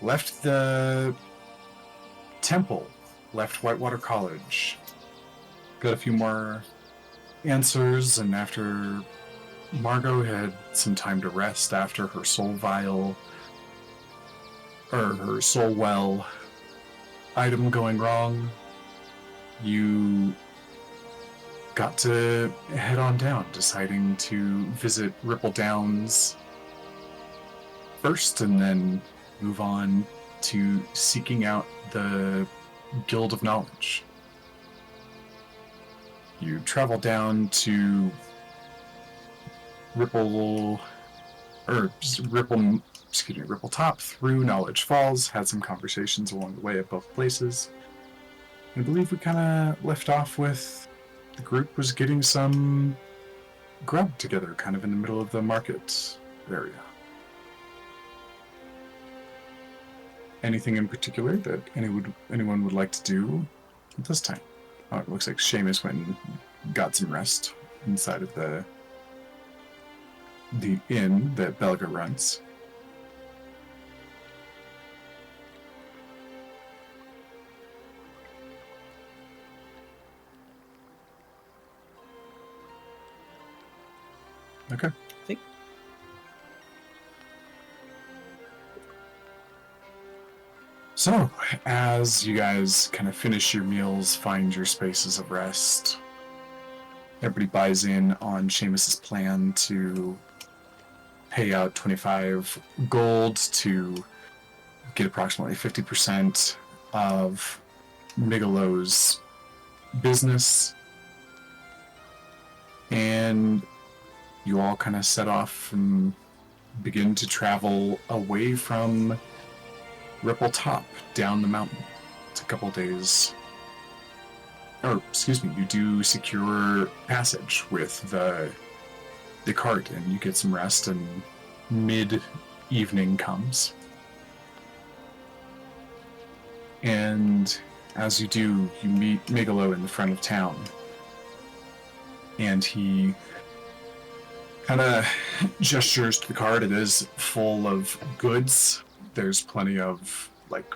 left the temple, left Whitewater College, got a few more answers, and after Margot had some time to rest after her soul vial, or her soul well item going wrong, you got to head on down, deciding to visit Ripple Downs first and then move on to seeking out the Guild of Knowledge. You travel down to Ripple Top through Knowledge Falls, had some conversations along the way at both places. I believe we kind of left off with the group was getting some grub together, kind of in the middle of the market area. Anything in particular that anyone would like to do at this time? Oh, it looks like Seamus went and got some rest inside of the inn that Belga runs. Okay. I think. So, as you guys kind of finish your meals, find your spaces of rest, everybody buys in on Seamus's plan to pay out 25 gold to get approximately 50% of Migelo's business. And you all kind of set off and begin to travel away from Ripple Top down the mountain. It's a couple days. Or, excuse me, you do secure passage with the cart, and you get some rest, and mid-evening comes. And as you do, you meet Migelo in the front of town. And he kind of gestures to the cart. It is full of goods. There's plenty of, like,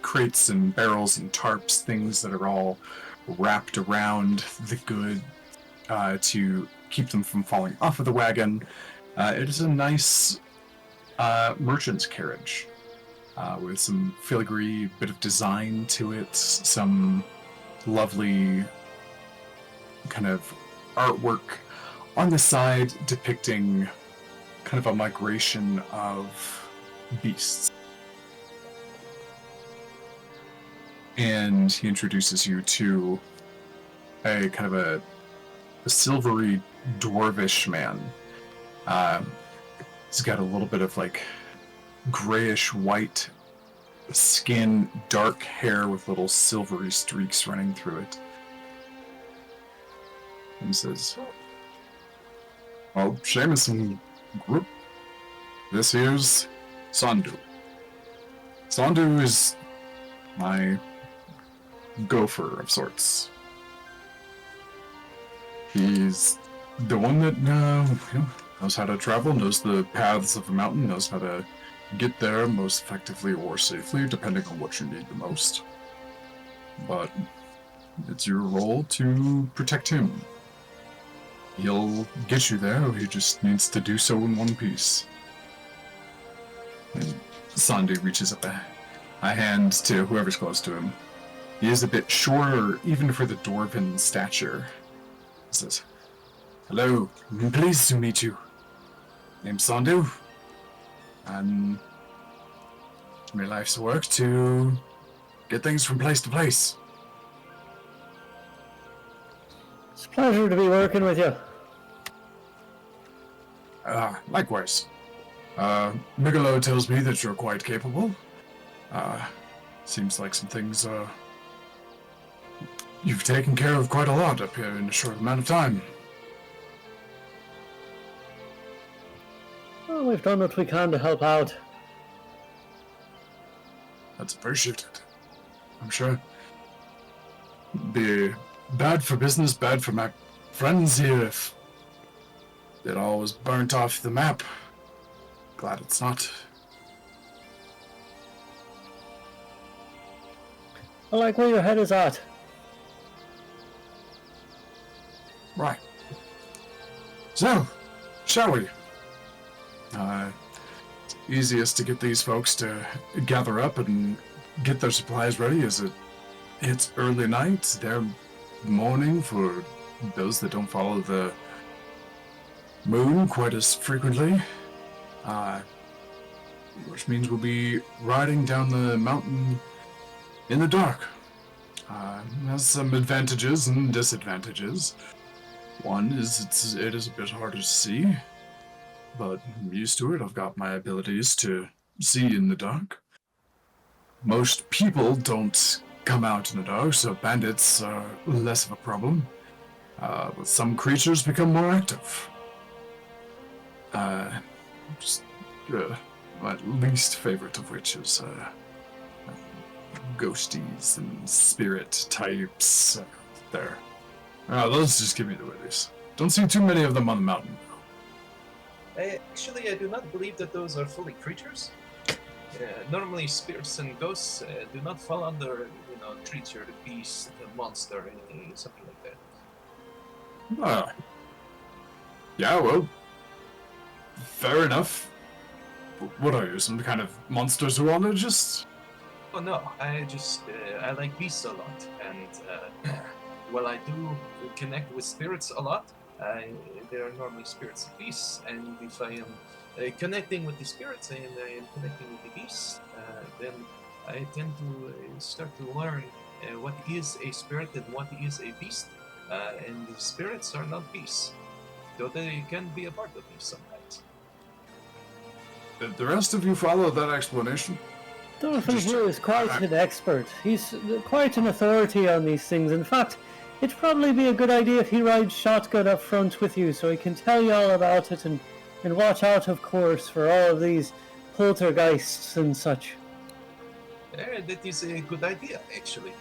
crates and barrels and tarps, things that are all wrapped around the good to keep them from falling off of the wagon. It is a nice merchant's carriage with some filigree, bit of design to it, some lovely kind of artwork on the side depicting kind of a migration of beasts. And he introduces you to a kind of a silvery dwarvish man. He's got a little bit of like grayish white skin, dark hair with little silvery streaks running through it. And he says, "Oh, Seamus and group, this here's Sandu. Sandu is my gopher of sorts. He's the one that knows how to travel, knows the paths of the mountain, knows how to get there most effectively or safely, depending on what you need the most. But it's your role to protect him. He'll get you there, he just needs to do so in one piece." And Sandu reaches up a hand to whoever's close to him. He is a bit shorter, even for the dwarven stature. He says, "Hello, I'm pleased to meet you. Name's Sandu. And my life's work to get things from place to place." It's a pleasure to be working with you. Likewise. Migelo tells me that you're quite capable. Seems like some things, you've taken care of quite a lot up here in a short amount of time. Well, we've done what we can to help out. That's appreciated, I'm sure. Be bad for business, bad for my friends here if it all was burnt off the map. Glad it's not. I like where your head is at. Right. So, shall we? Easiest to get these folks to gather up and get their supplies ready is it's early night. They're mourning for those that don't follow the moon quite as frequently. Which means we'll be riding down the mountain in the dark. Has some advantages and disadvantages. One is it is a bit harder to see, but I'm used to it. I've got my abilities to see in the dark. Most people don't come out in the dark, so bandits are less of a problem. But some creatures become more active. Just, my least favorite of which is ghosties and spirit types. There. Those just give me the willies. Don't see too many of them on the mountain. Actually, I do not believe that those are fully creatures. Normally, spirits and ghosts do not fall under, creature, beast, monster, anything, something like that. Yeah, well, fair enough. What are you, some kind of monster zoologist? Oh no, I like beasts a lot, and while I do connect with spirits a lot, they are normally spirits and beasts, and if I am connecting with the spirits and I am connecting with the beasts, then I tend to start to learn what is a spirit and what is a beast, and the spirits are not beasts, though they can be a part of beasts sometimes. Did the rest of you follow that explanation? Dorothy here is quite an expert. He's quite an authority on these things. In fact, it'd probably be a good idea if he rides shotgun up front with you so he can tell you all about it and watch out, of course, for all of these poltergeists and such. That is a good idea, actually.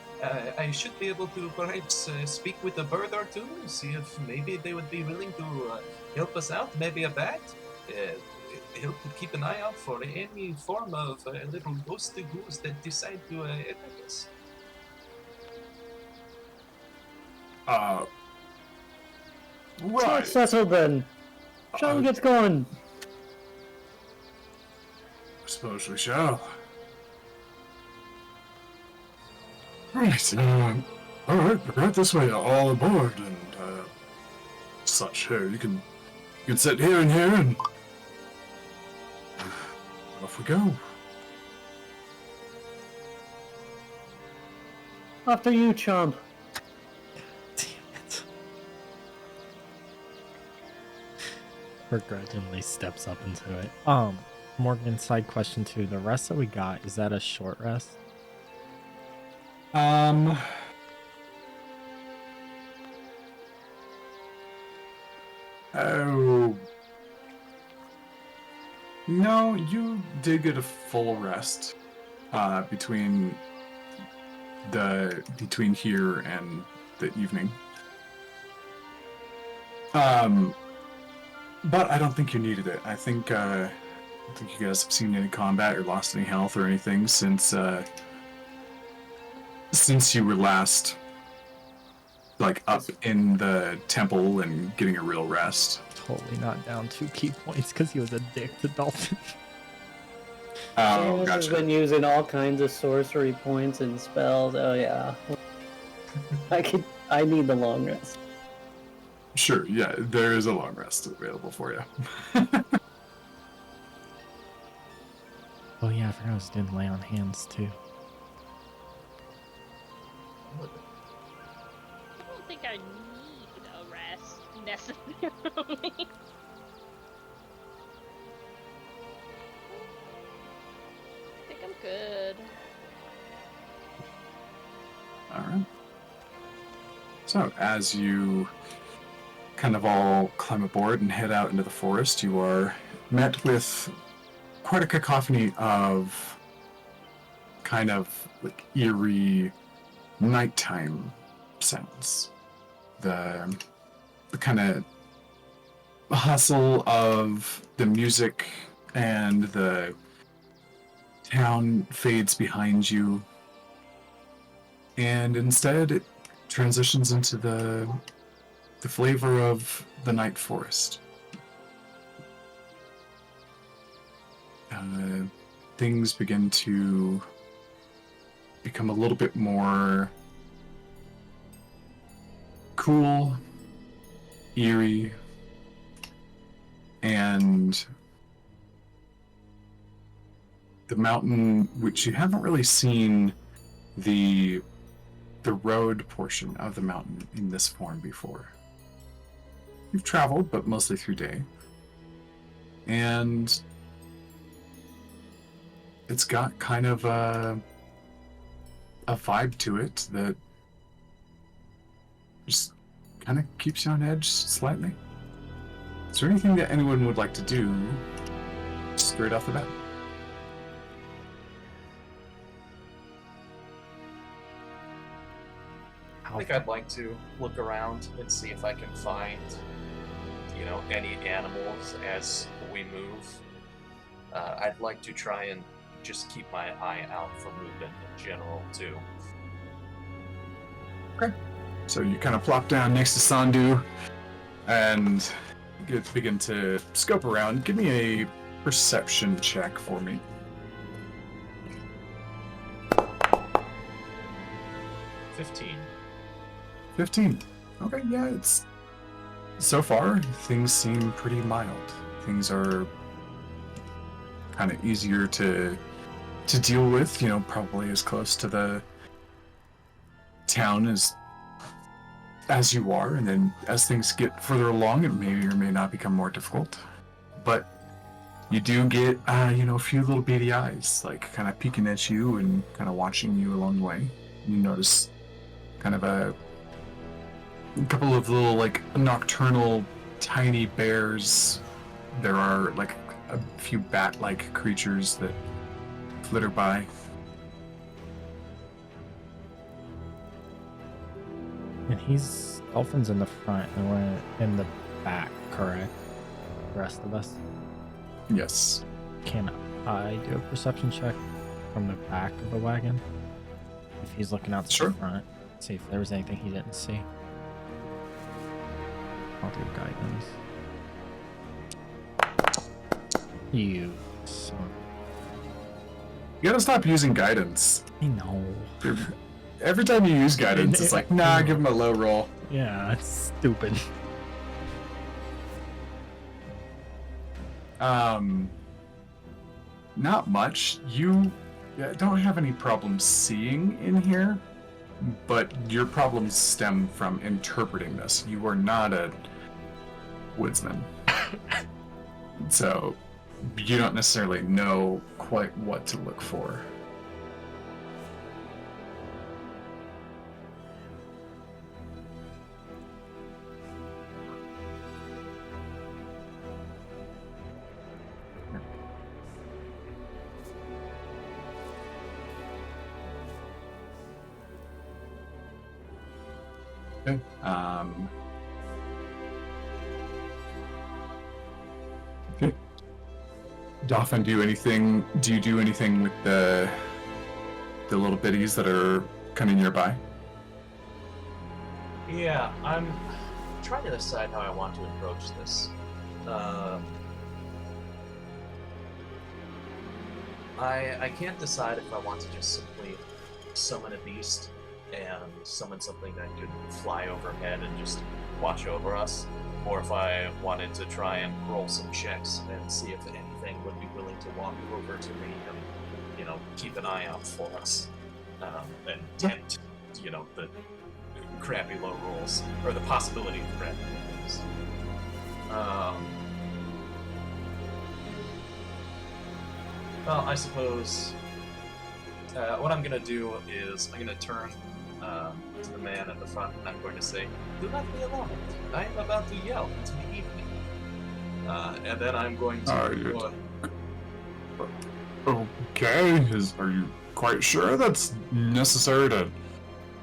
I should be able to perhaps speak with a bird or two, see if maybe they would be willing to help us out. Maybe a bat. Help to keep an eye out for any form of little ghostly goose that decide to attack us. Right. Settled then. Shall we get going? I suppose we shall. Right, alright, right this way, all aboard, and, such. Here, you can sit here and here, and off we go. After you, Chomp. Damn it. Begrudgingly steps up into it. Morgan, side question 2. The rest that we got, is that a short rest? Oh. No, you did get a full rest, between here and the evening. But I don't think you needed it. I think you guys have seen any combat or lost any health or anything since you were last, like, up in the temple and getting a real rest. Totally not down 2 key points because he was a dick to Dolphin. Oh, Has gotcha. been using all kinds of sorcery points and spells. Oh yeah. I need the long rest. Sure, yeah, there is a long rest available for you. Oh yeah, I forgot I was doing lay on hands too. I don't think I need a rest necessarily. I think I'm good. Alright. So, as you kind of all climb aboard and head out into the forest, you are met with quite a cacophony of kind of like eerie nighttime sounds. The kind of hustle of the music and the town fades behind you. and instead it transitions into the flavor of the night forest. Things begin to become a little bit more cool, eerie, and the mountain, which you haven't really seen the road portion of the mountain in this form before. You've traveled, but mostly through day. And it's got kind of a vibe to it that just kind of keeps you on edge slightly. Is there anything that anyone would like to do straight off the bat? I think I'd like to look around and see if I can find, any animals as we move. I'd like to try and just keep my eye out for movement in general, too. Okay. So you kind of plop down next to Sandu and begin to scope around. Give me a perception check for me. 15. Okay, yeah, it's... So far, things seem pretty mild. Things are kind of easier to deal with, probably as close to the town as you are, and then as things get further along, it may or may not become more difficult. But you do get, a few little beady eyes, like kind of peeking at you and kind of watching you along the way. You notice kind of a couple of little, like, nocturnal tiny bears. There are, like, a few bat-like creatures that flitter by. And he's Dolphin's in the front and we're in the back, correct? The rest of us. Yes. Can I do a perception check from the back of the wagon? If he's looking out to Sure. the front, see if there was anything he didn't see. I'll do guidance. You son. You gotta stop using guidance. I know. Every time you use guidance, it's like, nah, give him a low roll. Yeah, it's stupid. Not much. You don't have any problems seeing in here, but your problems stem from interpreting this. You are not a woodsman. So you don't necessarily know quite what to look for. Okay. Okay. Dolphin, do you do anything with the little biddies that are kind of nearby? Yeah, I'm trying to decide how I want to approach this. I can't decide if I want to just simply summon a beast and summon something that could fly overhead and just watch over us, or if I wanted to try and roll some checks and see if anything would be willing to walk over to me and, keep an eye out for us, and tempt, the crappy low rolls, or the possibility of crappy low rolls. Well, I suppose what I'm going to do is I'm going to turn to the man at the front and I'm going to say, "Do not be alarmed. I am about to yell into the evening." And then I'm going to... Okay, are you quite sure that's necessary to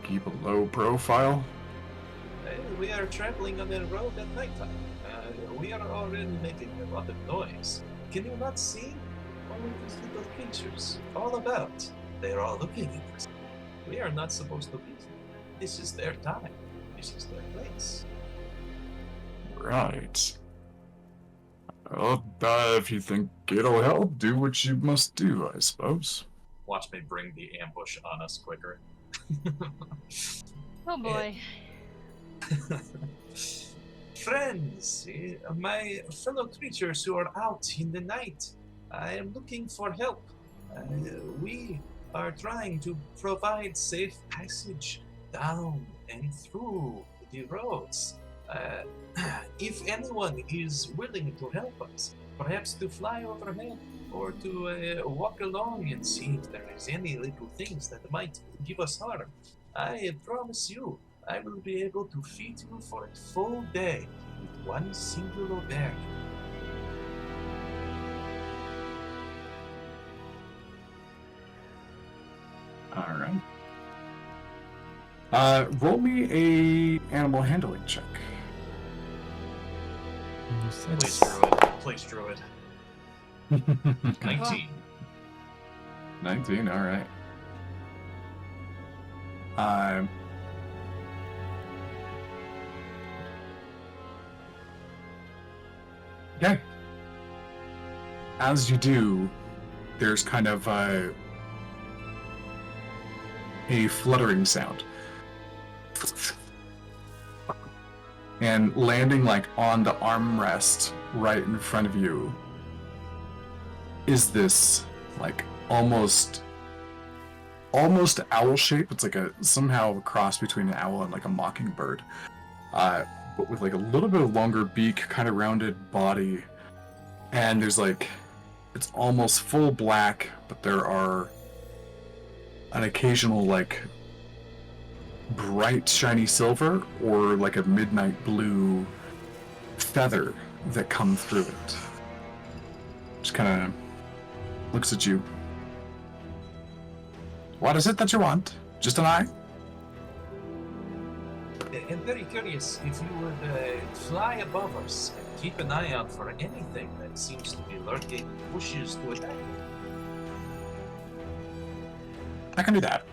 keep a low profile? We are traveling on the road at nighttime. We are already making a lot of noise. Can you not see? All of these little creatures, all about. They are all looking at us. We are not supposed to be here. This is their time. This is their place. Right. Well, if you think it'll help, do what you must do, I suppose. Watch me bring the ambush on us quicker. Oh boy. Friends, my fellow creatures who are out in the night, I am looking for help. We are trying to provide safe passage down and through the roads. If anyone is willing to help us, perhaps to fly overhead or to walk along and see if there is any little things that might give us harm, I promise you, I will be able to feed you for a full day with one single berry. Alright. Roll me a animal handling check. You said Please, Druid. Please, Druid. 19. 19, alright. Okay. As you do, there's kind of a fluttering sound. And landing like on the armrest right in front of you is this like almost owl shape. It's like somehow a cross between an owl and like a mockingbird. But with like a little bit of longer beak, kind of rounded body. And there's like, it's almost full black, but there are an occasional like bright shiny silver or like a midnight blue feather that come through it. Just kind of looks at you. What is it that you want? Just an eye? I'm very curious if you would fly above us and keep an eye out for anything that seems to be lurking in bushes to attack. I can do that.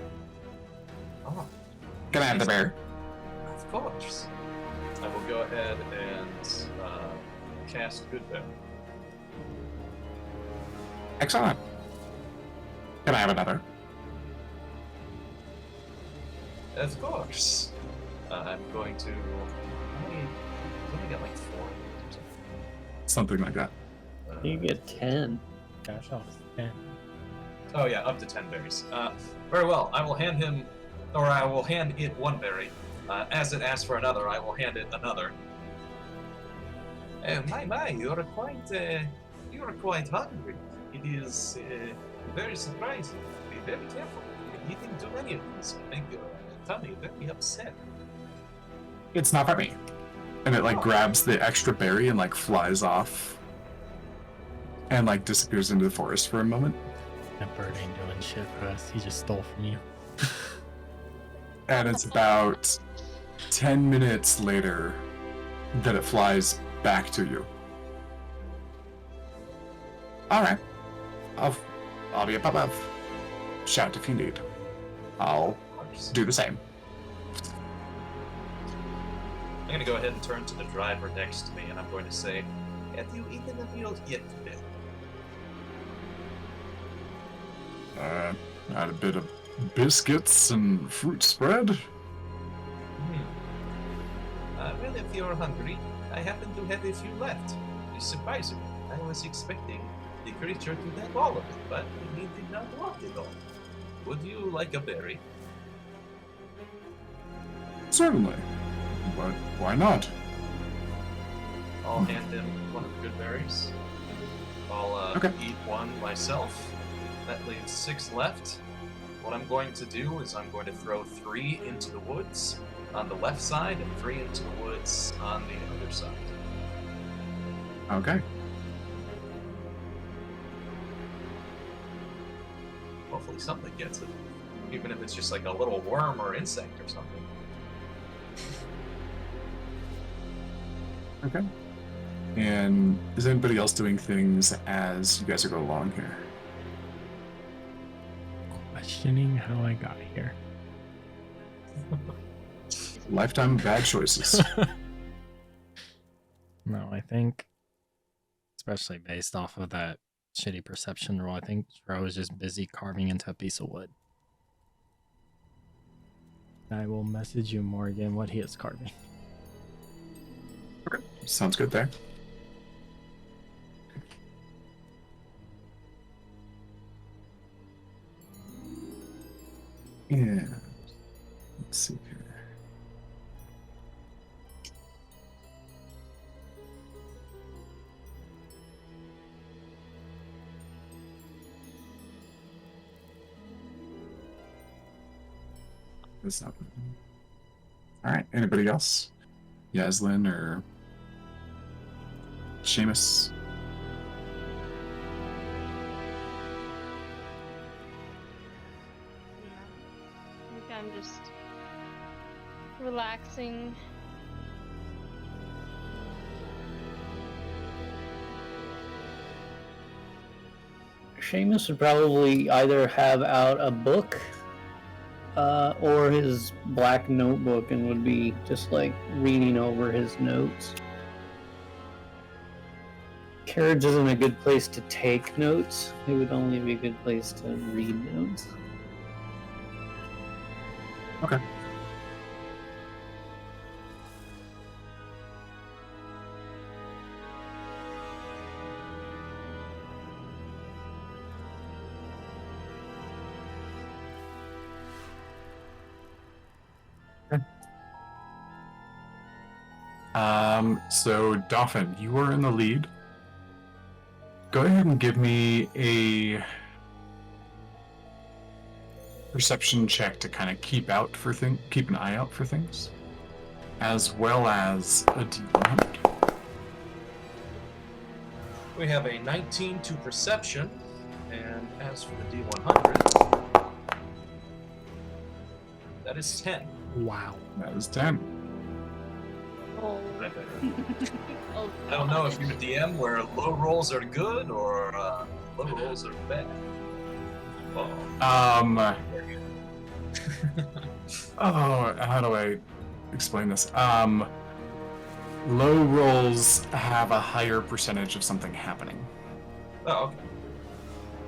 Oh, Can I have the bear? of course. I will go ahead and cast Good Bear. Excellent. Can I have another? Of course. I'm going to. Let me get like 4 or something. Something like that. You get 10. gosh, I was 10. Oh yeah, up to 10 berries. Very well. I will hand him, or I will hand it 1 berry. As it asks for another, I will hand it another. My, you are quite hungry. It is very surprising. Be very careful. Eating too many of these will make your tummy very upset. It's not for me. And it like grabs the extra berry and like flies off. And like disappears into the forest for a moment. That bird ain't doing shit for us. He just stole from you. And it's about 10 minutes later that it flies back to you. Alright. I'll be up above. Shout if you need. I'll do the same. I'm going to go ahead and turn to the driver next to me, and I'm going to say, have you eaten a meal yet today? Had a bit of biscuits and fruit spread. Well, if you're hungry, I happen to have a few left. Surprisingly, I was expecting the creature to have all of it, but he did not want it all. Would you like a berry? Certainly. But why not? I'll hand him one of the good berries. I'll Okay. eat one myself. That leaves 6 left. What I'm going to do is I'm going to throw 3 into the woods on the left side and 3 into the woods on the other side. Okay. Hopefully something gets it. Even if it's just like a little worm or insect or something. Okay. And is anybody else doing things as you guys are going along here? Questioning how I got here. Lifetime bad choices. No, I think, especially based off of that shitty perception roll, I think Dro is just busy carving into a piece of wood. I will message you, Morgan, what he is carving. Okay, sounds good there. Yeah. Let's see here. This up. All right. Anybody else? Yaslin or Seamus? I think I'm just relaxing. Seamus would probably either have out a book or his black notebook and would be just like reading over his notes. Carriage isn't a good place to take notes. It would only be a good place to read notes. Okay. So Dauphin, you are in the lead. Go ahead and give me a perception check to kind of keep an eye out for things, as well as a D100. We have a 19 to perception, and as for the D100, that is 10. Wow. That is 10. Oh. Oh, I don't know if you're a DM where low rolls are good or low rolls are bad. Oh, Oh, how do I explain this? Low rolls have a higher percentage of something happening. oh okay.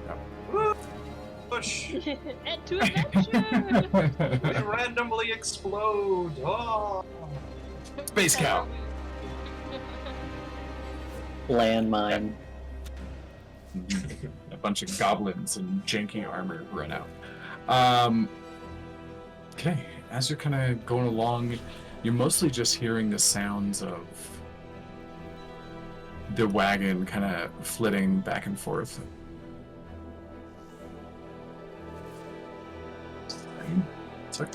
Yep. Woo! Push! And to adventure! We randomly explode! Oh! Space cow. Landmine. A bunch of goblins in janky armor run out. Okay, as you're kind of going along, you're mostly just hearing the sounds of the wagon kind of flitting back and forth. Sorry.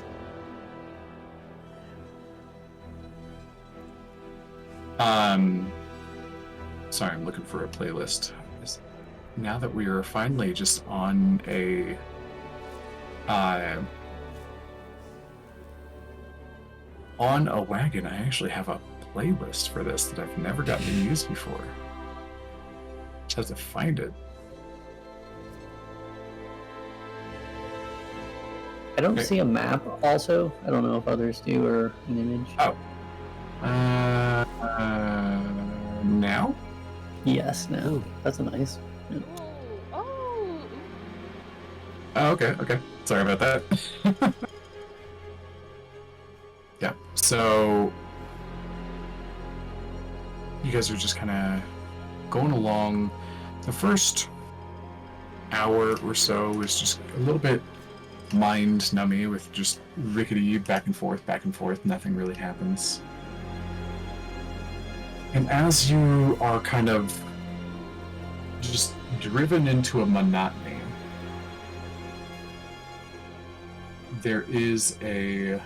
Sorry, I'm looking for a playlist. Now that we are finally just on a wagon, I actually have a playlist for this that I've never gotten to use before. Just have to find it. I don't Okay. see a map also. I don't know if others do or an image. Oh. Now? Yes, now. Ooh. That's nice. Ooh, oh! Oh, okay. Sorry about that. Yeah, so you guys are just kind of going along. The first hour or so is just a little bit mind-numbing with just rickety back and forth, nothing really happens. And as you are kind of just driven into a monotony, there is a...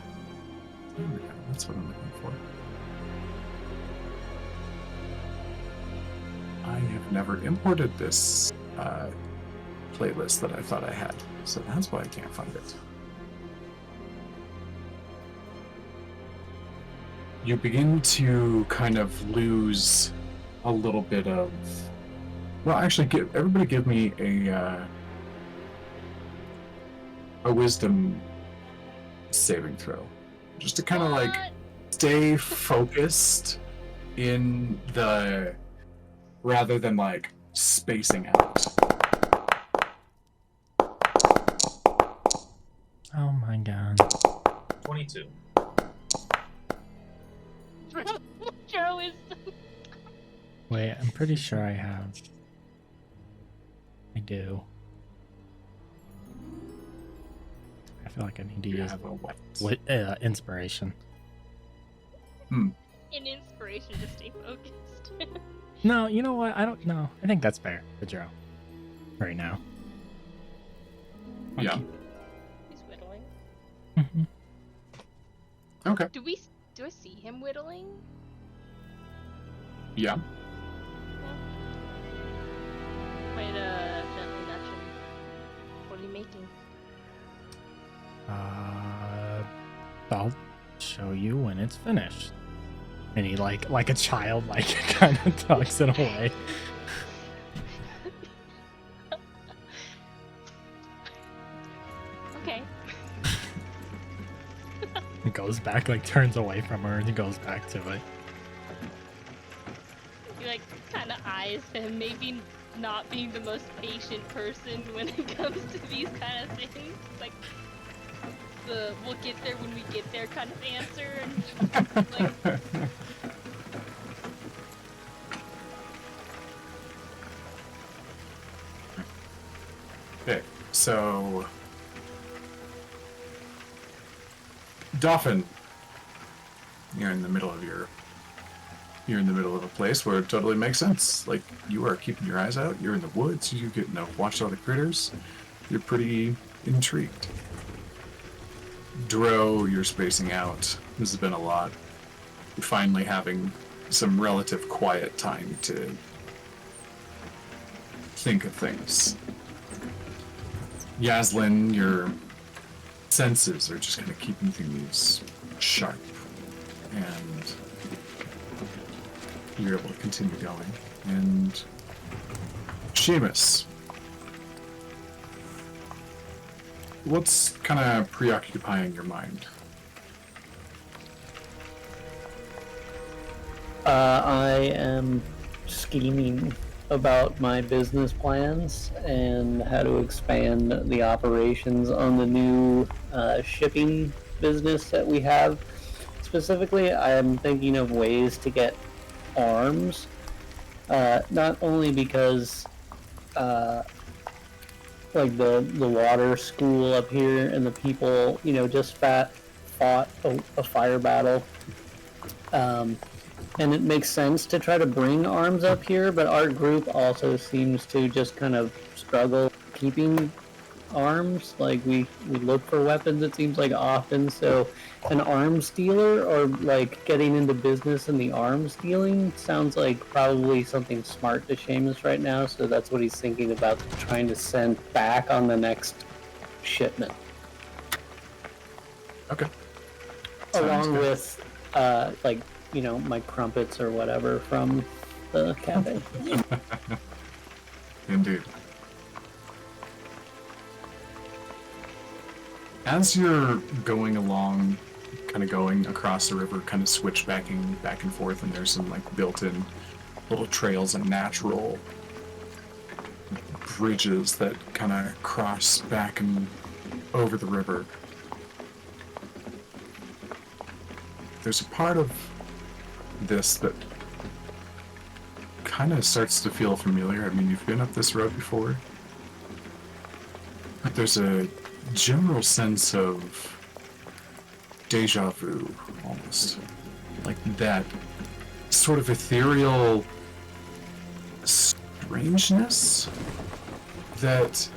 There we go, that's what I'm looking for. I have never imported this playlist that I thought I had, so that's why I can't find it. You begin to kind of lose a little bit of... Well, actually, everybody give me a wisdom saving throw. Just to kind of like What? stay focused in the rather than like spacing out. Oh my god. 22. Joe is. Wait, I'm pretty sure I have. I do. I feel like I need to You use have a what? inspiration. An inspiration to stay focused. No, you know what? I don't know. I think that's fair for Joe. Right now. Yeah. He's whittling. Mhm. Okay. Do I see him whittling? Yeah. Might gently nudge him. What are you making? I'll show you when it's finished. And he like a child, like kind of tucks it away. Okay. He goes back, like turns away from her, and he goes back to it. He like kind of eyes him, maybe not being the most patient person when it comes to these kind of things. Like the "we'll get there when we get there" kind of answer, and like. Okay, so Dolphin, you're in the middle of a place where it totally makes sense. Like, you are keeping your eyes out, you're in the woods, you get to watch all the critters, you're pretty intrigued. Dro, you're spacing out. This has been a lot. You're finally having some relative quiet time to think of things. Yaslin, your senses are just kind of keeping things sharp, and you're able to continue going. And Seamus, what's kind of preoccupying your mind? I am scheming about my business plans and how to expand the operations on the new shipping business that we have. Specifically, I am thinking of ways to get arms, not only because like the water school up here and the people, just fought a fire battle. And it makes sense to try to bring arms up here, but our group also seems to just kind of struggle keeping arms. Like, we look for weapons, it seems like, often, so an arms dealer or like getting into business in the arms dealing sounds like probably something smart to Seamus right now, so that's what he's thinking about trying to send back on the next shipment. Okay. Along Sounds good. with like, my crumpets or whatever from the cafe. Indeed. As you're going along, kind of going across the river, kind of switchbacking back and forth, and there's some like built-in little trails and natural bridges that kind of cross back and over the river. There's a part of this that kind of starts to feel familiar. I mean, you've been up this road before, but there's a general sense of deja vu, almost. Like that sort of ethereal strangeness that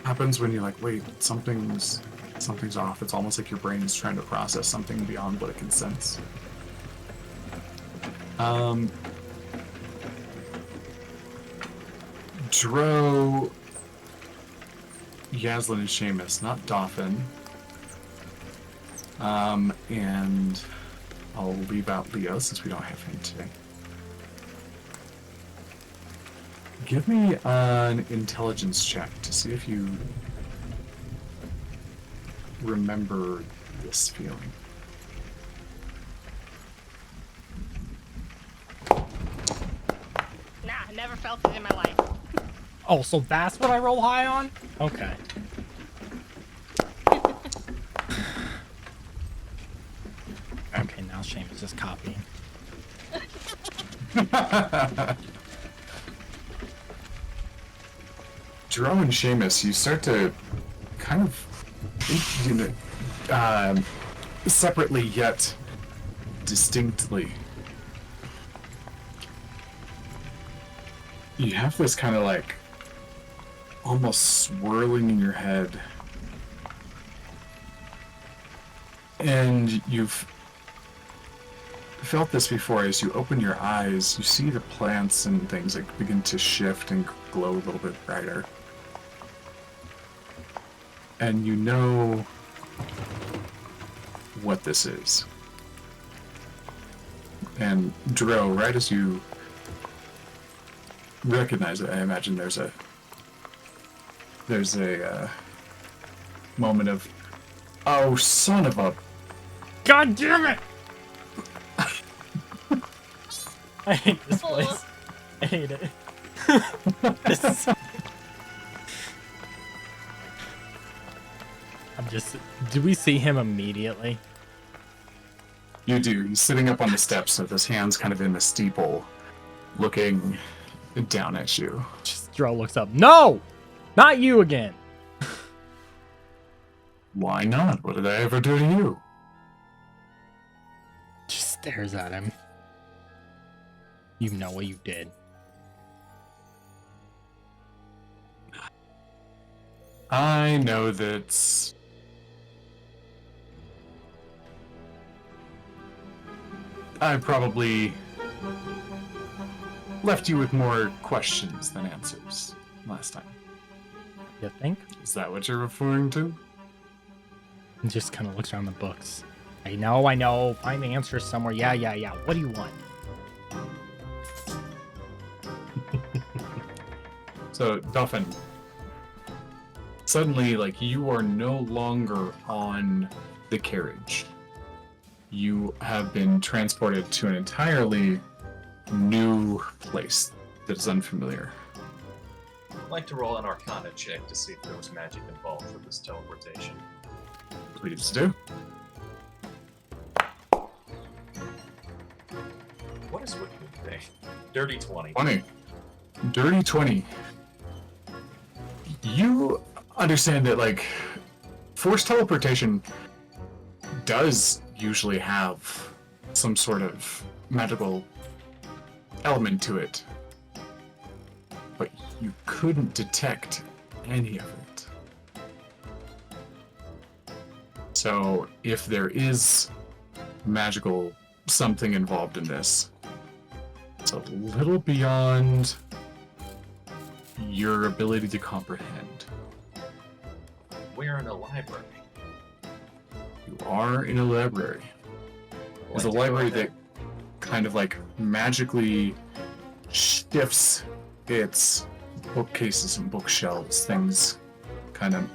happens when you're like, wait, something's off. It's almost like your brain is trying to process something beyond what it can sense. Dro, Yaslin, and Seamus, not Dolphin. And I'll leave out Leo since we don't have him today. Give me an intelligence check to see if you remember this feeling. Nah, I never felt it in my life. Oh, so that's what I roll high on? Okay. Okay, now Shane is just copying. Jerome and Seamus, you start to kind of, you know, separately yet distinctly. You have this kind of like almost swirling in your head. And you've felt this before. As you open your eyes, you see the plants and things like begin to shift and glow a little bit brighter. And you know what this is. And Dro, right as you recognize it, I imagine there's a moment of, oh, son of a... God damn it! I hate this place. I hate it. This is... I'm just... Do we see him immediately? You do. He's sitting up on the steps with his hands kind of in the steeple, looking down at you. Just Dro looks up. No! Not you again! Why not? What did I ever do to you? Just stares at him. You know what you did. I know that... I probably left you with more questions than answers last time. You think? Is that what you're referring to? He just kind of looks around the books. I know. Find the answers somewhere. Yeah. What do you want? So, Dolphin, suddenly, like, you are no longer on the carriage. You have been transported to an entirely new place that is unfamiliar. I'd like to roll an Arcana check to see if there was magic involved with this teleportation. Please do. What is with me today? Dirty 20. 20. Dirty 20. You understand that, like, forced teleportation does usually have some sort of magical element to it, but you couldn't detect any of it. So if there is magical something involved in this, it's a little beyond your ability to comprehend. We're in a library. You are in a library. It's a library that kind of like magically shifts its bookcases and bookshelves. Things kind of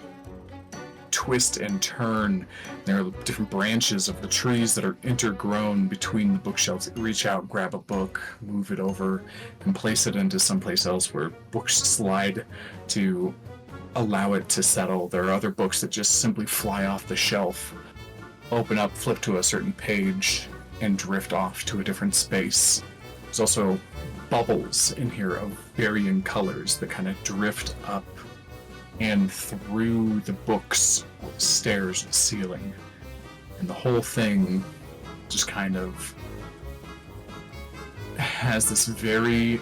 twist and turn. There are different branches of the trees that are intergrown between the bookshelves. Reach out, grab a book, move it over, and place it into someplace else where books slide to allow it to settle. There are other books that just simply fly off the shelf, open up, flip to a certain page, and drift off to a different space. There's also bubbles in here of varying colors that kind of drift up and through the book's stairs and ceiling. And the whole thing just kind of has this very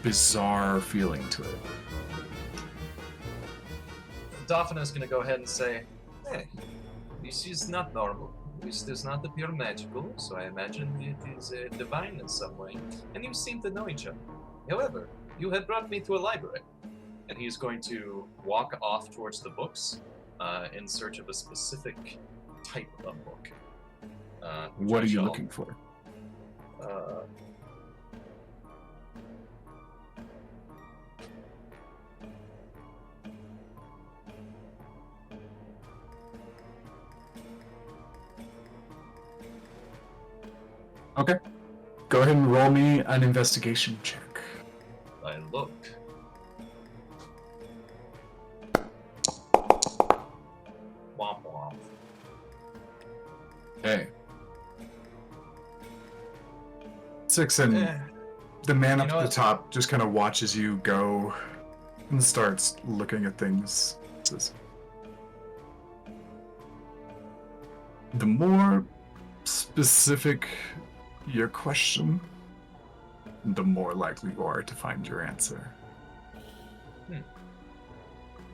bizarre feeling to it. Dolphin is going to go ahead and say, hey, this is not normal. This does not appear magical, so I imagine it is divine in some way. And you seem to know each other. However, you had brought me to a library. And he's going to walk off towards the books in search of a specific type of book. What are you looking for? Okay. Go ahead and roll me an investigation check. I look. Womp womp. Okay. 6 and Eh, the man You up know at the what? top just kind of watches you go and starts looking at things. Says, the more specific your question, the more likely you are to find your answer.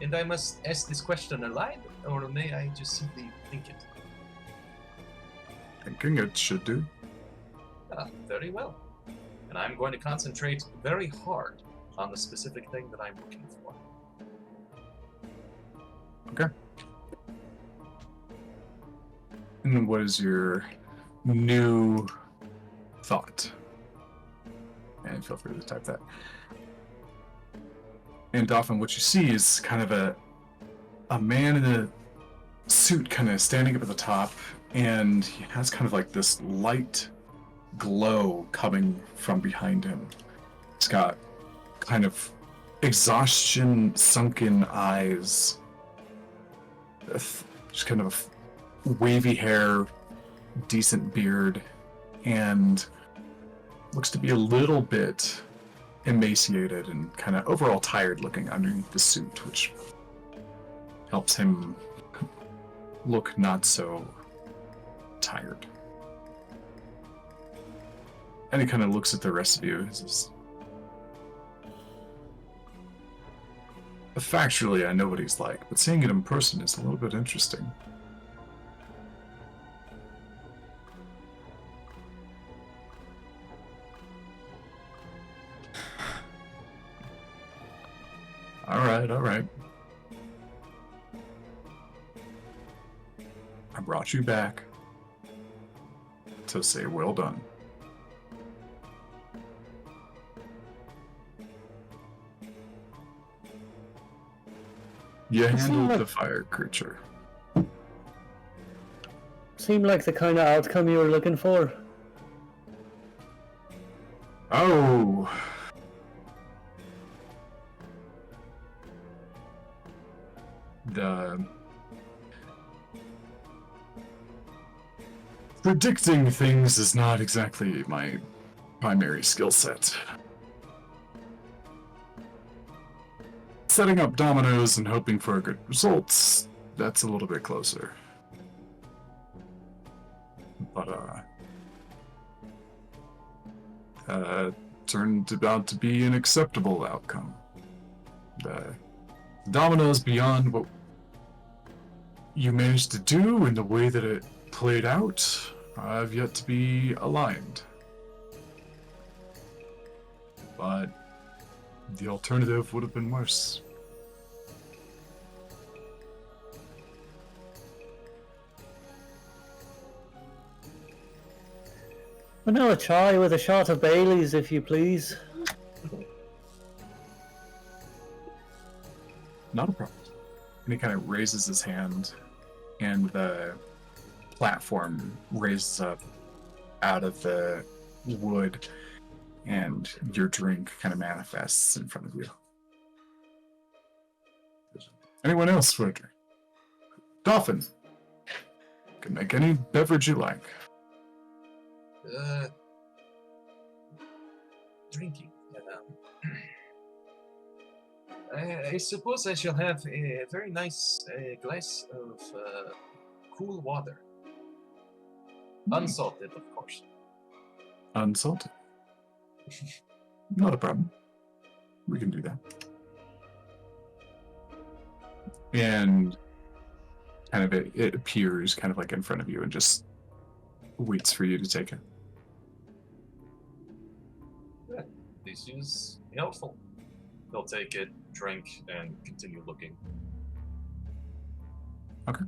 And I must ask this question aloud, or may I just simply think it? Thinking it should do. Ah, very well. And I'm going to concentrate very hard on the specific thing that I'm looking for. Okay. And what is your new thought? And feel free to type that. And often what you see is kind of a man in a suit kind of standing up at the top, and he has kind of like this light glow coming from behind him. He's got kind of exhaustion sunken eyes, just kind of wavy hair, decent beard, and looks to be a little bit emaciated and kind of overall tired looking underneath the suit, which helps him look not so tired. And he kind of looks at the rest of you and says, factually, I know what he's like, but seeing it in person is a little bit interesting. All right. I brought you back to say well done. You handled the fire creature. Seemed like the kind of outcome you were looking for. Oh. The predicting things is not exactly my primary skill set. Setting up dominoes and hoping for good results, that's a little bit closer. But turned out to be an acceptable outcome. The dominoes beyond what you managed to do and the way that it played out have yet to be aligned. But the alternative would have been worse. Vanilla chai with a shot of Bailey's, if you please. Not a problem. And he kind of raises his hand, and the platform raises up out of the wood, and your drink kind of manifests in front of you. Anyone else for a drink? Dolphin. Can make any beverage you like. Drinking. I suppose I shall have a very nice glass of cool water. Unsalted, of course. Unsalted. Not a problem. We can do that. And kind of it appears kind of like in front of you and just waits for you to take it. This is helpful. They'll take it, drink, and continue looking. Okay.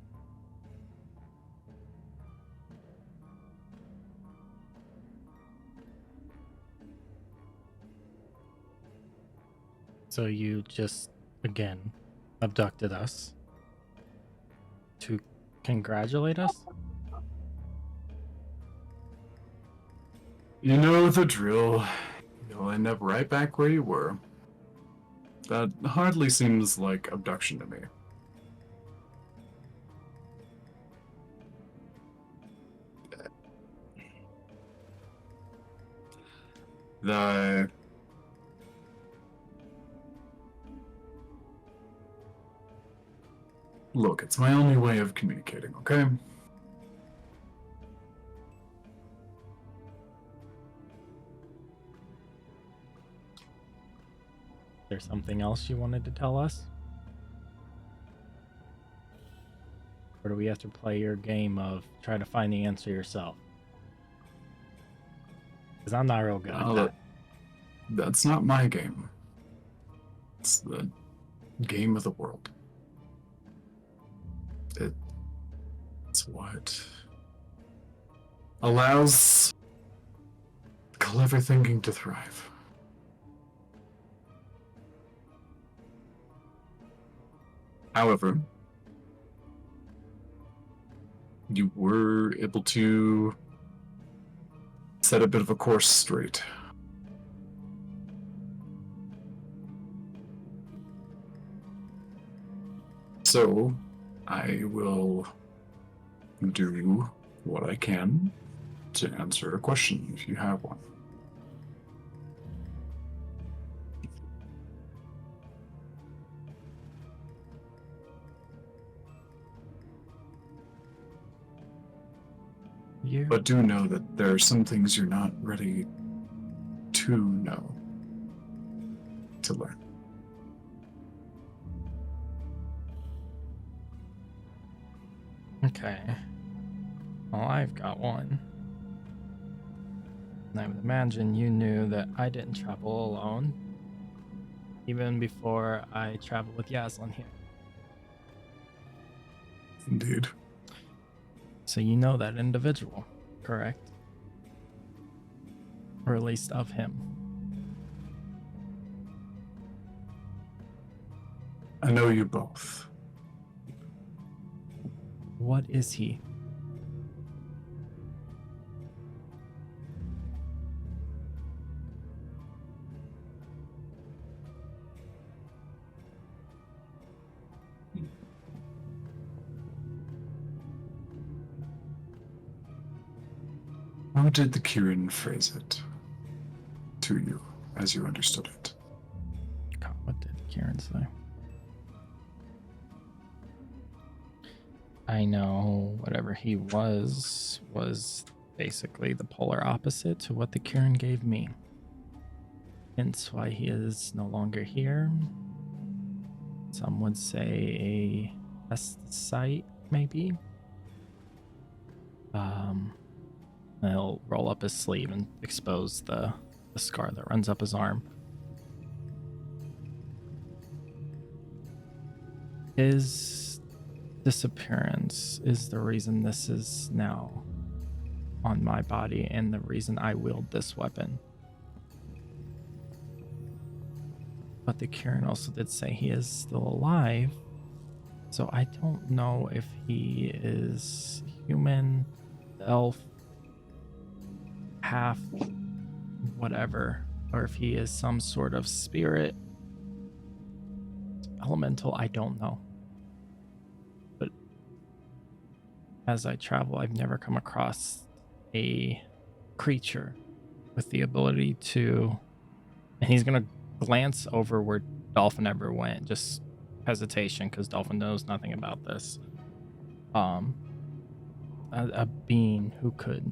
So you just, again, abducted us to congratulate us? You know the drill. You'll end up right back where you were. That hardly seems like abduction to me. The Look, it's my only way of communicating, okay? Is there something else you wanted to tell us? Or do we have to play your game of try to find the answer yourself? Because I'm not real good at that. That's not my game. It's the game of the world. It's what allows clever thinking to thrive. However, you were able to set a bit of a course straight. So, I will do what I can to answer a question if you have one. You But do know that there are some things you're not ready to know, to learn. Okay. Well, I've got one. And I would imagine you knew that I didn't travel alone, even before I traveled with Yaslin here. Indeed. So you know that individual, correct? Or at least of him. I know you both. What is he? How did the Kirin phrase it to you as you understood it? God, what did Karen say? I know whatever he was basically the polar opposite to what the Kirin gave me. Hence why he is no longer here. Some would say a pesticide, maybe. He'll roll up his sleeve and expose the scar that runs up his arm. His disappearance is the reason this is now on my body and the reason I wield this weapon. But the Kirin also did say he is still alive, so I don't know if he is human, elf, half, whatever, or if he is some sort of spirit, elemental, I don't know. But as I travel, I've never come across a creature with the ability to, and he's gonna glance over where Dolphin ever went, just hesitation because Dolphin knows nothing about this. A being who could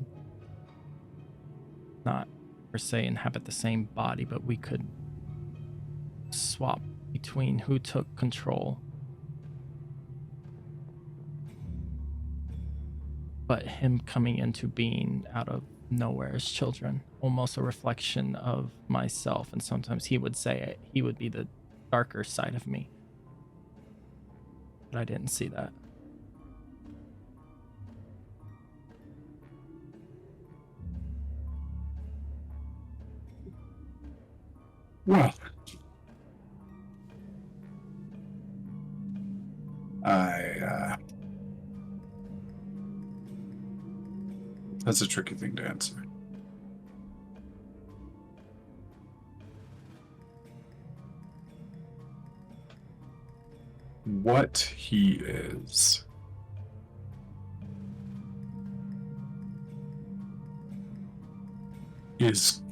not per se inhabit the same body, but we could swap between who took control. But him coming into being out of nowhere as children, almost a reflection of myself, and sometimes he would say it, he would be the darker side of me. But I didn't see that. Well, that's a tricky thing to answer. what he is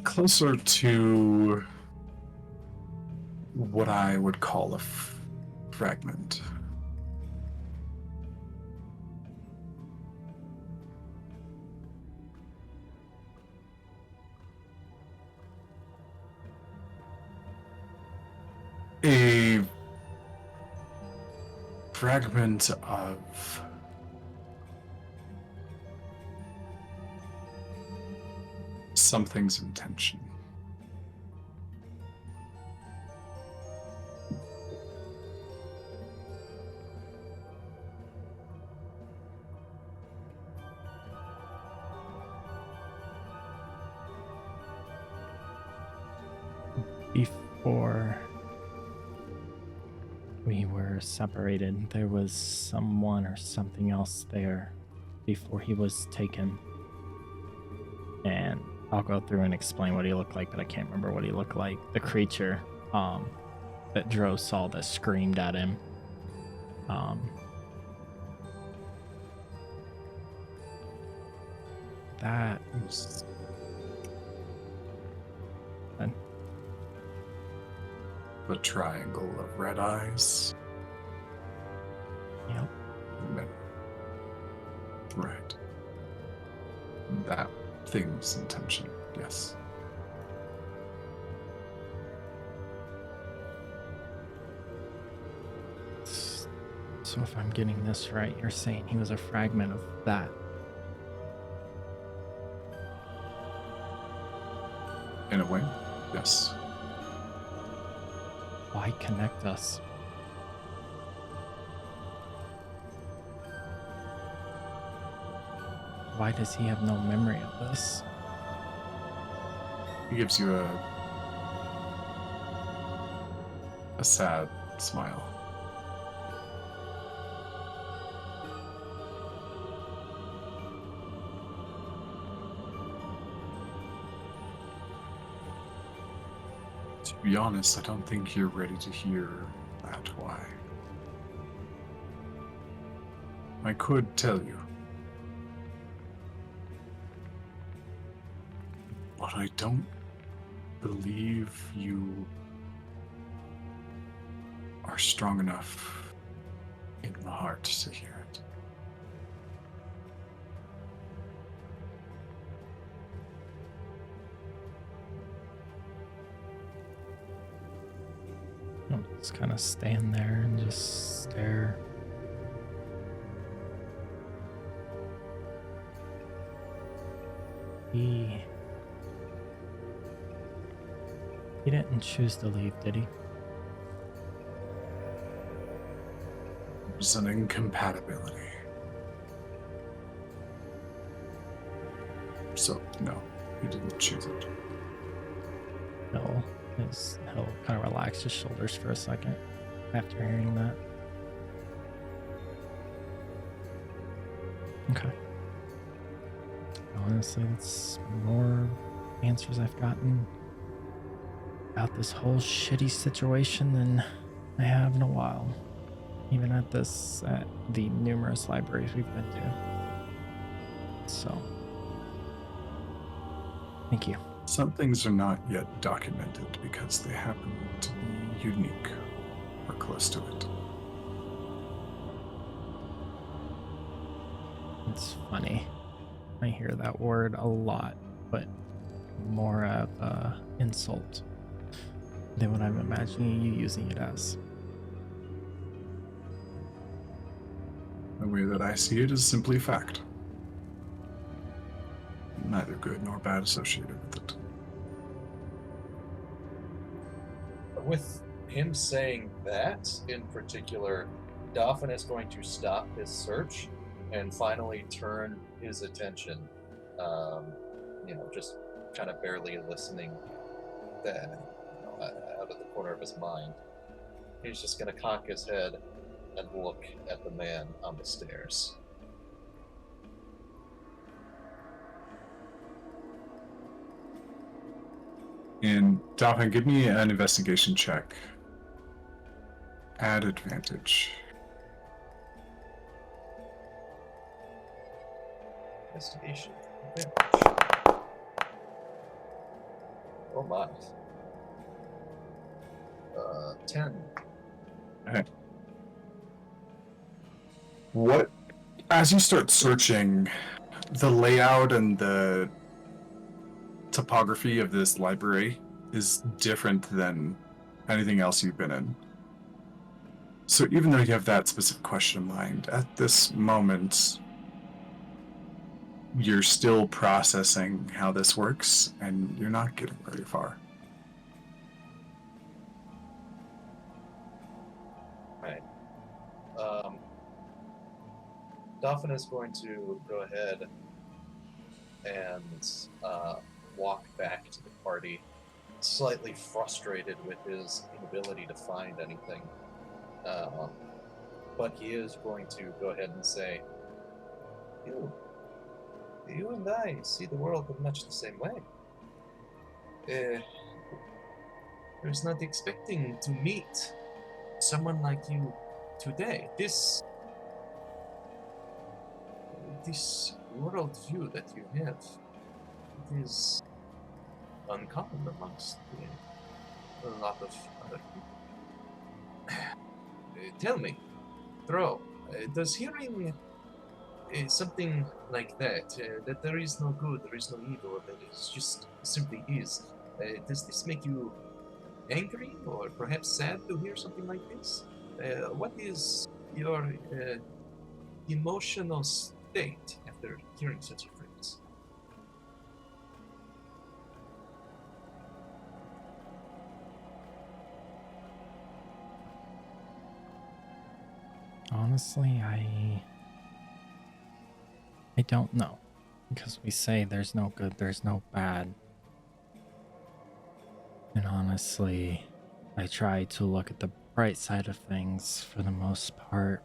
closer to what I would call a fragment. A fragment of something's intention. Before we were separated, there was someone or something else there before he was taken. And I'll go through and explain what he looked like, but I can't remember what he looked like. The creature that Dro saw that screamed at him. That was... The triangle of red eyes. Yep. Right. That thing's intention, yes. So if I'm getting this right, you're saying he was a fragment of that. In a way, yes. Why connect us? Why does he have no memory of this? He gives you a sad smile. To be honest, I don't think you're ready to hear that why. I could tell you. But I don't believe you are strong enough in the heart to hear it. I'll just kind of stand there and just stare. He didn't choose to leave, did he? It was an incompatibility. So, no, he didn't choose it. No. He'll kind of relax his shoulders for a second after hearing that. Okay. Honestly, that's more answers I've gotten about this whole shitty situation than I have in a while. Even at the numerous libraries we've been to. So, thank you. Some things are not yet documented because they happen to be unique or close to it. It's funny. I hear that word a lot, but more of a insult than what I'm imagining you using it as. The way that I see it is simply fact. Neither good nor bad associated with it. With him saying that in particular, Dauphin is going to stop his search and finally turn his attention, just kind of barely listening out of the corner of his mind. He's just going to cock his head and look at the man on the stairs. And Dauphin, give me an investigation check. Add advantage. Investigation. Advantage. Oh my. 10. What, as you start searching, the layout and the topography of this library is different than anything else you've been in. So even though you have that specific question in mind, at this moment, you're still processing how this works, and you're not getting very far. Right. Dolphin is going to go ahead and walk back to the party, slightly frustrated with his inability to find anything. But he is going to go ahead and say, You and I see the world in much the same way. I was not expecting to meet someone like you today. This worldview that you have, it is uncommon amongst a lot of other people. Tell me, Throw, does hearing something like that, that there is no good, there is no evil, that it just simply is, does this make you angry or perhaps sad to hear something like this? What is your emotional state after hearing such a phrase? Honestly, I don't know. Because we say there's no good, there's no bad. And honestly, I try to look at the bright side of things for the most part.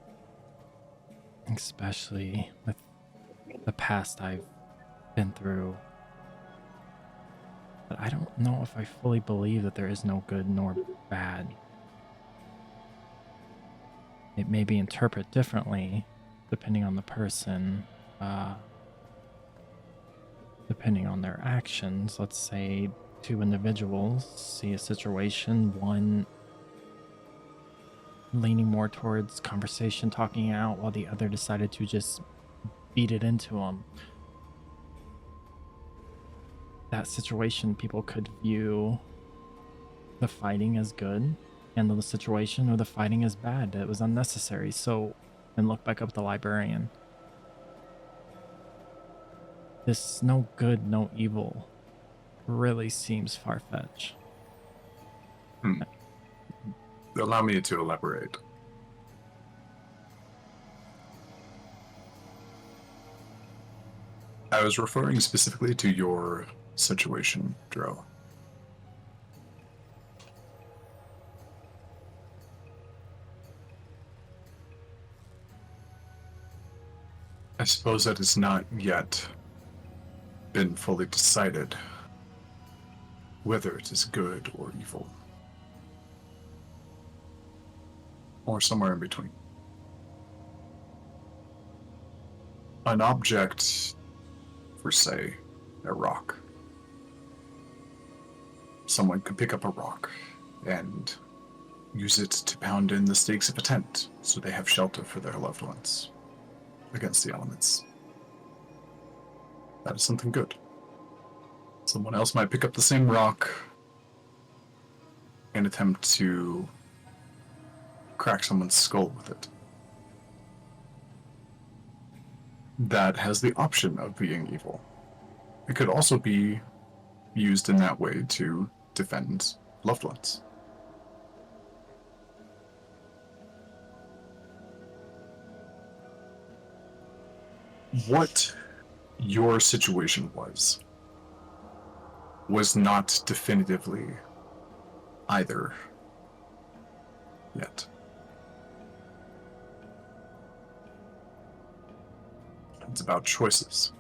Especially with the past I've been through. But I don't know if I fully believe that there is no good nor bad. It may be interpreted differently depending on the person, depending on their actions. Let's say two individuals see a situation, one leaning more towards conversation, talking out, while the other decided to just beat it into them. That situation, people could view the fighting as good and the situation or the fighting as bad. It was unnecessary. So, and look back up the librarian. This no good, no evil really seems far-fetched. Allow me to elaborate. I was referring specifically to your situation, Dro. I suppose that has not yet been fully decided whether it is good or evil. Or somewhere in between. An object, for say, a rock. Someone could pick up a rock and use it to pound in the stakes of a tent so they have shelter for their loved ones against the elements. That is something good. Someone else might pick up the same rock and attempt to crack someone's skull with it. That has the option of being evil. It could also be used in that way to defend loved ones. What your situation was not definitively either yet. It's about choices.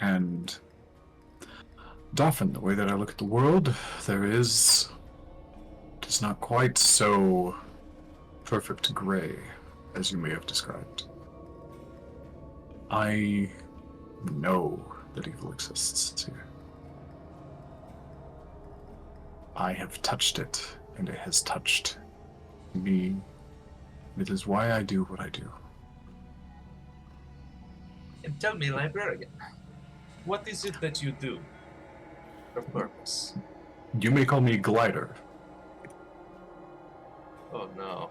And often the way that I look at the world, it's not quite so perfect gray as you may have described. I know that evil exists here. I have touched it, and it has touched me. It is why I do what I do. And tell me, librarian, what is it that you do? Your purpose? You may call me Glider. Oh no.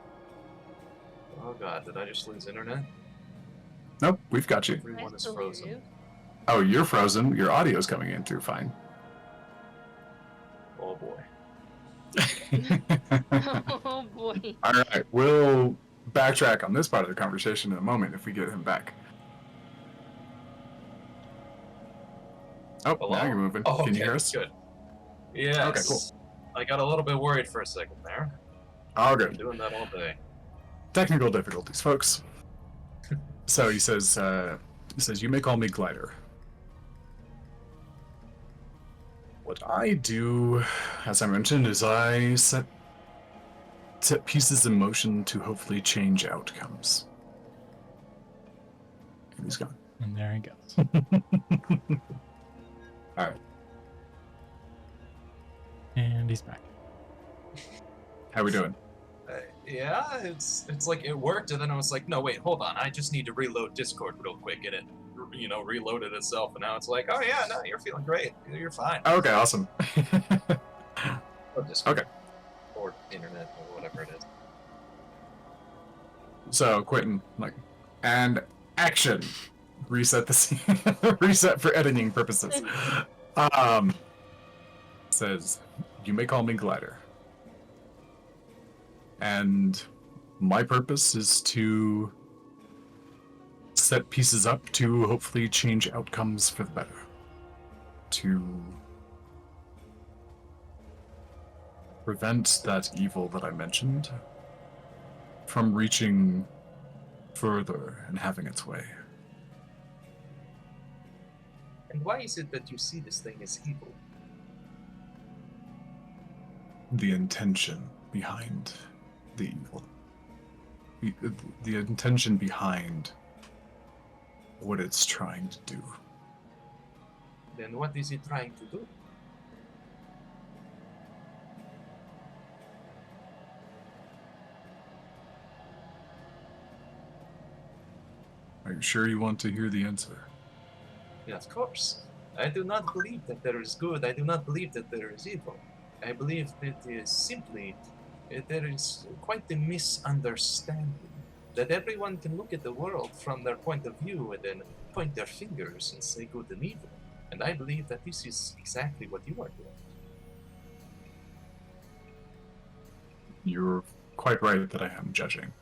Oh god, did I just lose internet? Nope, we've got you. I Everyone is still hear frozen. you. Oh, you're frozen. Your audio's coming in through fine. Oh boy. Oh boy. All right, we'll backtrack on this part of the conversation in a moment if we get him back. Oh, Hello? now you're moving. Oh, Can you okay, hear us? Good. Yes. Okay, cool. I got a little bit worried for a second there. All Been good. doing that all day. Technical difficulties, folks. So he says, you may call me Glider. What I do, as I mentioned, is I set pieces in motion to hopefully change outcomes. And he's gone. And there he goes. All right. And he's back. How we doing? Yeah, it's like it worked, and then I was like, no, wait, hold on, I just need to reload Discord real quick, and it, reloaded itself, and now it's like, oh yeah, no, you're feeling great, you're fine. Okay, awesome. Or Discord. Okay. Or internet, or whatever it is. So Quentin, and action. Reset the scene. Reset for editing purposes. Says, you may call me Glider. And my purpose is to set pieces up to hopefully change outcomes for the better. To prevent that evil that I mentioned from reaching further and having its way. And why is it that you see this thing as evil? The intention behind the evil. The intention behind what it's trying to do. Then what is it trying to do? Are you sure you want to hear the answer? Yeah, of course. I do not believe that there is good. I do not believe that there is evil. I believe that it is simply there is quite a misunderstanding that everyone can look at the world from their point of view and then point their fingers and say good and evil. And I believe that this is exactly what you are doing. You're quite right that I am judging.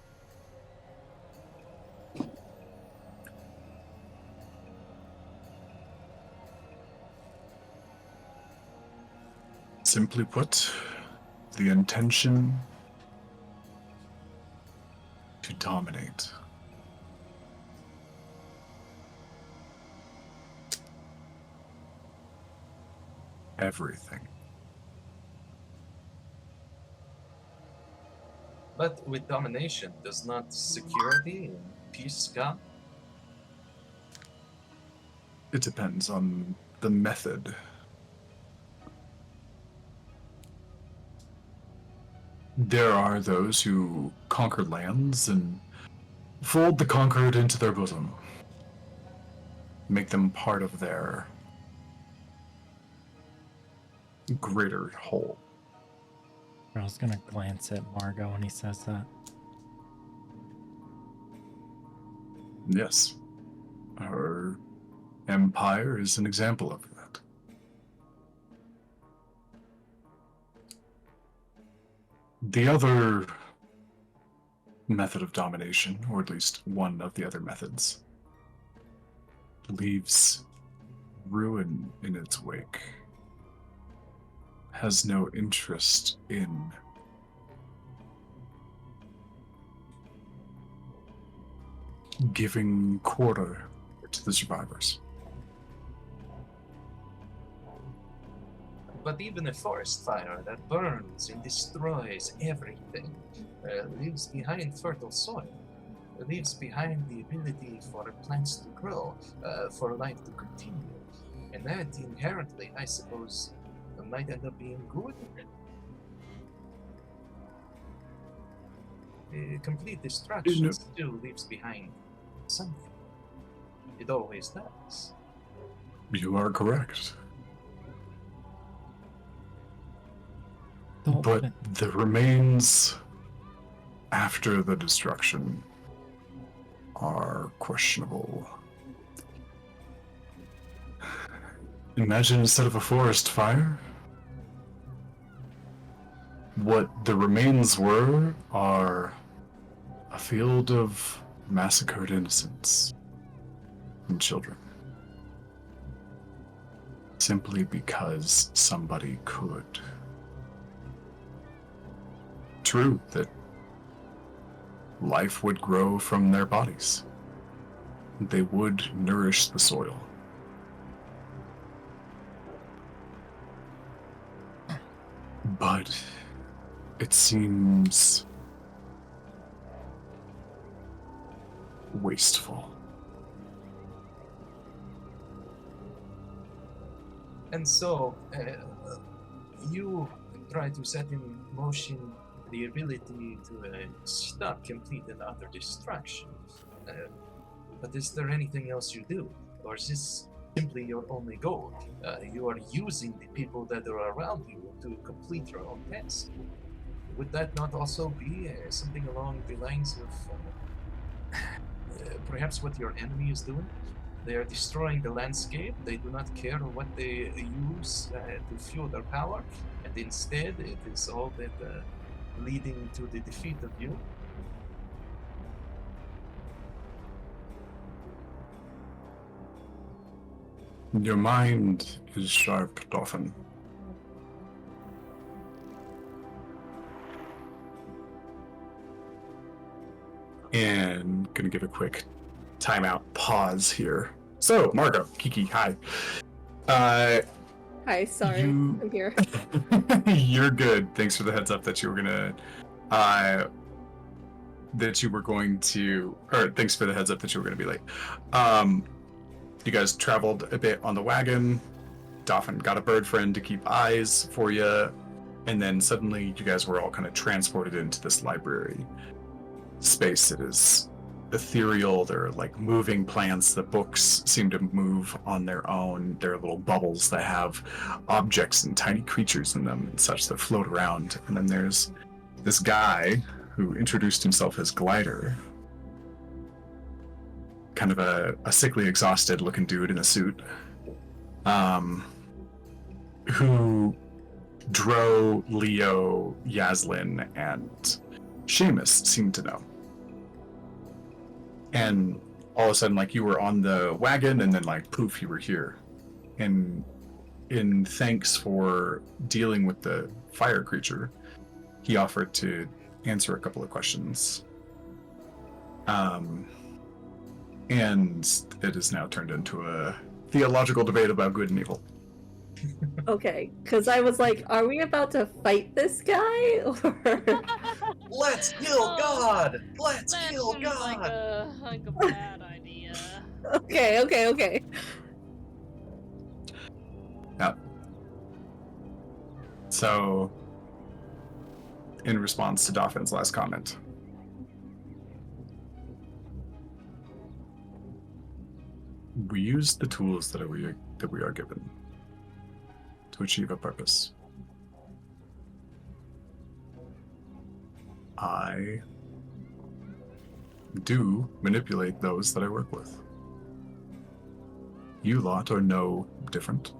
Simply put, the intention to dominate. Everything. But with domination, does not security and peace come? It depends on the method. There are those who conquer lands and fold the conquered into their bosom, make them part of their greater whole. I was gonna glance at Margot when he says that. Yes, her empire is an example of that. The other method of domination, or at least one of the other methods, leaves ruin in its wake, has no interest in giving quarter to the survivors. But even a forest fire that burns and destroys everything leaves behind fertile soil, leaves behind the ability for plants to grow, for life to continue. And that inherently, I suppose, might end up being good. Complete destruction still leaves behind something. It always does. You are correct. Don't But the remains after the destruction are questionable. Imagine instead of a forest fire, what the remains were are a field of massacred innocents and children. Simply because somebody could. True that life would grow from their bodies. They would nourish the soil. But it seems wasteful. And so, you try to set in motion the ability to stop complete and utter destruction. But is there anything else you do? Or is this simply your only goal? You are using the people that are around you to complete your own task. Would that not also be something along the lines of perhaps what your enemy is doing? They are destroying the landscape. They do not care what they use to fuel their power, and instead it is all that leading to the defeat of you. Your mind is sharp, Dolphin. And gonna give a quick timeout pause here. So, Margot, Kiki, hi. Hi, sorry, I'm here. You're good. Thanks for the heads up that you were gonna, thanks for the heads up that you were gonna be late. You guys traveled a bit on the wagon. Dolphin got a bird friend to keep eyes for you, and then suddenly you guys were all kind of transported into this library space. It is ethereal. There are like moving plants. The books seem to move on their own. There are little bubbles that have objects and tiny creatures in them and such that float around. And then there's this guy who introduced himself as Glider. Kind of a sickly, exhausted looking dude in a suit. Who Dro, Leo, Yaslin, and Seamus seemed to know. And all of a sudden, like, you were on the wagon, and then, like, poof, you were here. And in thanks for dealing with the fire creature, he offered to answer a couple of questions. And it has now turned into a theological debate about good and evil. Okay, because I was like, are we about to fight this guy? Or Let's kill God! Let's That kill seems God! like a bad idea. Okay. Yeah. So, in response to Dolphin's last comment, we use the tools that we are given to achieve a purpose. I do manipulate those that I work with. You lot are no different.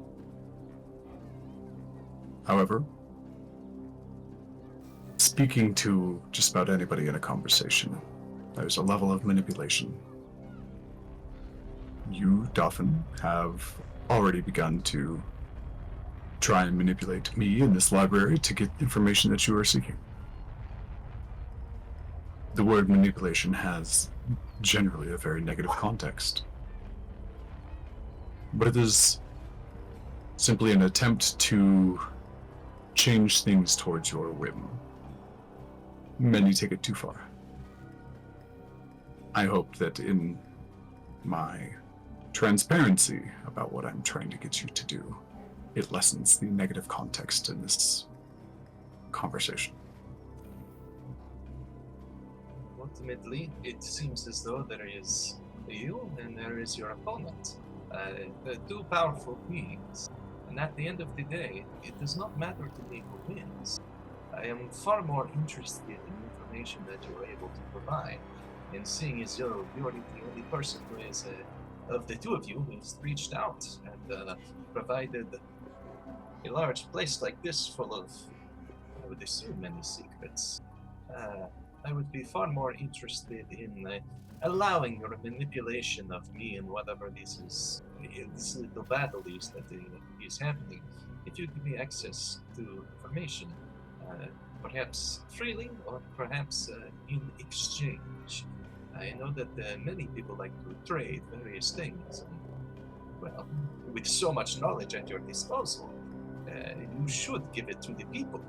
However, speaking to just about anybody in a conversation, there's a level of manipulation. You, Dolphin, have already begun to try and manipulate me in this library to get information that you are seeking. The word manipulation has generally a very negative context. But it is simply an attempt to change things towards your whim. Many take it too far. I hope that in my transparency about what I'm trying to get you to do, it lessens the negative context in this conversation. Ultimately, it seems as though there is you and there is your opponent. The two powerful beings. And at the end of the day, it does not matter to me who wins. I am far more interested in the information that you're able to provide. And seeing as though you're the only person who is, of the two of you, who's reached out and provided a large place like this full of, I would assume, many secrets. I would be far more interested in allowing your manipulation of me and whatever this little battle is that is happening. If you give me access to information, perhaps freely or perhaps in exchange. I know that many people like to trade various things. And, well, with so much knowledge at your disposal, you should give it to the people.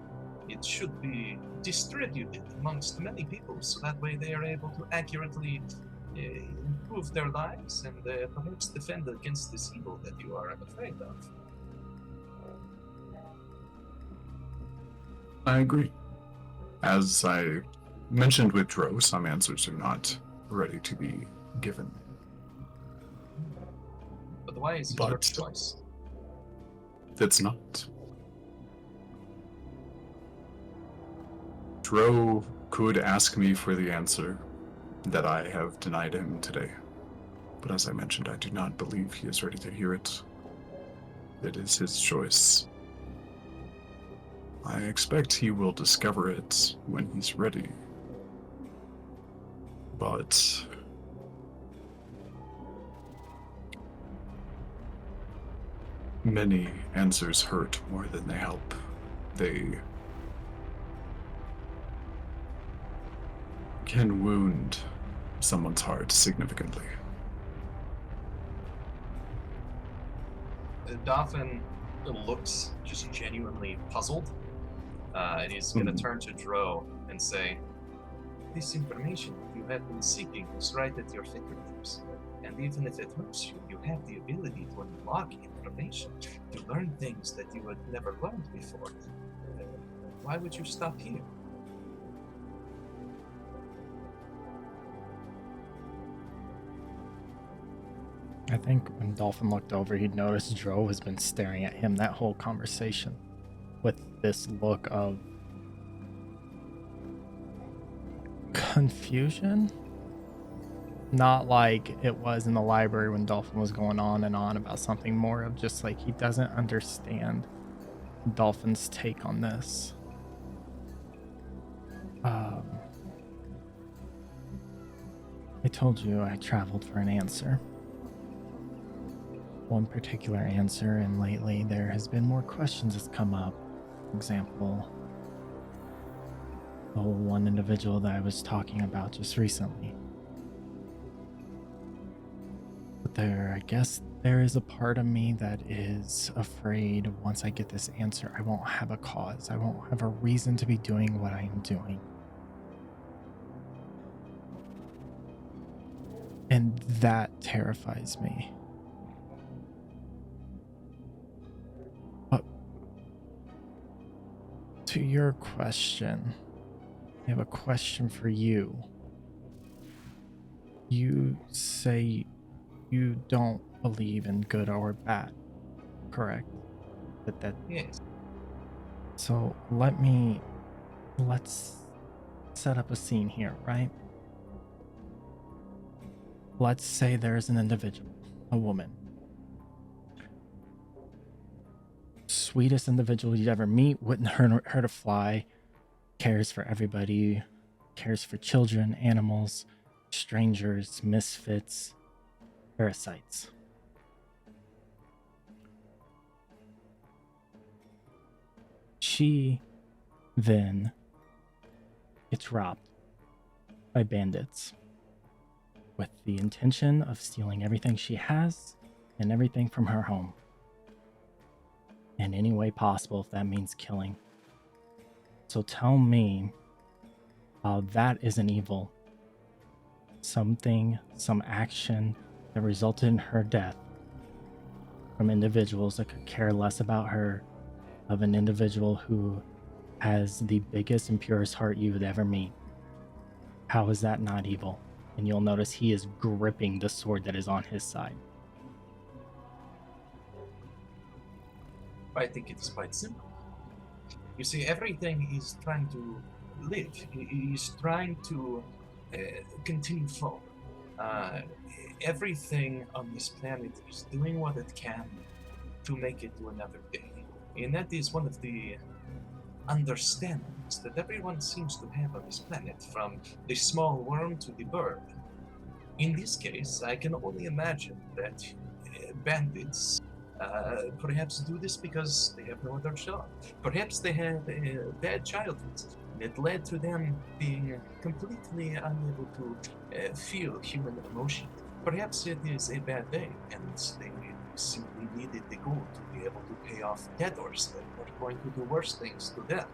It should be distributed amongst many people, so that way they are able to accurately improve their lives and perhaps defend against this evil that you are afraid of. I agree. As I mentioned with Dro, some answers are not ready to be given. But why is it your choice? It's not. Dro could ask me for the answer that I have denied him today. But as I mentioned, I do not believe he is ready to hear it. It is his choice. I expect he will discover it when he's ready. But many answers hurt more than they help. They can wound someone's heart significantly. The Dolphin looks just genuinely puzzled, and he's going to turn to Dro and say, "This information you have been seeking is right at your fingertips, and even if it hurts you, you have the ability to unlock information, to learn things that you had never learned before. Why would you stop here?" I think when Dolphin looked over, he noticed Dro has been staring at him that whole conversation with this look of confusion. Not like it was in the library when Dolphin was going on and on about something, more of just like he doesn't understand Dolphin's take on this. I told you I traveled for an answer. One particular answer, and lately there has been more questions that's come up. For example, the one individual that I was talking about just recently. But I guess there is a part of me that is afraid once I get this answer, I won't have a cause. I won't have a reason to be doing what I am doing. And that terrifies me. But to your question, I have a question for you. You say you don't believe in good or bad, correct? Yes. So let's set up a scene here, right? Let's say there's an individual, a woman. Sweetest individual you'd ever meet, wouldn't hurt her to fly, cares for everybody, cares for children, animals, strangers, misfits, parasites. She then gets robbed by bandits with the intention of stealing everything she has and everything from her home. In any way possible, if that means killing So tell me how that isn't evil. Something, some action that resulted in her death from individuals that could care less about her, of an individual who has the biggest and purest heart you would ever meet. How is that not evil? And you'll notice he is gripping the sword that is on his side. I think it is quite simple. You see, everything is trying to live. Is trying to continue forward. Everything on this planet is doing what it can to make it to another day. And that is one of the understandings that everyone seems to have on this planet, from the small worm to the bird. In this case, I can only imagine that bandits perhaps do this because they have no other job. Perhaps they had bad childhoods that led to them being completely unable to feel human emotion. Perhaps it is a bad day and they simply needed the gold to be able to pay off debtors that were going to do worse things to them.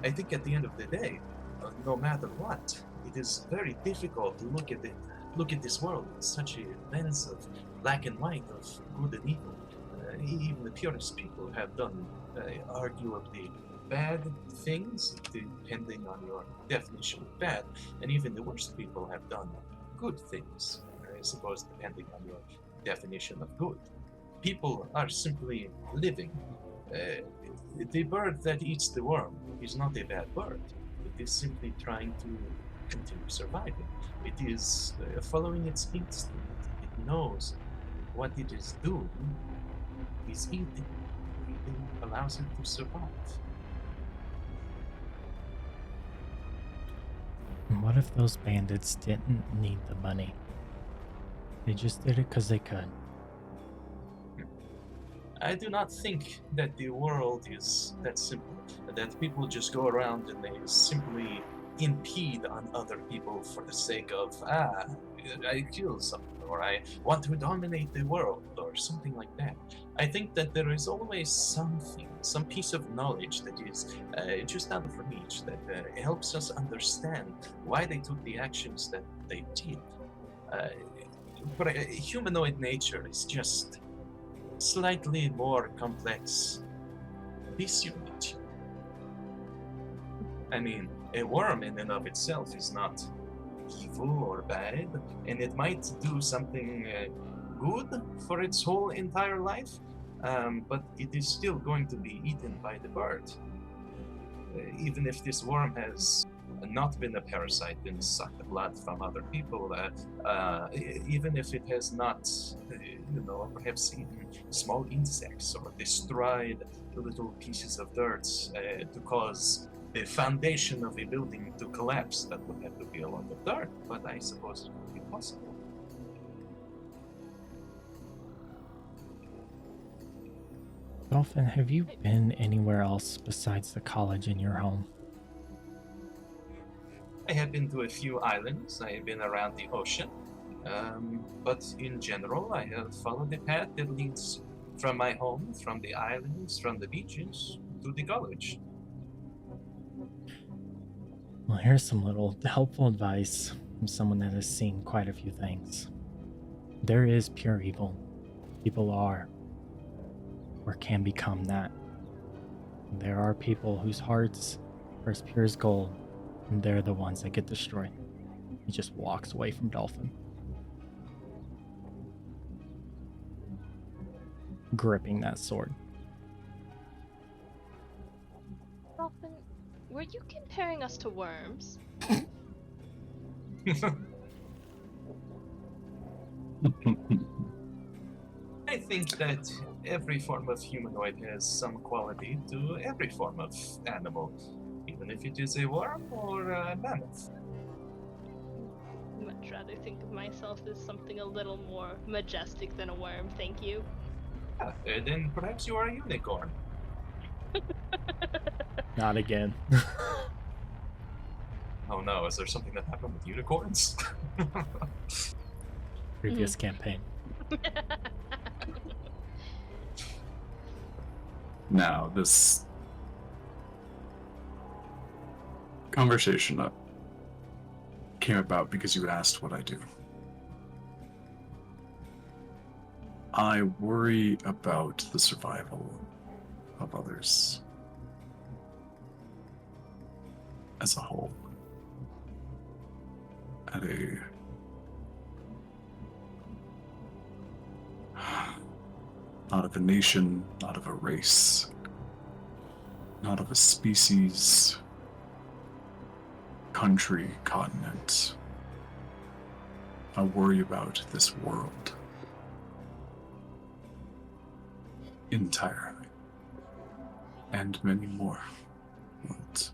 I think at the end of the day, no matter what, it is very difficult to look at this world in such a lens of black and white, of good and evil. Even the purest people have done arguably bad things, depending on your definition of bad, and even the worst people have done good things, I suppose, depending on your definition of good. People are simply living. The bird that eats the worm is not a bad bird. It is simply trying to continue surviving. It is following its instinct. It knows what it is doing is eating. Eating allows it to survive. And what if those bandits didn't need the money? They just did it because they could. I do not think that the world is that simple, that people just go around and they simply impede on other people for the sake of, I kill someone, or I want to dominate the world, or something like that. I think that there is always something, some piece of knowledge that is just out of reach, that helps us understand why they took the actions that they did. But humanoid nature is just slightly more complex this unit. I mean, a worm in and of itself is not evil or bad, and it might do something good for its whole entire life, but it is still going to be eaten by the bird. Even if this worm has not been a parasite and sucked blood from other people, even if it has not, perhaps eaten small insects or destroyed little pieces of dirt to cause the foundation of a building to collapse, that would have to be a lot of dirt, but I suppose it would be possible. Dolphin, have you been anywhere else besides the college and your home? I have been to a few islands, I have been around the ocean, but in general I have followed the path that leads from my home, from the islands, from the beaches, to the college. Well, here's some little helpful advice from someone that has seen quite a few things. There is pure evil. People are, or can become that. There are people whose hearts are as pure as gold, and they're the ones that get destroyed. He just walks away from Dolphin, gripping that sword. Dolphin, were you comparing us to worms? I think that every form of humanoid has some quality to every form of animal, even if it is a worm or a mammoth. I'd much rather think of myself as something a little more majestic than a worm, thank you. Then perhaps you are a unicorn. Not again. Oh no, is there something that happened with unicorns? Previous campaign. Now, this conversation came about because you asked what I do. I worry about the survival of others as a whole. At a not of a nation, not of a race, not of a species, country, continent. I worry about this world entirely, and many more worlds.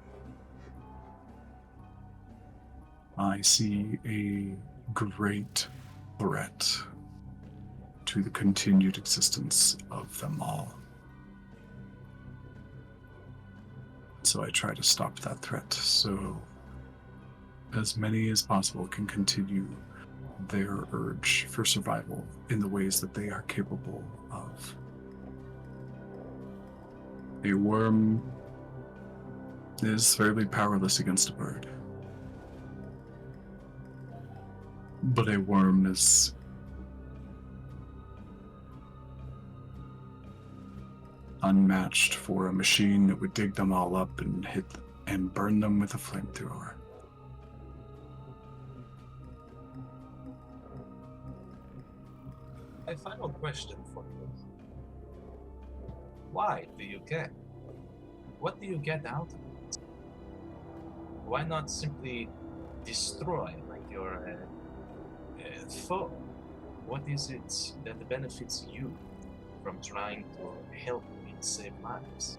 I see a great threat to the continued existence of them all. So I try to stop that threat so as many as possible can continue their urge for survival in the ways that they are capable of. A worm is fairly powerless against a bird. But a worm is unmatched for a machine that would dig them all up and hit and burn them with a flamethrower. A final question for you. Why do you care? What do you get out of it? Why not simply destroy like your foe? What is it that benefits you from trying to help and save lives?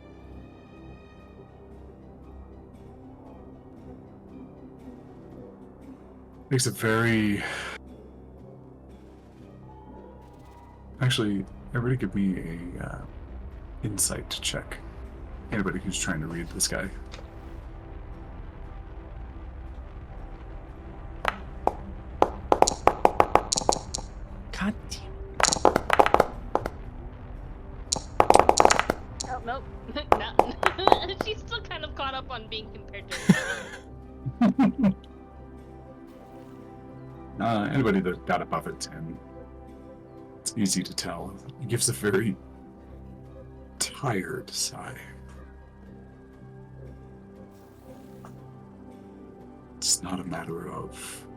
Makes it very... Actually, everybody give me a insight check. Anybody who's trying to read this guy. God damn. Oh, nope. No. She's still kind of caught up on being compared to Anybody that got above a 10, it's easy to tell. He gives a very tired sigh. It's not a matter of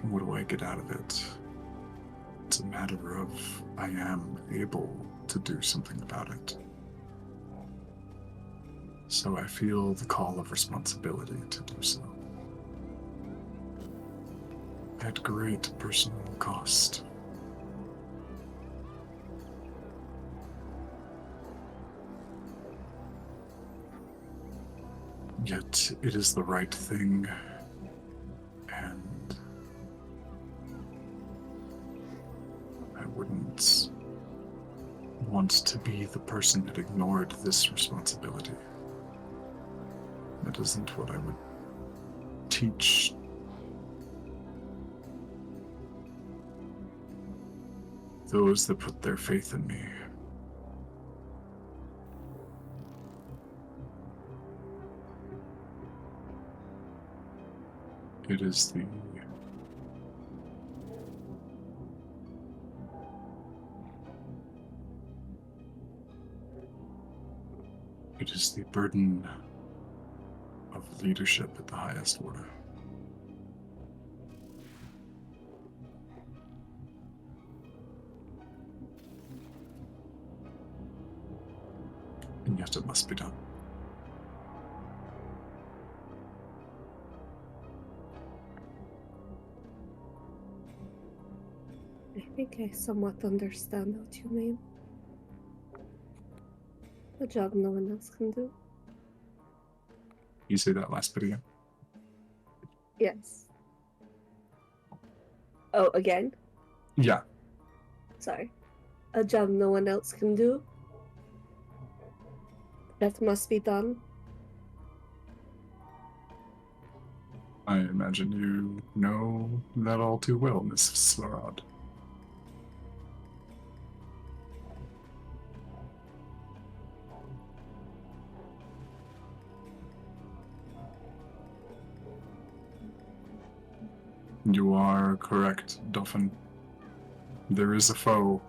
what do I get out of it. It's a matter of I am able to do something about it. So I feel the call of responsibility to do so. At great personal cost. Yet it is the right thing, and I wouldn't want to be the person that ignored this responsibility. That isn't what I would teach those that put their faith in me. It is the burden of leadership at the highest order. And yet it must be done. I think I somewhat understand what you mean. A job no one else can do. You say that last bit again? Yes. Oh, again? Yeah. Sorry. A job no one else can do. That must be done. I imagine you know that all too well, Mrs. Svarad. You are correct, Dolphin. There is a foe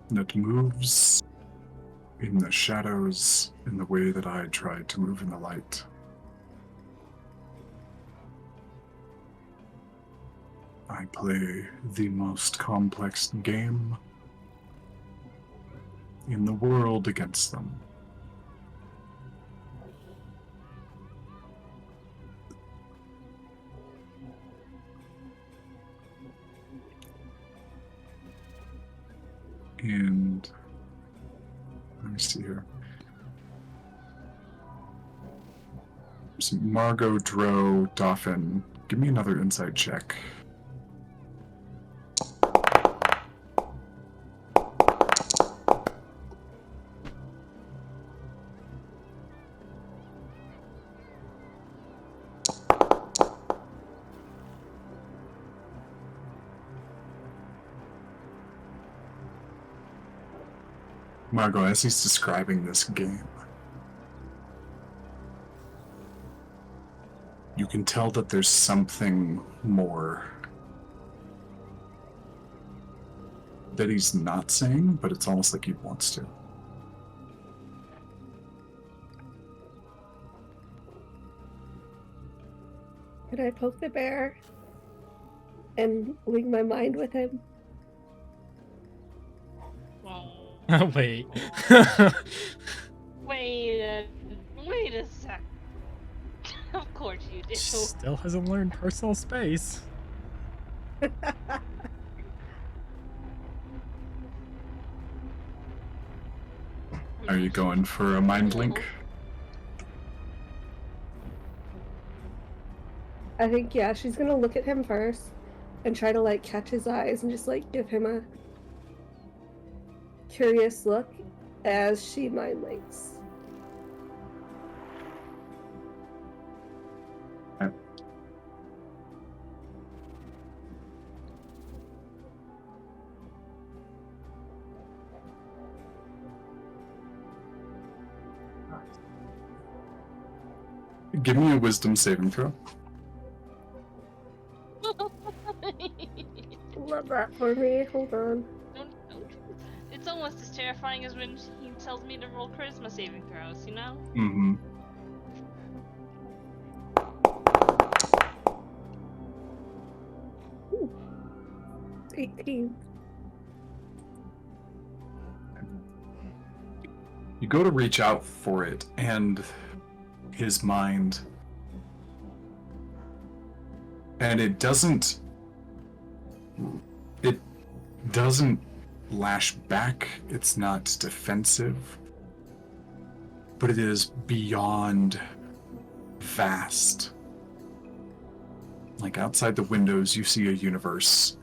that moves in the shadows in the way that I tried to move in the light. I play the most complex game in the world against them. And let me see here. There's Margot, Dro, Dolphin. Give me another insight check. Margot, as he's describing this game, you can tell that there's something more that he's not saying, but it's almost like he wants to. Could I poke the bear and link my mind with him? Wait. Wait a sec. Of course you do. Still hasn't learned personal space. Are you going for a mind link? I think, yeah, she's gonna look at him first and try to, like, catch his eyes and just, like, give him a curious look as she mind links. Okay. Give me a wisdom saving throw. Love that for me. Hold on. Don't. It's almost as terrifying as when he tells me to roll charisma saving throws, you know? Mm-hmm. Ooh. 18. You go to reach out for it, and his mind, and it doesn't lash back. It's not defensive, but it is beyond vast. Like, outside the windows, you see a universe,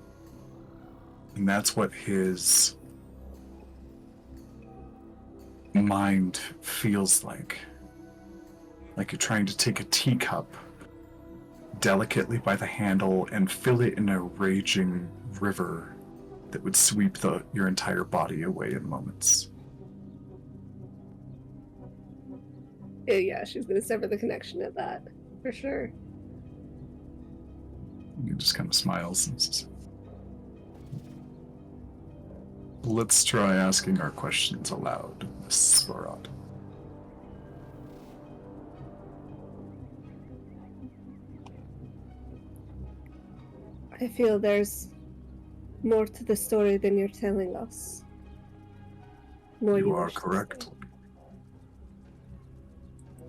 and that's what his mind feels like. Like you're trying to take a teacup delicately by the handle and fill it in a raging river that would sweep your entire body away in moments. Yeah, she's gonna sever the connection at that, for sure. He just kind of smiles and says, let's try asking our questions aloud, Miss Svarad. I feel there's more to the story than you're telling us. More You are wish to correct. say.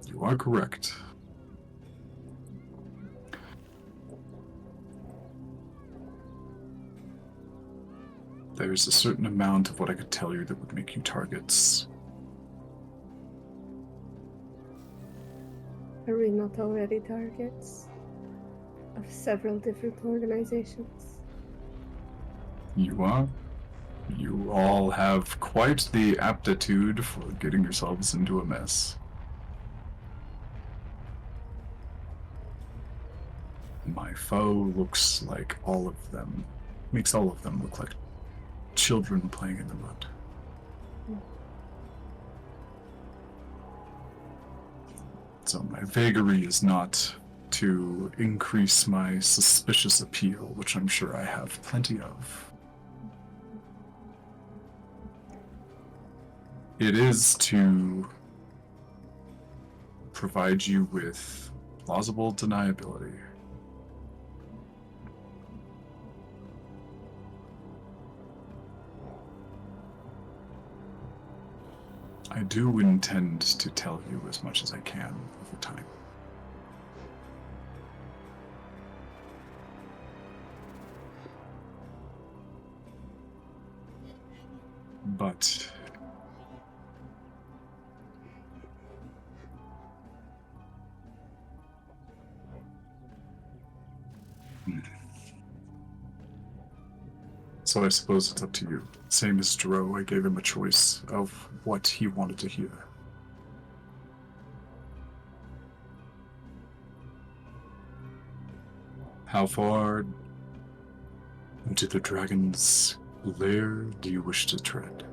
You are correct. There's a certain amount of what I could tell you that would make you targets. Are we not already targets of several different organizations? You are. You all have quite the aptitude for getting yourselves into a mess. My foe looks like all of them. Makes all of them look like children playing in the mud. So my vagary is not to increase my suspicious appeal, which I'm sure I have plenty of. It is to provide you with plausible deniability. I do intend to tell you as much as I can over time. But so I suppose it's up to you. Same as Dro, I gave him a choice of what he wanted to hear. How far into the dragon's lair do you wish to tread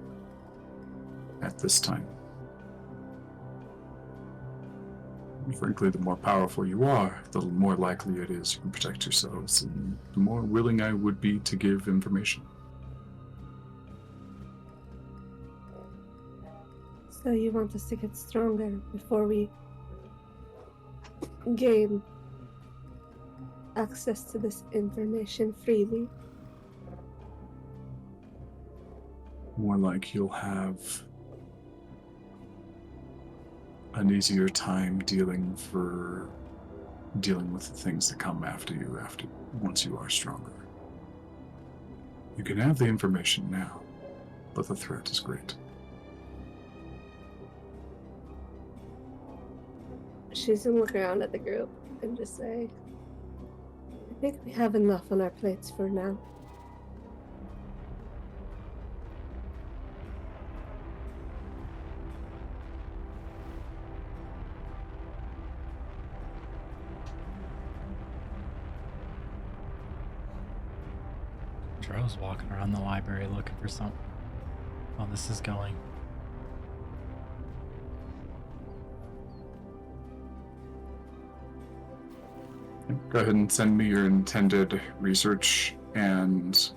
at this time? Frankly, the more powerful you are, the more likely it is you can protect yourselves, and the more willing I would be to give information. So you want us to get stronger before we gain access to this information freely? More like you'll have an easier time dealing with the things that come after you once you are stronger. You can have the information now, but the threat is great. She's gonna look around at the group and just say, I think we have enough on our plates for now. Dro's walking around the library looking for something. Oh, this is going. Go ahead and send me your intended research and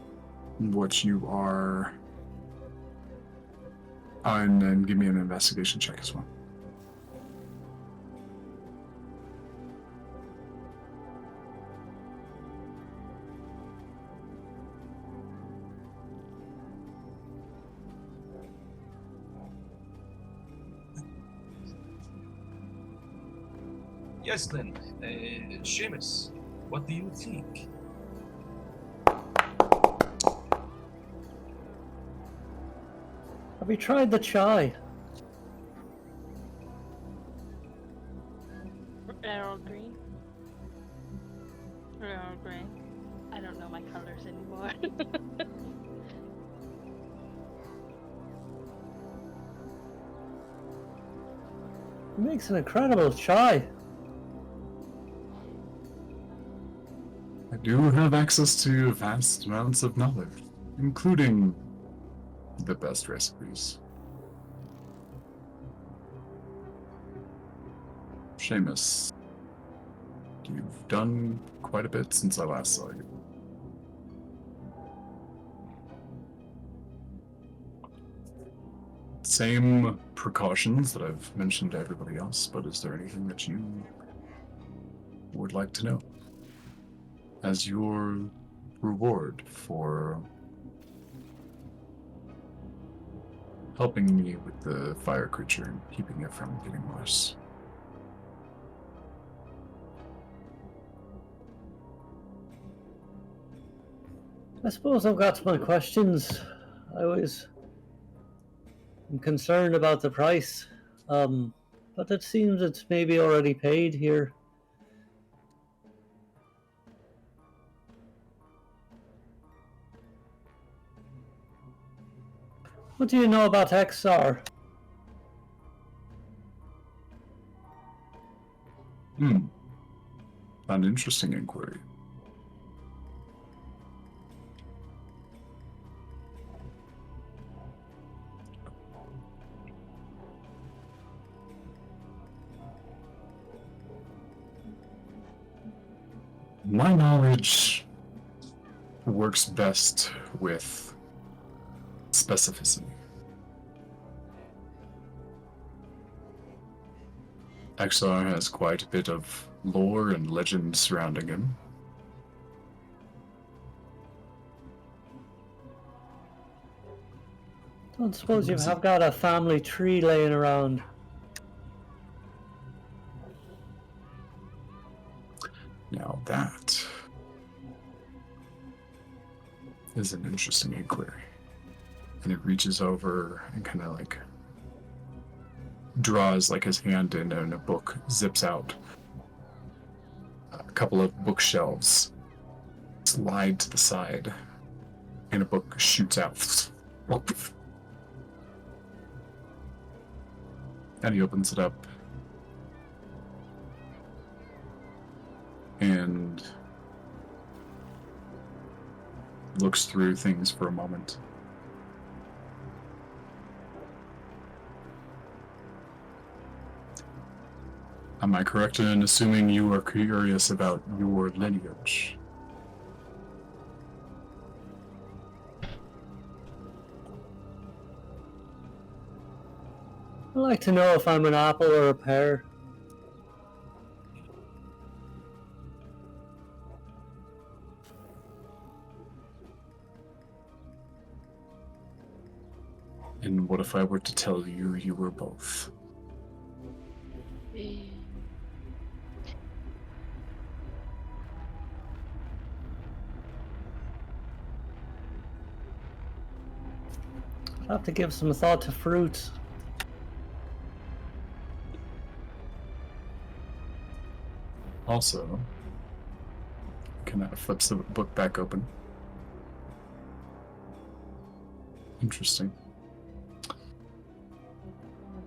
what you are, and then give me an investigation check as well. Yes, then, Seamus, what do you think? Have you tried the chai? Emerald green. Emerald gray. I don't know my colors anymore. It makes an incredible chai. I do have access to vast amounts of knowledge, including the best recipes. Seamus, you've done quite a bit since I last saw you. Same precautions that I've mentioned to everybody else, but is there anything that you would like to know as your reward for helping me with the fire creature and keeping it from getting worse? I suppose I've got my questions. I always am concerned about the price, but it seems it's maybe already paid here. What do you know about XR? An interesting inquiry. My knowledge works best with specificity. Exar has quite a bit of lore and legend surrounding him. Don't suppose you have got a family tree laying around. Now that is an interesting inquiry. And it reaches over and kind of like draws like his hand in, and a book zips out. A couple of bookshelves slide to the side, and a book shoots out. And he opens it up. And looks through things for a moment. Am I correct in assuming you are curious about your lineage? I'd like to know if I'm an apple or a pear. And what if I were to tell you you were both? I'll have to give some thought to fruits. Also, kind of flips the book back open. Interesting.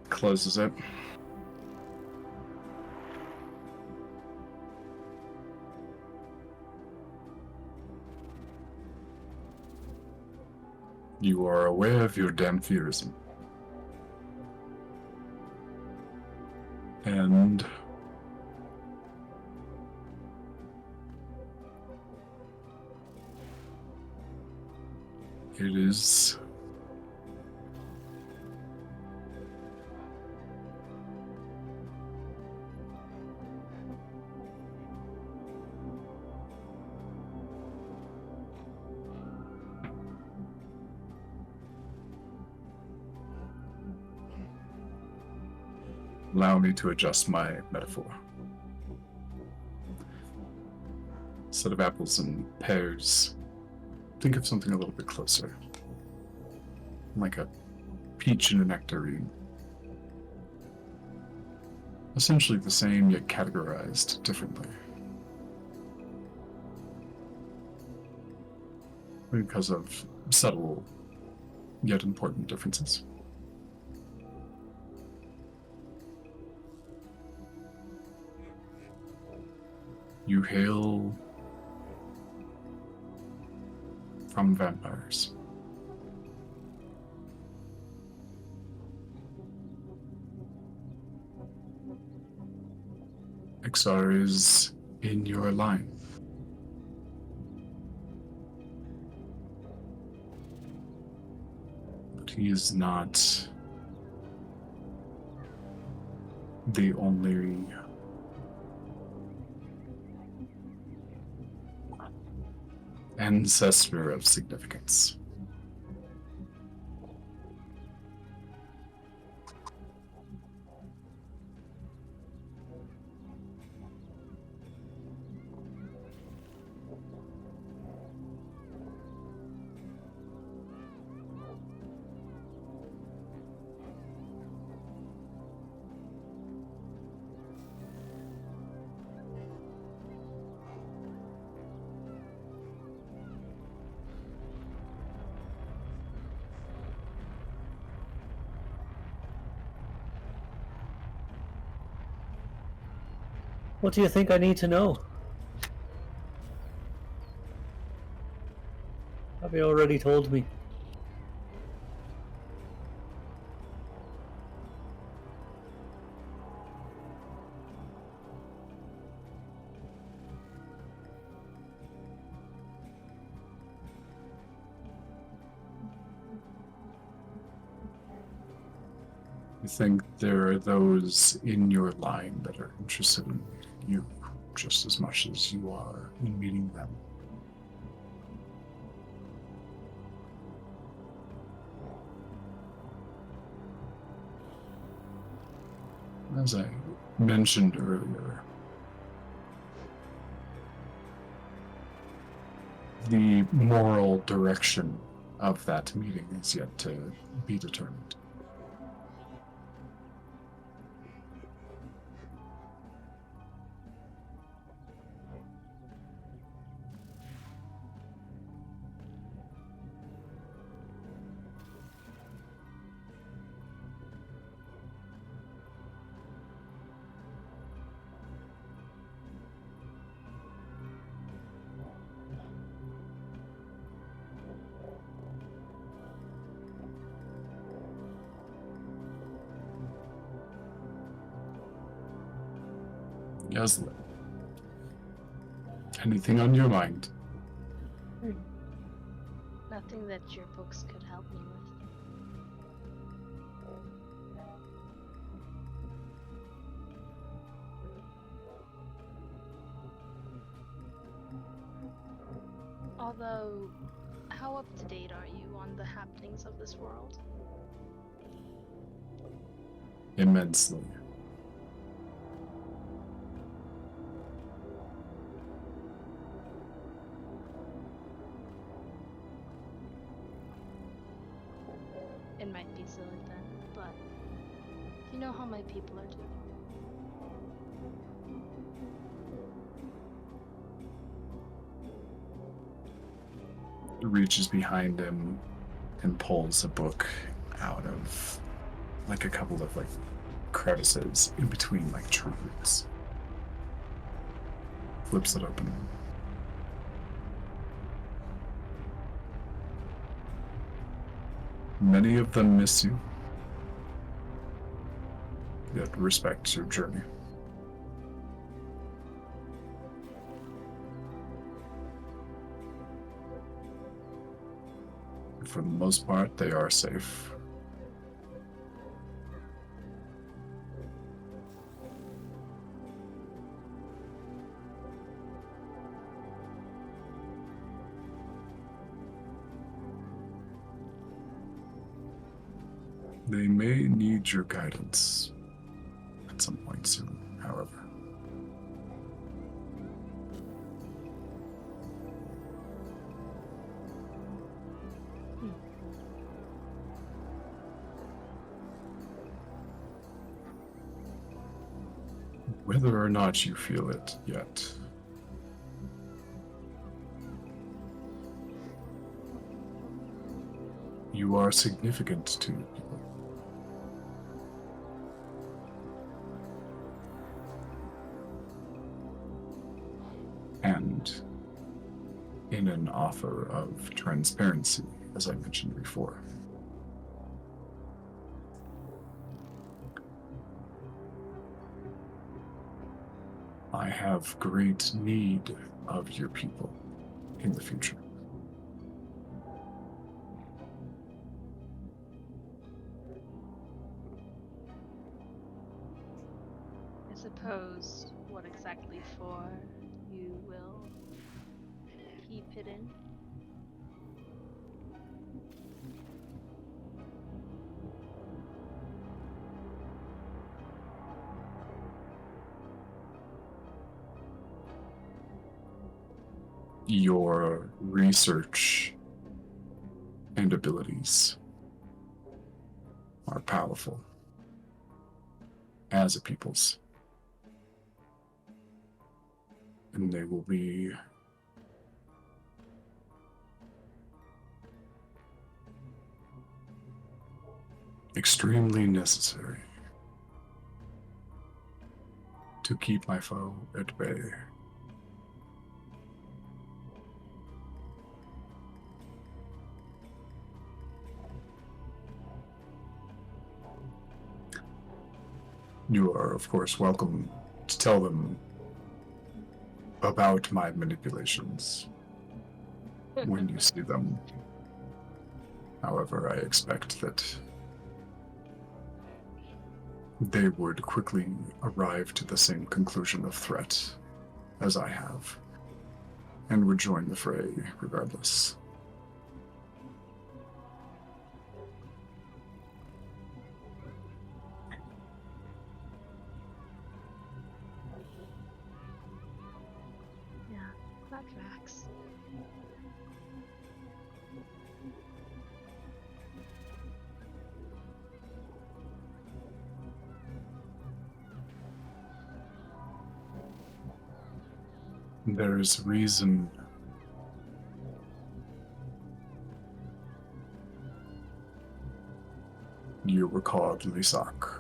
Closes it. You are aware of your Damphirism. And it is allow me to adjust my metaphor. Instead of apples and pears, think of something a little bit closer. Like a peach and a nectarine. Essentially the same, yet categorized differently. Because of subtle, yet important differences. You hail from vampires. Exar is in your line. But he is not the only ancestor of significance. What do you think I need to know? Have you already told me? think there are those in your line that are interested in you just as much as you are in meeting them. As I mentioned earlier, the moral direction of that meeting is yet to be determined. Yasla, anything on your mind? Nothing that your books could help me with. Although, how up to date are you on the happenings of this world? Immensely. It might be silly then, but you know how my people are doing. Reaches behind him and pulls a book out of like a couple of like crevices in between like tree roots. Flips it open. Many of them miss you, yet respect your journey. For the most part, they are safe. They may need your guidance at some point soon, however. Whether or not you feel it yet, you are significant to people. And in an offer of transparency, as I mentioned before. I have great need of your people in the future. I suppose what exactly for you will keep hidden. Your research and abilities are powerful as a people's. And they will be extremely necessary to keep my foe at bay. You are, of course, welcome to tell them about my manipulations when you see them. However, I expect that they would quickly arrive to the same conclusion of threat as I have, and would join the fray regardless. Yeah, that tracks. There is reason you were called Lisak.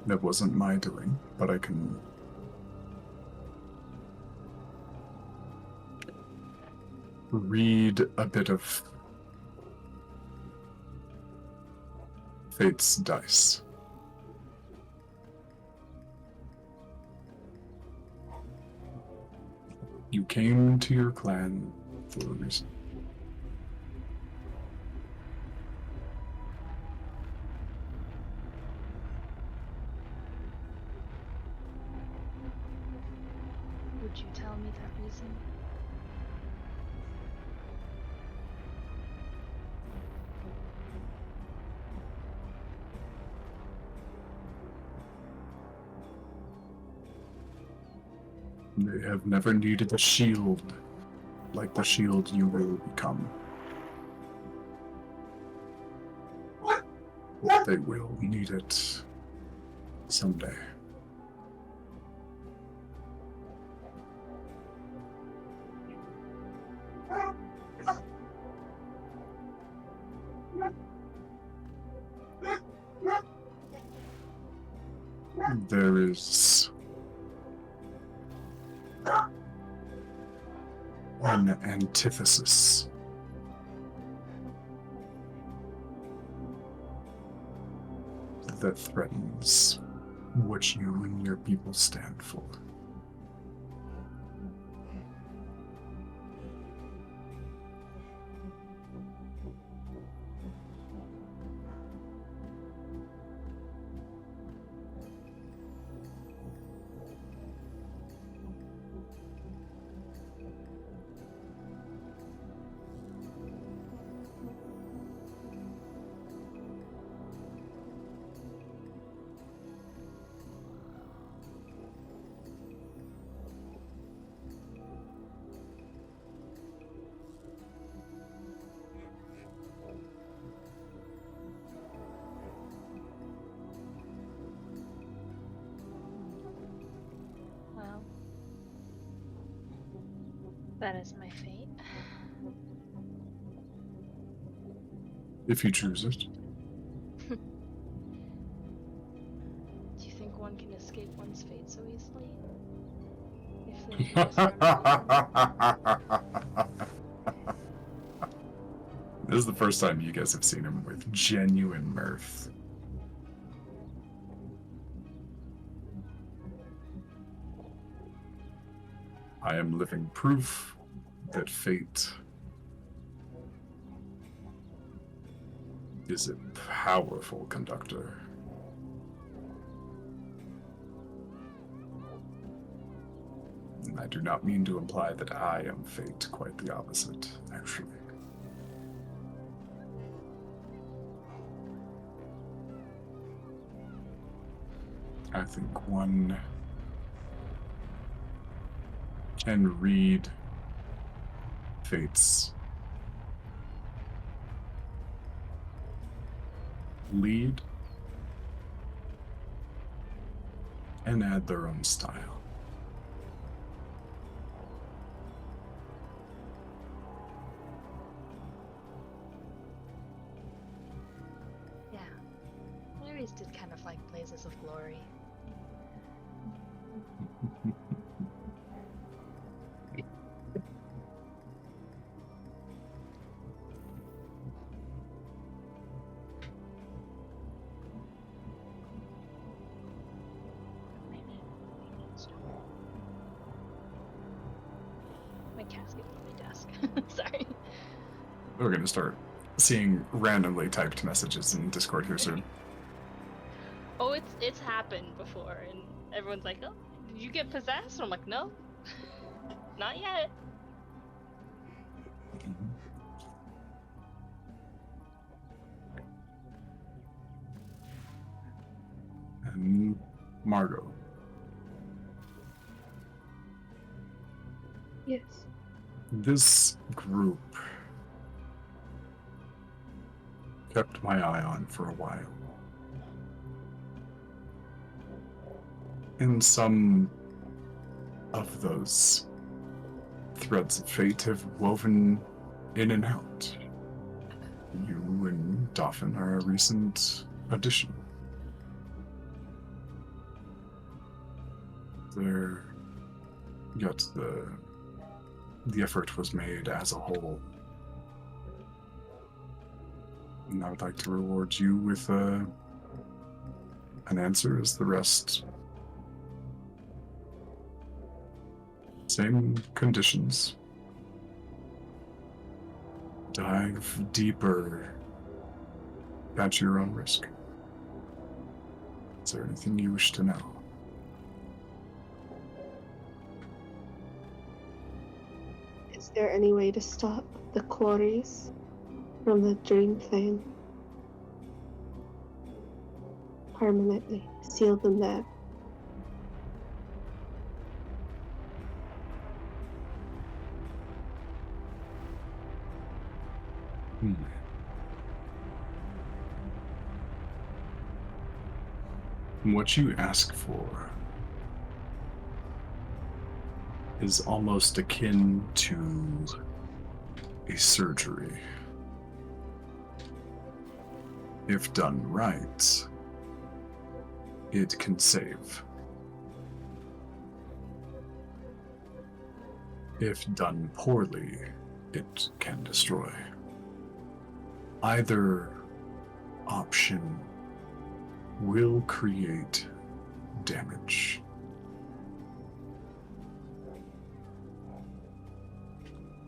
That wasn't my doing, but I can read a bit of Fate's dice. You came to your clan for a reason. Would you tell me that reason? They have never needed a shield like the shield you will become. But they will need it someday. There is an antithesis. That threatens what you and your people stand for. Well, that is my fate. If you choose it. Do you think one can escape one's fate so easily? If they do This is the first time you guys have seen him with genuine mirth. I am living proof that fate is a powerful conductor. And I do not mean to imply that I am fate, quite the opposite, actually. I think one can read fate's lead and add their own style. Yeah. I always did kind of like Blazes of Glory. on my desk. Sorry. We're gonna start seeing randomly typed messages in Discord here soon. Oh, it's happened before, and everyone's like, "Oh, did you get possessed?" And I'm like, "No, not yet." And Margot. Yes. This group kept my eye on for a while. And some of those threads of fate have woven in and out. You and Dauphin are a recent addition. Yet the effort was made as a whole. And I would like to reward you with an answer as the rest. Same conditions. Dive deeper at your own risk. Is there anything you wish to know? Is there any way to stop the quarries from the dream plane? Permanently seal them there. What you ask for is almost akin to a surgery. If done right, it can save. If done poorly, it can destroy. Either option will create damage.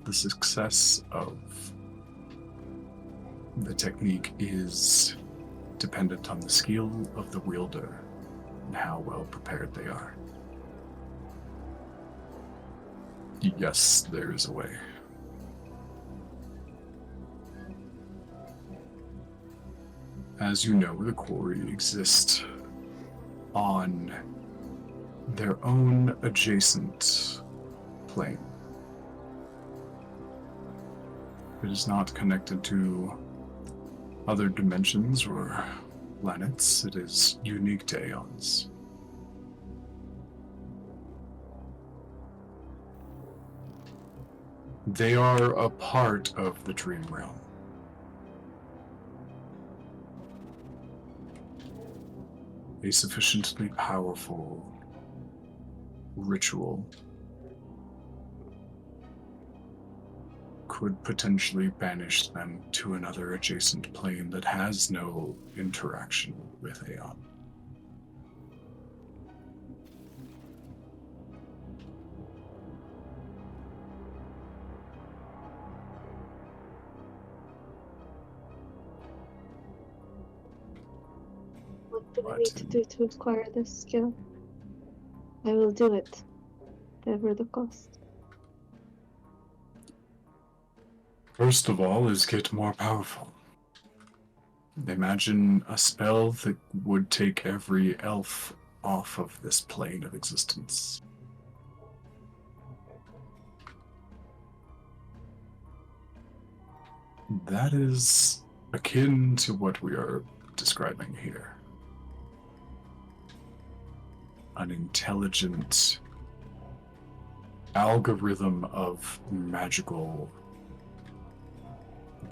The success of the technique is dependent on the skill of the wielder and how well prepared they are. Yes, there is a way. As you know, the quarry exists on their own adjacent plane. It is not connected to other dimensions or planets. It is unique to Aeons. They are a part of the dream realm. A sufficiently powerful ritual could potentially banish them to another adjacent plane that has no interaction with Aeon. What do I need to do to acquire this skill? I will do it, whatever the cost. First of all is get more powerful. Imagine a spell that would take every elf off of this plane of existence. That is akin to what we are describing here. An intelligent algorithm of magical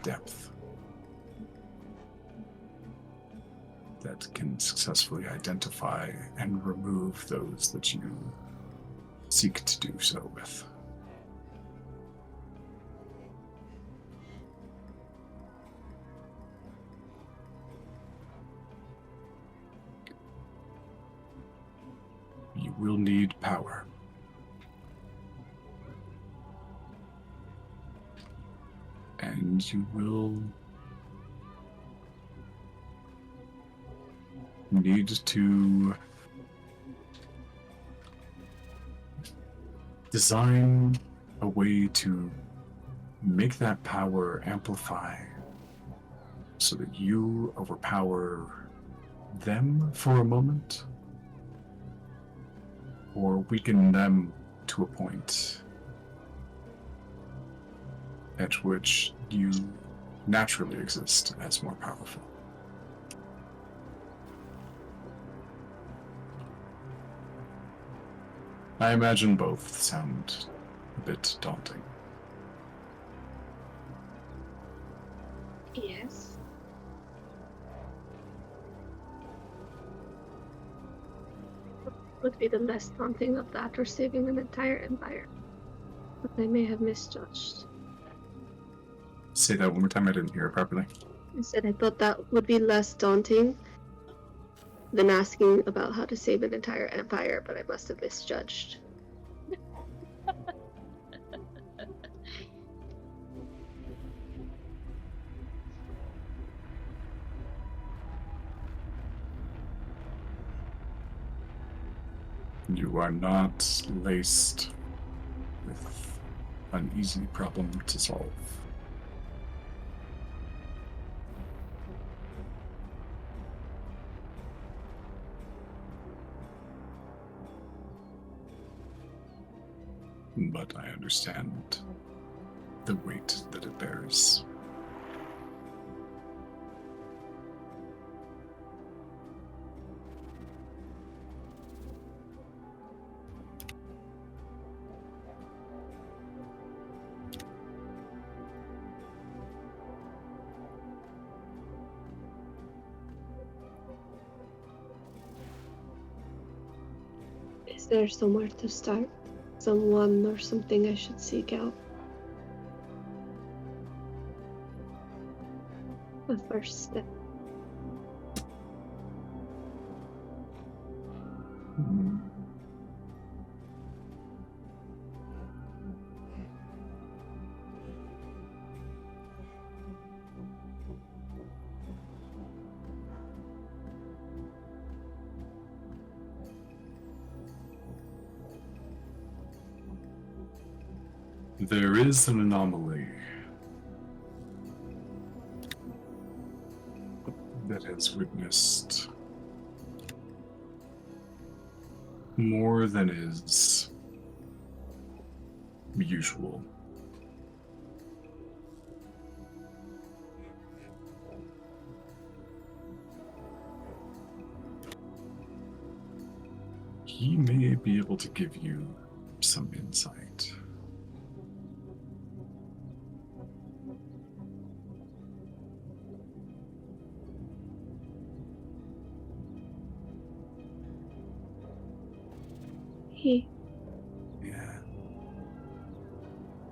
depth that can successfully identify and remove those that you seek to do so with. You will need power. And you will need to design a way to make that power amplify so that you overpower them for a moment or weaken them to a point at which you naturally exist as more powerful. I imagine both sound a bit daunting. Yes. Would be the less daunting of that or saving an entire empire. But I may have misjudged. Say that one more time, I didn't hear it properly. I said I thought that would be less daunting than asking about how to save an entire empire, but I must have misjudged. You are not laced with an easy problem to solve. But I understand the weight that it bears. Is there somewhere to start? Someone or something I should seek out? The first step. There is an anomaly that has witnessed more than is usual. He may be able to give you some insight. Yeah.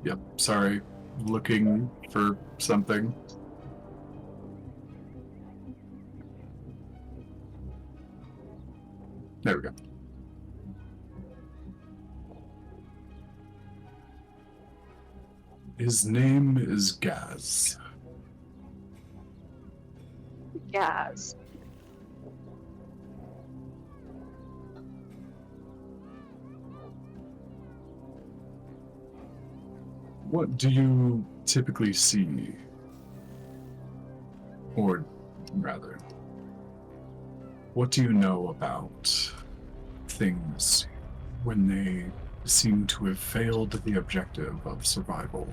Yep, sorry. Looking for something. There we go. His name is Gaz. Yes. What do you typically see? Or rather, what do you know about things when they seem to have failed the objective of survival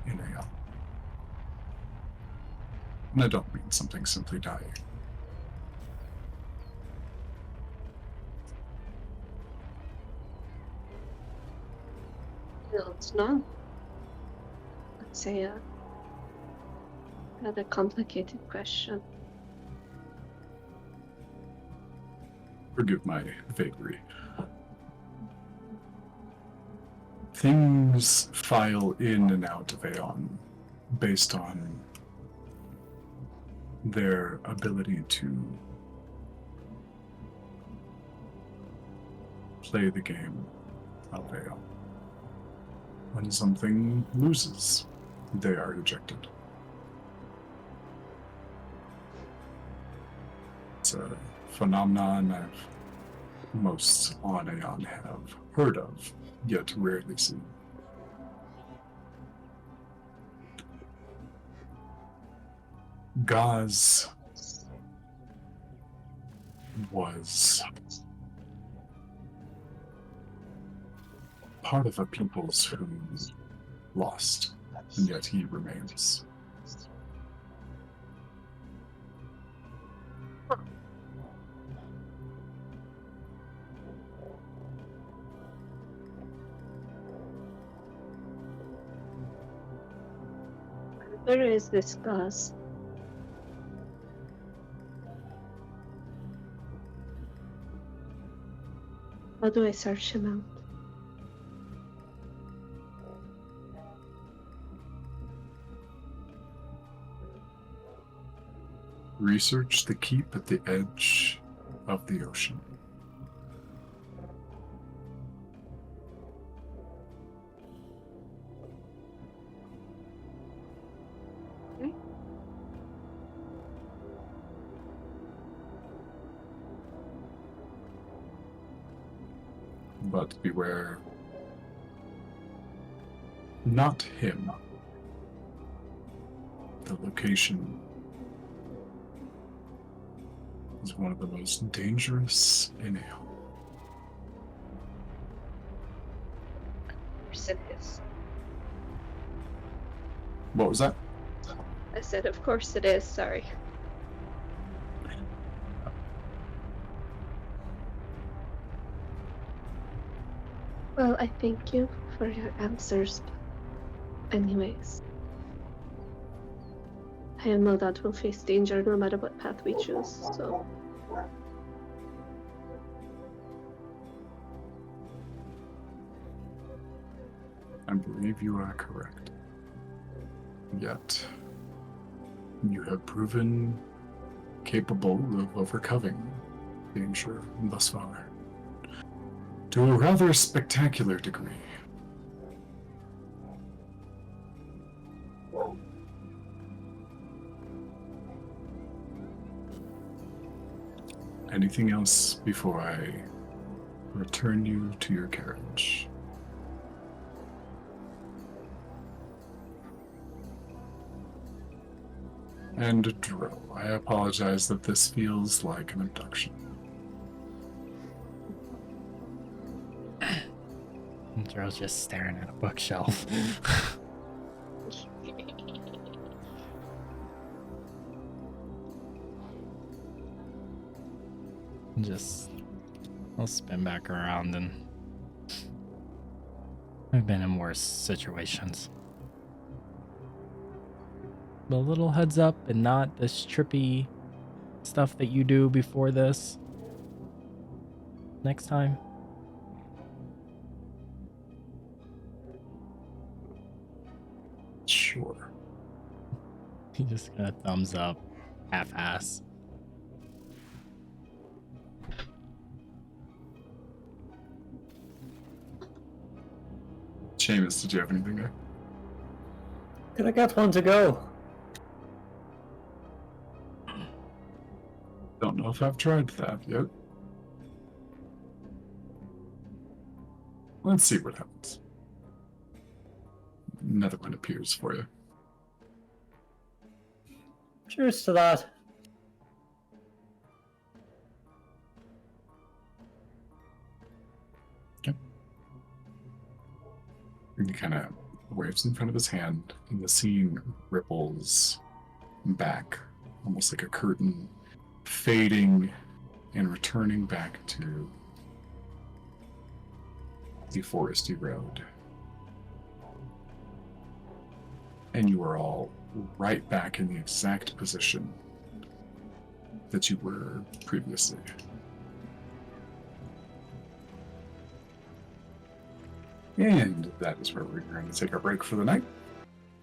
in AI? And I don't mean something simply dying. No, it's not. It's a rather complicated question. Forgive my vagary. Things file in and out of Aeon based on their ability to play the game of Aeon. When something loses, they are ejected. It's a phenomenon most on Aeon have heard of, yet rarely seen. Gaz was part of a people's who lost, and yet he remains. Where is this Gaz? How do I search him out? Research the keep at the edge of the ocean. Okay. But beware. Not him. The location is one of the most dangerous in Aeon. Of course it is. What was that? I said, of course it is, sorry. Well, I thank you for your answers. Anyways, I have no doubt we'll face danger no matter what path we choose, so. I believe you are correct. Yet, you have proven capable of overcoming danger thus far. To a rather spectacular degree. Anything else before I return you to your carriage? And Dro, I apologize that this feels like an abduction. Dro's just staring at a bookshelf. I'll spin back around, and I've been in worse situations. But a little heads up, and not this trippy stuff that you do before this. Next time. Sure. He just got a thumbs up, half-ass. Seamus, did you have anything there? Can I get one to go? Don't know if I've tried that yet. Let's see what happens. Another one appears for you. Cheers to that. Okay. And he kind of waves in front of his hand, and the scene ripples back, almost like a curtain, fading and returning back to the foresty road. And you are all right back in the exact position that you were previously. And that is where we're going to take our break for the night.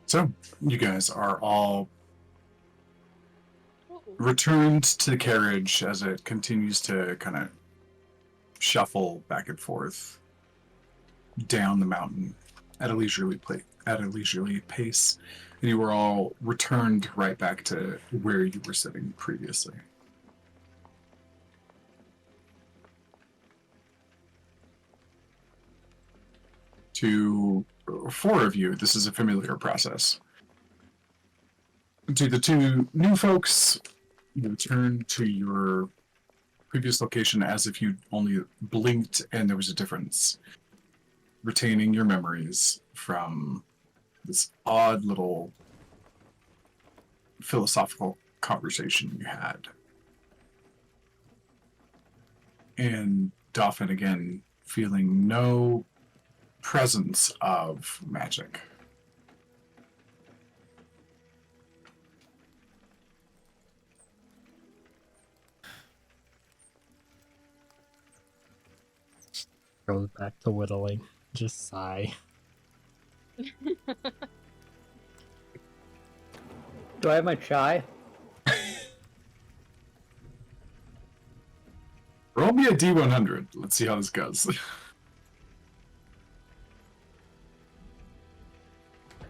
So, you guys are all returned to the carriage as it continues to kind of shuffle back and forth down the mountain at a leisurely pace, and you were all returned right back to where you were sitting previously. To 4 of you, this is a familiar process. To the 2 new folks, you return to your previous location as if you only blinked and there was a difference, retaining your memories from this odd little philosophical conversation you had. And Dauphin again feeling no presence of magic. Goes back to whittling. Just sigh. Do I have my chai? Roll me a D100. Let's see how this goes.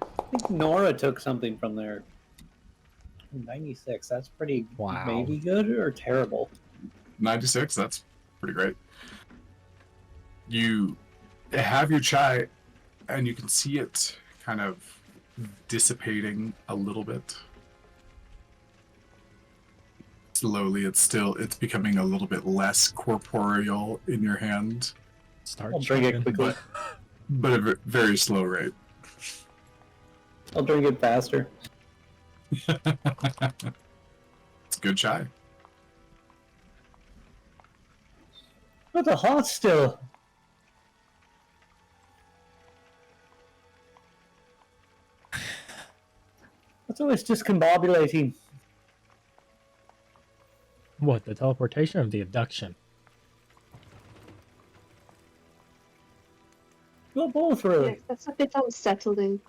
I think Nora took something from there. 96. That's pretty Wow. maybe good or terrible. 96, that's pretty great. You have your chai, and you can see it kind of dissipating a little bit. Slowly, it's becoming a little bit less corporeal in your hand, Start I'll drink it chugging. quickly. but at a very slow rate. I'll drink it faster. It's good chai. But the hot still. That's always discombobulating. What, the teleportation or the abduction? Well, both really. Yes, that's a bit unsettling.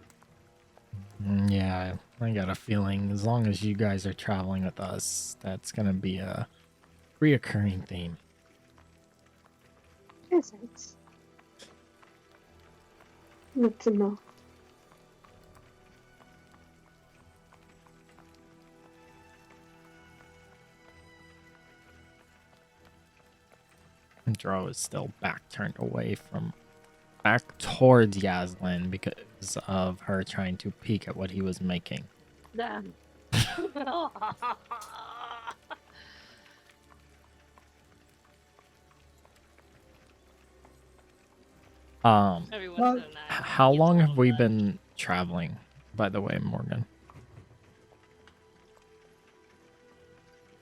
Yeah, I got a feeling as long as you guys are traveling with us, that's gonna be a reoccurring theme. Is it? Good to know. Dro is still back turned away from back towards Yaslin because of her trying to peek at what he was making. Damn. Everyone's Well, so nice. How It's long all have we done. been traveling, by the way, Morgan?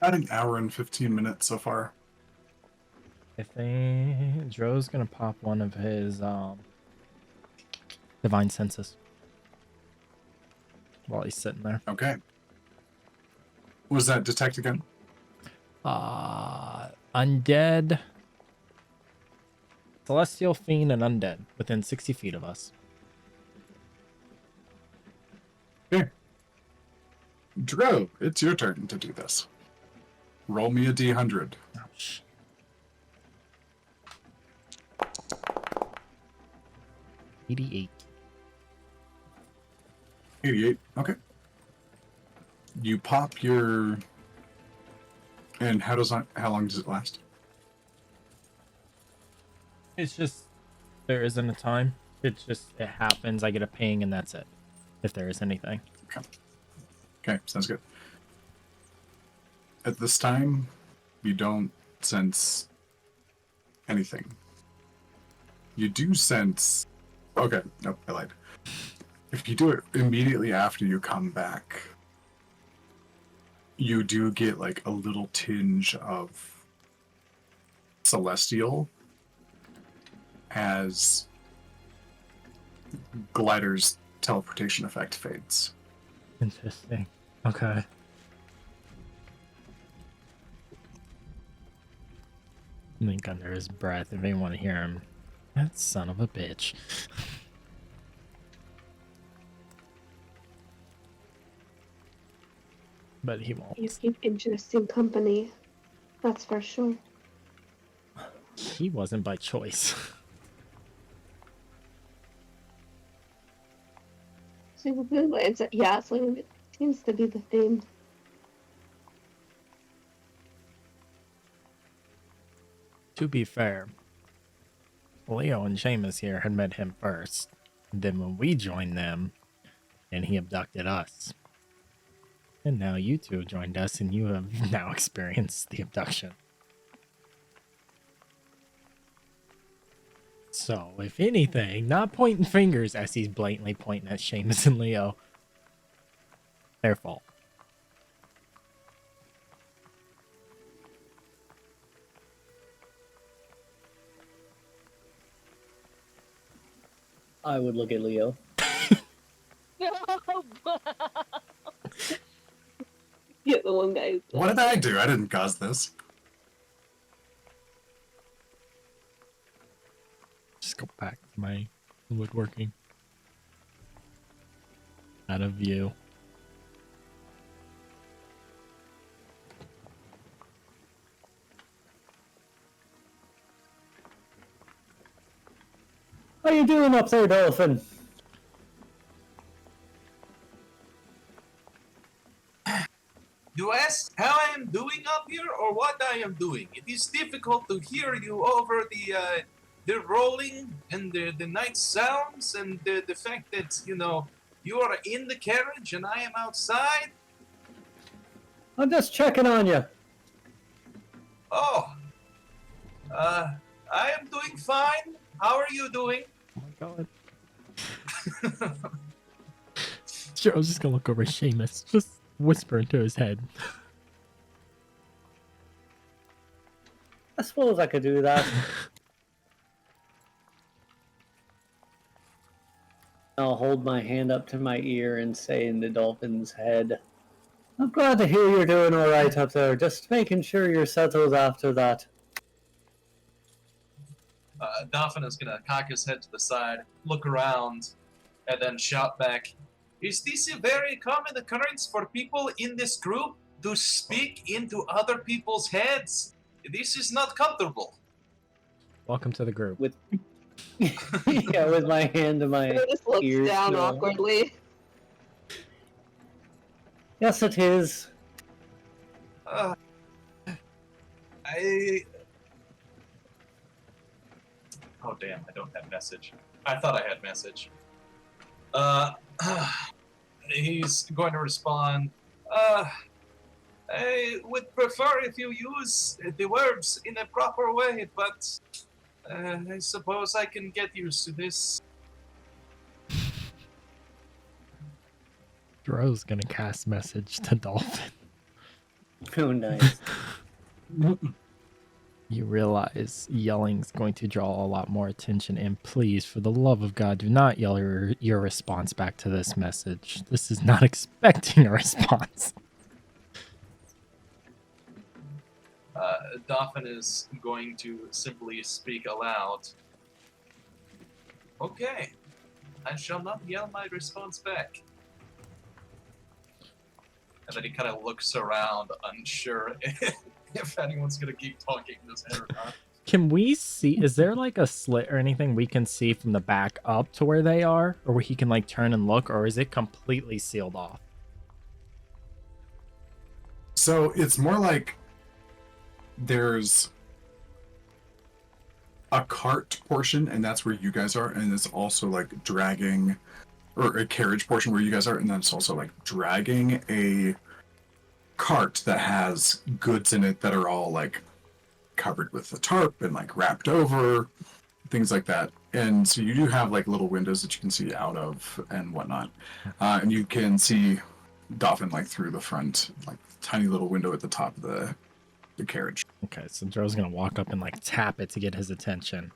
About an hour and 15 minutes so far. I think Dro's gonna pop one of his divine senses while he's sitting there. Okay. Was that detect again? Undead, celestial fiend, and undead within 60 feet of us. Okay. Dro, it's your turn to do this. Roll me a D100. Ouch. $88. 88. Okay. You pop your. And how long does it last? It's just there isn't a time. It happens. I get a ping and that's it. If there is anything. Okay, sounds good. At this time, you don't sense anything. You do sense. Okay, nope, I lied. If you do it immediately after you come back, you do get like a little tinge of celestial as Glider's teleportation effect fades. Interesting. Okay. Think under his breath if anyone hear him. That son of a bitch. But he won't. You keep interesting company. That's for sure. He wasn't by choice. So yeah, so it seems to be the theme. To be fair, Leo and Seamus here had met him first. Then when we joined them, and he abducted us. And now you two have joined us, and you have now experienced the abduction. So, if anything, not pointing fingers as he's blatantly pointing at Seamus and Leo. Their fault. I would look at Leo. Yeah, the one guy. What did I do? I didn't cause this. Just go back to my woodworking. Out of view. How you doing up there, Dolphin? You ask how I am doing up here or what I am doing? It is difficult to hear you over the rolling and the night sounds and the fact that, you know, you are in the carriage and I am outside. I'm just checking on you. Oh, I am doing fine. How are you doing? Oh my god. Sure, I was just gonna look over at Seamus. Just whisper into his head. I suppose I could do that. I'll hold my hand up to my ear and say in the dolphin's head, I'm glad to hear you're doing alright up there. Just making sure you're settled after that. Dolphin is gonna cock his head to the side, look around, and then shout back, is this a very common occurrence for people in this group to speak into other people's heads? This is not comfortable. Welcome to the group. With yeah, with my hand to my He just looks ears. down to- awkwardly. Yes, it is. Oh damn, I don't have message. I thought I had message. He's going to respond, I would prefer if you use the words in a proper way, but I suppose I can get used to this. Dro's gonna cast message to Dolphin. Oh, nice. You realize yelling's going to draw a lot more attention, and please, for the love of God, do not yell your response back to this message. This is not expecting a response. Dolphin is going to simply speak aloud. Okay, I shall not yell my response back. And then he kind of looks around, unsure if anyone's gonna keep talking in his head or not. Can we see, is there like a slit or anything we can see from the back up to where they are? Or where he can like turn and look, or is it completely sealed off? So it's more like there's a cart portion, and that's where you guys are, and it's also like dragging, or a carriage portion where you guys are, and then it's also like dragging a cart that has goods in it that are all like covered with a tarp and like wrapped over, things like that. And so you do have like little windows that you can see out of and whatnot, and you can see Dolphin like through the front, like tiny little window at the top of the carriage. Okay, so Dro's gonna walk up and like tap it to get his attention.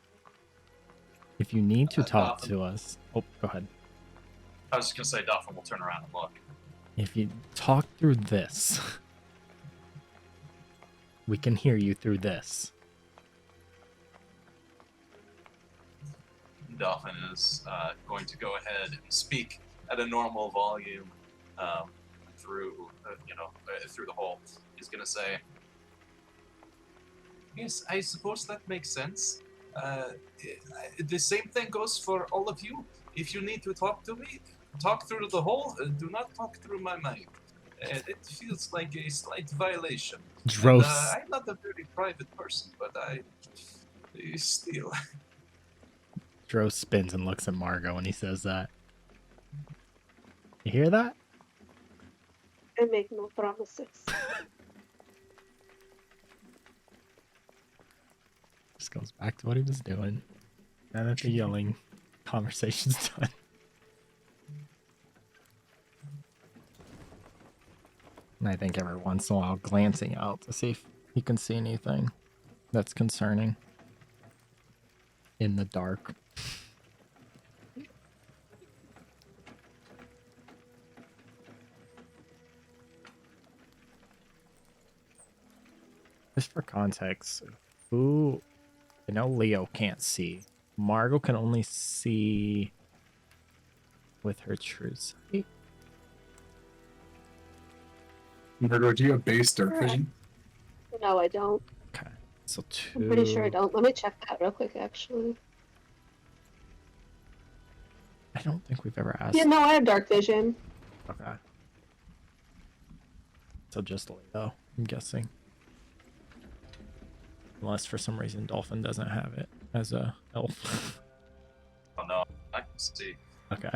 If you need to talk Dolphin. to us, oh, go ahead. I was just gonna say Dolphin will turn around and look. If you talk through this, we can hear you through this. Dolphin is going to go ahead and speak at a normal volume through, through the hole. He's gonna say, "Yes, I suppose that makes sense. The same thing goes for all of you. If you need to talk to me, talk through the hole. Do not talk through my mind. It feels like a slight violation. Dros. I'm not a very private person, but I still." Dro spins and looks at Margot when he says that. You hear that? I make no promises. Just goes back to what he was doing. Now that the yelling conversation's done. And I think every once in a while glancing out to see if he can see anything that's concerning in the dark. Just for context, who I know Leo can't see. Margot can only see with her true sight. Margot, do you have base dark vision? No, I don't. Okay, so two. I'm pretty sure I don't. Let me check that real quick, actually. I don't think we've ever asked. Yeah, no, I have dark vision. Okay. So just Leo, I'm guessing. Unless for some reason Dolphin doesn't have it as a elf. Oh no, I can see. Okay.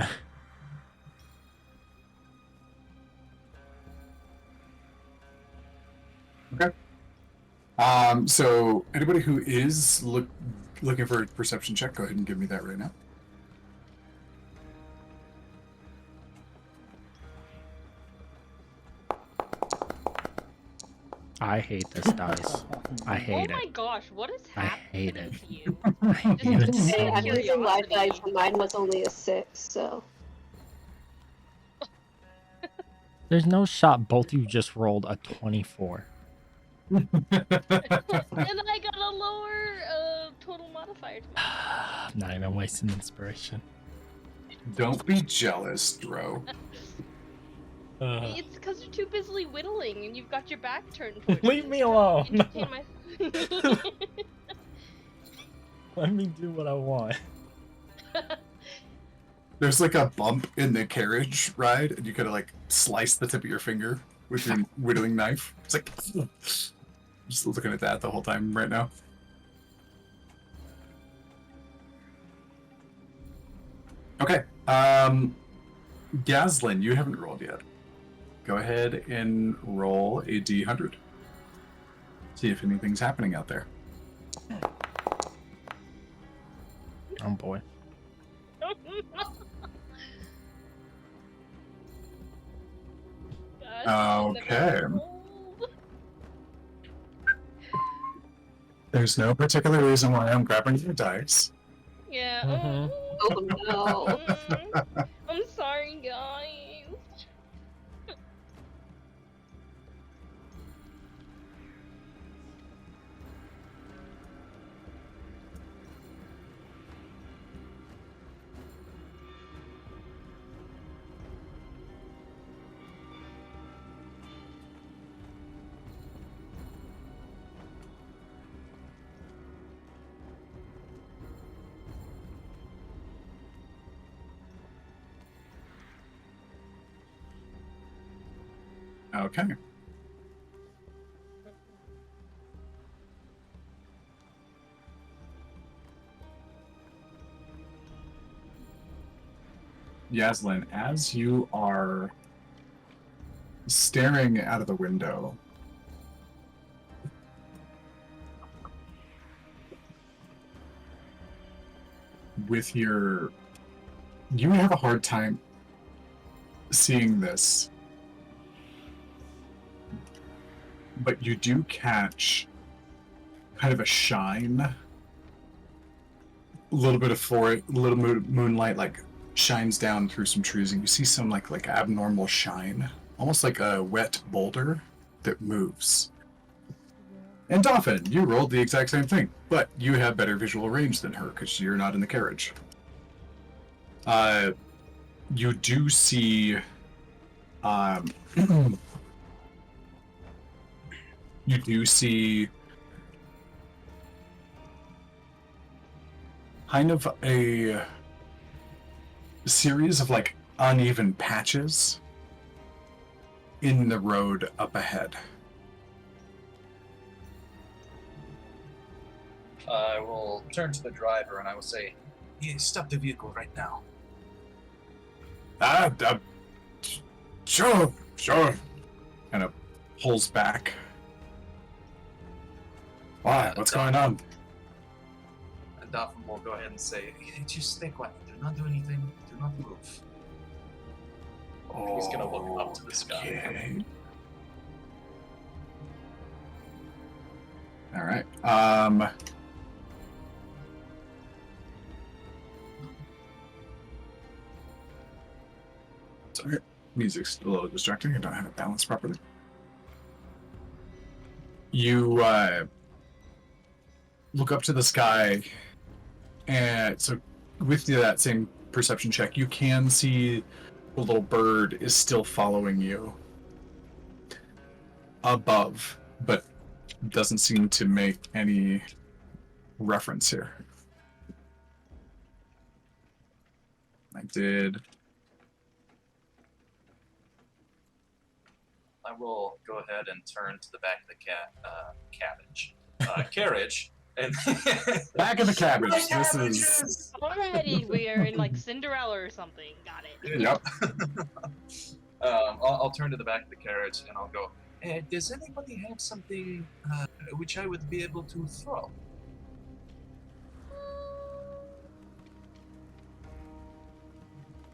Okay. So anybody who is looking for a perception check, go ahead and give me that right now. I hate this dice. I hate Oh my it. gosh, what is I happening hate it. to you? I hate it Just Hey, so I'm much. using live curiosity. dice, and mine was only a 6, so. There's no shot both of you just rolled a 24. And I got a lower total modifier to my I'm not even wasting inspiration. Don't be jealous, Dro. It's because you're too busily whittling and you've got your back turned towards Leave me alone. Entertain my... Let me do what I want. There's like a bump in the carriage ride, and you gotta like slice the tip of your finger with your whittling knife. It's like just looking at that the whole time right now. Okay, Gaslin, you haven't rolled yet. Go ahead and roll a d100. See if anything's happening out there. Oh boy. Gosh, I've never Okay. rolled. There's no particular reason why I'm grabbing your dice. Yeah. Mhm. Oh no. I'm sorry, guys. Okay. Yaslin, as you are staring out of the window, with your... You have a hard time seeing this, but you do catch kind of a shine, a little bit of little moonlight like shines down through some trees, and you see some like abnormal shine, almost like a wet boulder that moves. And Dolphin, you rolled the exact same thing, but you have better visual range than her because you're not in the carriage. You do see you do see kind of a series of like uneven patches in the road up ahead. I will turn to the driver and I will say, Yeah, stop the vehicle right now. Sure. Kind of pulls back. Why? What's going on? And Dotham will go ahead and say, just stay quiet. Do not do anything. Do not move. He's gonna look up to the sky. Okay. All right. Sorry, music's a little distracting. I don't have it balanced properly. You look up to the sky, and so with that same perception check, you can see the little bird is still following you above, but doesn't seem to make any reference here. I did. I will go ahead and turn to the back of the carriage, and Back of the cabbage. My This cabbages! is. Already, we are in like Cinderella or something. Got it. Yep. I'll turn to the back of the carriage and I'll go, does anybody have something which I would be able to throw?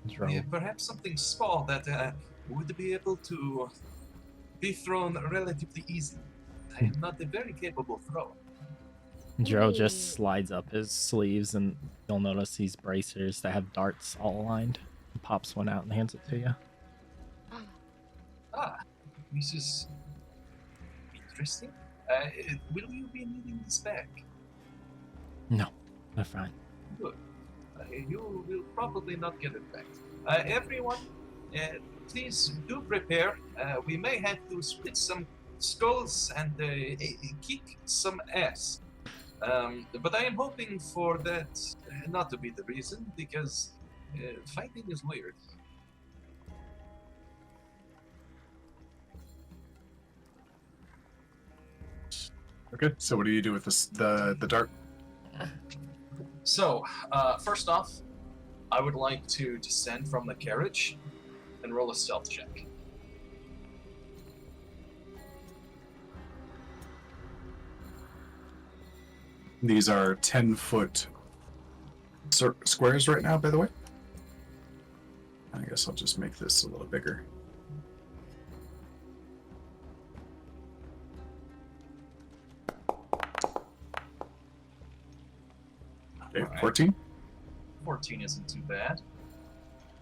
Yeah, perhaps something small that would be able to be thrown relatively easily. I am not a very capable thrower. Joe just slides up his sleeves, and you'll notice these bracers that have darts all aligned. He pops one out and hands it to you. This is interesting. Will you be needing this back? No, they're fine. Good. You will probably not get it back. Everyone, please do prepare. We may have to split some skulls and kick some ass. But I am hoping for that not to be the reason, because fighting is weird. Okay, so what do you do with this, the dart? So, first off, I would like to descend from the carriage and roll a stealth check. These are 10-foot squares right now, by the way. I guess I'll just make this a little bigger. Okay, 14. 14 isn't too bad.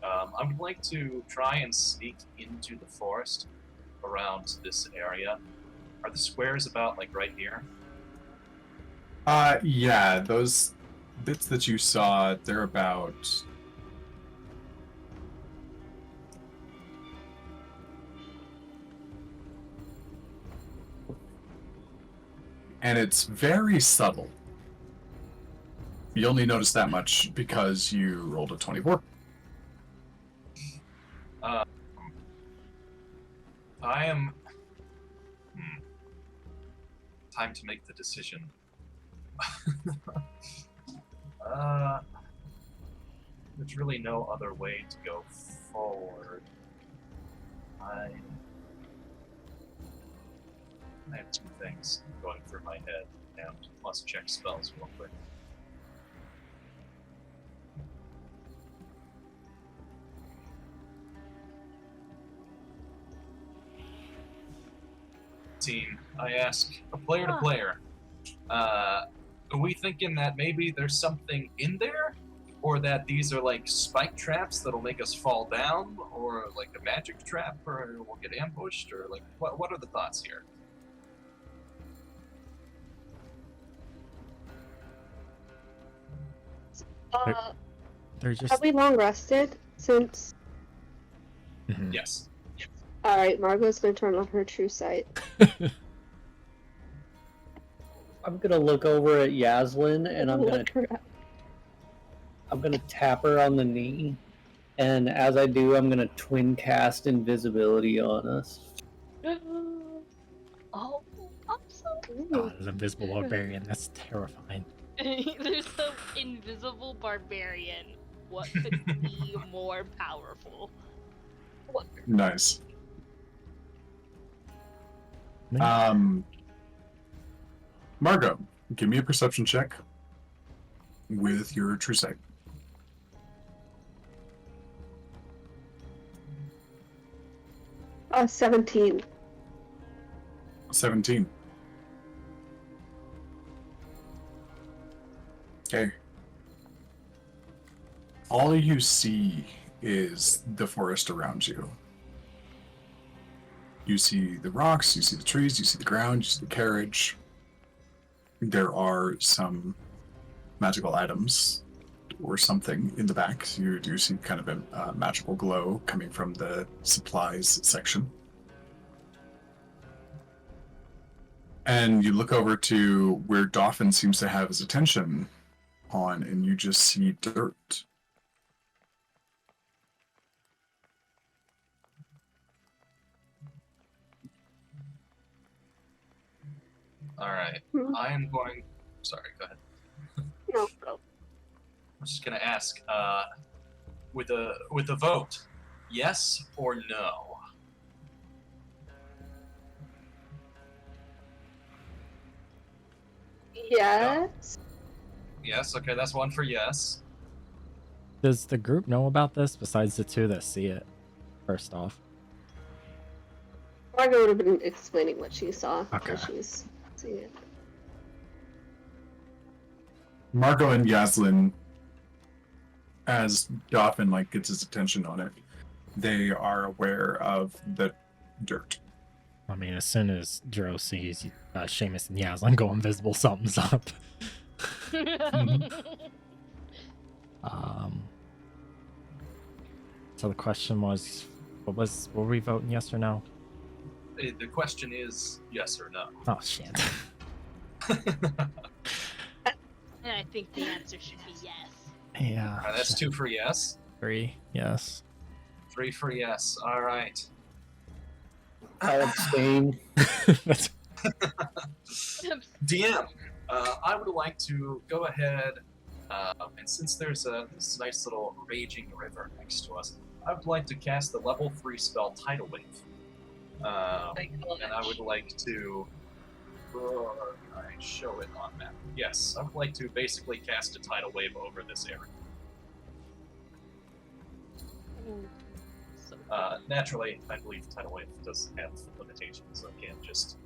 I would like to try and sneak into the forest around this area. Are the squares about like right here? Yeah, those bits that you saw, they're about... And it's very subtle. You only notice that much because you rolled a 24. I am... Time to make the decision. There's really no other way to go forward. I have two things going through my head, and must check spells real quick. Team, I ask a player to player, are we thinking that maybe there's something in there? Or that these are like spike traps that'll make us fall down? Or like a magic trap, or we'll get ambushed? Or like, what are the thoughts here? They're just. Have we long rested since? Mhm. Yes. Alright, Margot's gonna turn on her true sight. I'm gonna look over at Yaslin and I'm gonna Look her up. tap her on the knee, and as I do, I'm gonna twin cast invisibility on us. Oh, awesome. Oh, an invisible barbarian. That's terrifying. There's an invisible barbarian. What could be more powerful? Nice. Margot, give me a perception check with your true sight. Uh, 17. 17. Okay. All you see is the forest around you. You see the rocks, you see the trees, you see the ground, you see the carriage. There are some magical items or something in the back. You do see kind of a magical glow coming from the supplies section. And you look over to where Dauphin seems to have his attention on, and you just see dirt. All right. I am going. Sorry, go ahead. No, go. I'm just gonna ask, with a vote, yes or no? Yes. Yes. Okay, that's one for yes. Does the group know about this besides the two that see it? First off. Margot would have been explaining what she saw. Okay. As she's seeing it. Margot and Yaslin, as Dauphin gets his attention on it, they are aware of the dirt. I mean, as soon as Dro sees Seamus and Yaslin go invisible, something's up. So the question was, were we voting yes or no? The question is yes or no. Oh shit. And I think the answer should be yes. Yeah. All right, that's 2 for yes. 3, yes. 3 for yes. All right. I abstain. That's DM, I would like to go ahead, and since there's this nice little raging river next to us, I would like to cast the level 3 spell Tidal Wave. And I would like to. I show it on map. Yes, I would like to basically cast a tidal wave over this area. Naturally, I believe tidal wave does have limitations, so it can't just.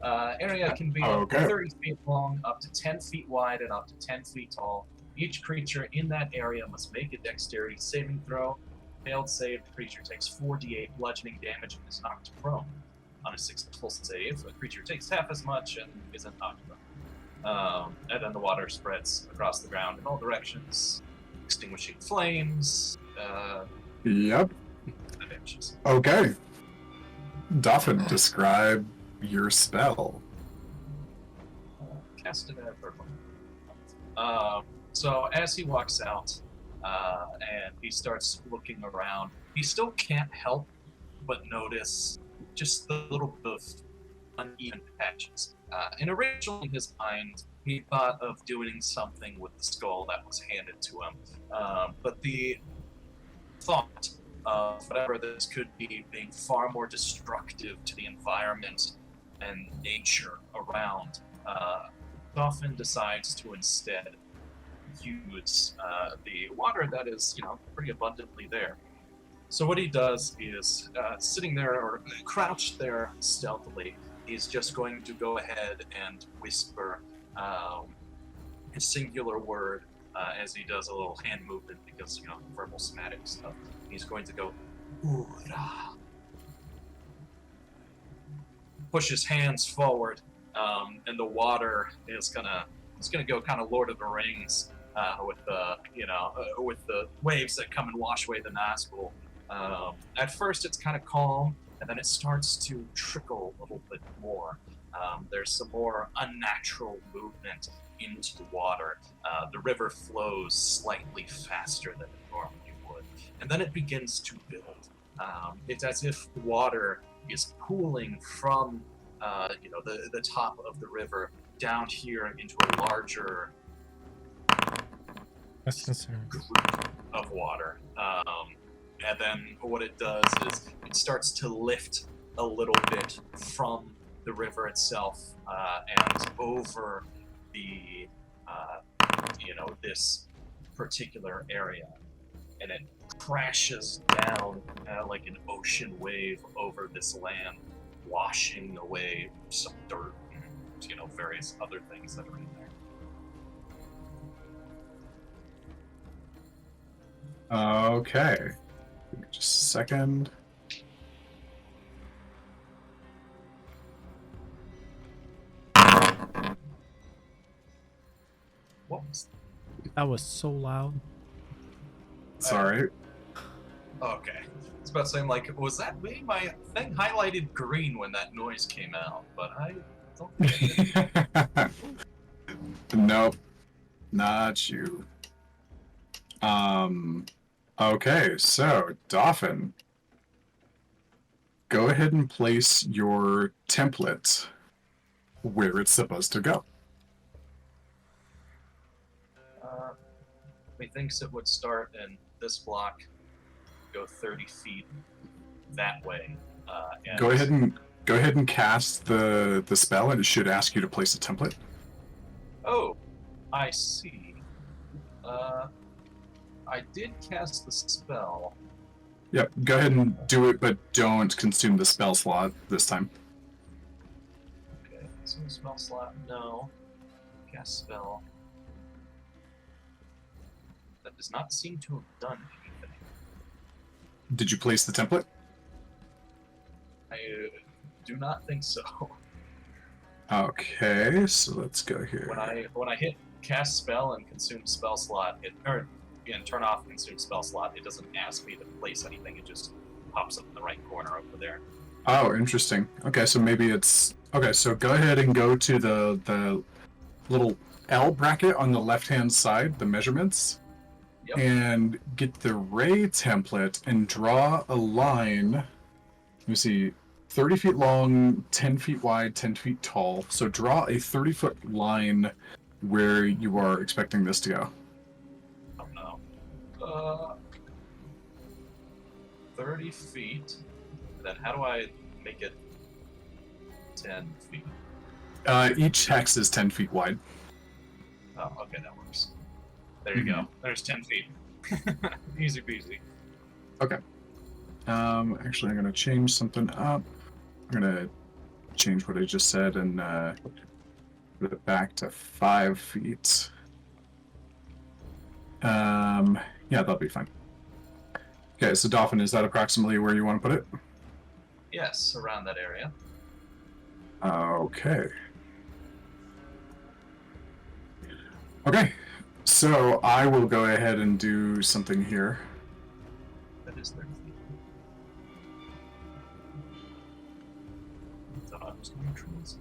Area can be Okay. 30 feet long, up to 10 feet wide, and up to 10 feet tall. Each creature in that area must make a dexterity saving throw. Failed save, the creature takes 4d8 bludgeoning damage and is knocked prone. On a successful save, a creature takes half as much and isn't knocked prone. And then the water spreads across the ground in all directions, extinguishing flames. Yep. Advantages. Okay. Dauphin, describe your spell. Cast it at purple. So as he walks out, and he starts looking around, he still can't help but notice just the little bit of uneven patches. And originally in his mind, he thought of doing something with the skull that was handed to him. But the thought of whatever this could be being far more destructive to the environment and nature around, Dauphin decides to instead use the water that is, pretty abundantly there. So what he does is, sitting there or crouched there stealthily, he's just going to go ahead and whisper a singular word as he does a little hand movement because, verbal somatic stuff. He's going to go, Ura. Push his hands forward, and the water is gonna go kind of Lord of the Rings with the waves that come and wash away the Nazgul. At first, it's kind of calm, and then it starts to trickle a little bit more. There's some more unnatural movement into the water. The river flows slightly faster than it normally would, and then it begins to build. It's as if water is pooling from the top of the river down here into a larger That's concerned. group of water. And then what it does is it starts to lift a little bit from the river itself and over the, this particular area. And it crashes down like an ocean wave over this land, washing away some dirt and, various other things that are in there. Okay. Just a second. What was That was so loud. Sorry. Okay. It's about saying, like, was that me? My thing highlighted green when that noise came out, but I don't think it Nope. Not you. Okay, so Dolphin, go ahead and place your template where it's supposed to go. Methinks it would start in this block, go 30 feet that way. And Go ahead and cast the spell, and it should ask you to place a template. Oh, I see. I did cast the spell. Yep, go ahead and do it, but don't consume the spell slot this time. Okay, so spell slot, no. Cast spell. That does not seem to have done anything. Did you place the template? I do not think so. Okay, so let's go here. When I hit cast spell and consume spell slot, and turn off consume spell slot, it doesn't ask me to place anything. It just pops up in the right corner over there. Oh, interesting. Okay, so maybe it's... Okay, so go ahead and go to the little L bracket on the left-hand side, the measurements, Yep. and get the ray template and draw a line. Let me see, 30 feet long, 10 feet wide, 10 feet tall. So draw a 30-foot line where you are expecting this to go. Oh no. 30 feet. Then how do I make it 10 feet? Each hex is 10 feet wide. Oh, okay, that works. There you go. There's 10 feet. Easy peasy. Okay. Actually, I'm going to change something up. I'm going to change what I just said and put it back to 5 feet. Yeah, that'll be fine. Okay, so Dolphin, is that approximately where you want to put it? Yes, around that area. Okay. Okay, so I will go ahead and do something here. That is 30 feet. Thought I was doing trees.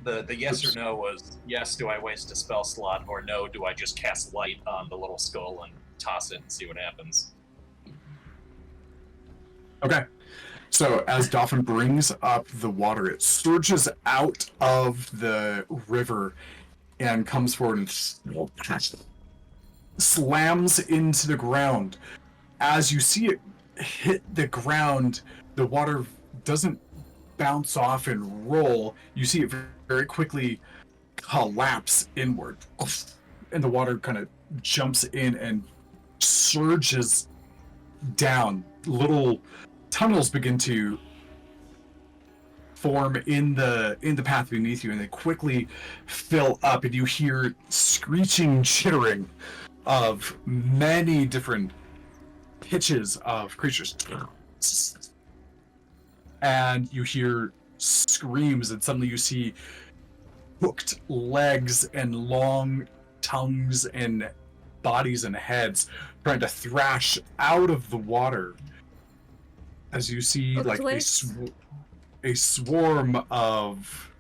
The yes or no was, yes, do I waste a spell slot, or no, do I just cast light on the little skull and toss it and see what happens? Okay. So as Dolphin brings up the water, it surges out of the river and comes forward and slams into the ground. As you see it hit the ground, the water doesn't bounce off and roll. You see it very quickly collapse inward. And the water kind of jumps in and surges down. Little tunnels begin to form in the path beneath you, and they quickly fill up, and you hear screeching, chittering of many different pitches of creatures. And you hear screams, and suddenly you see hooked legs and long tongues and bodies and heads trying to thrash out of the water. As you see, like a swarm of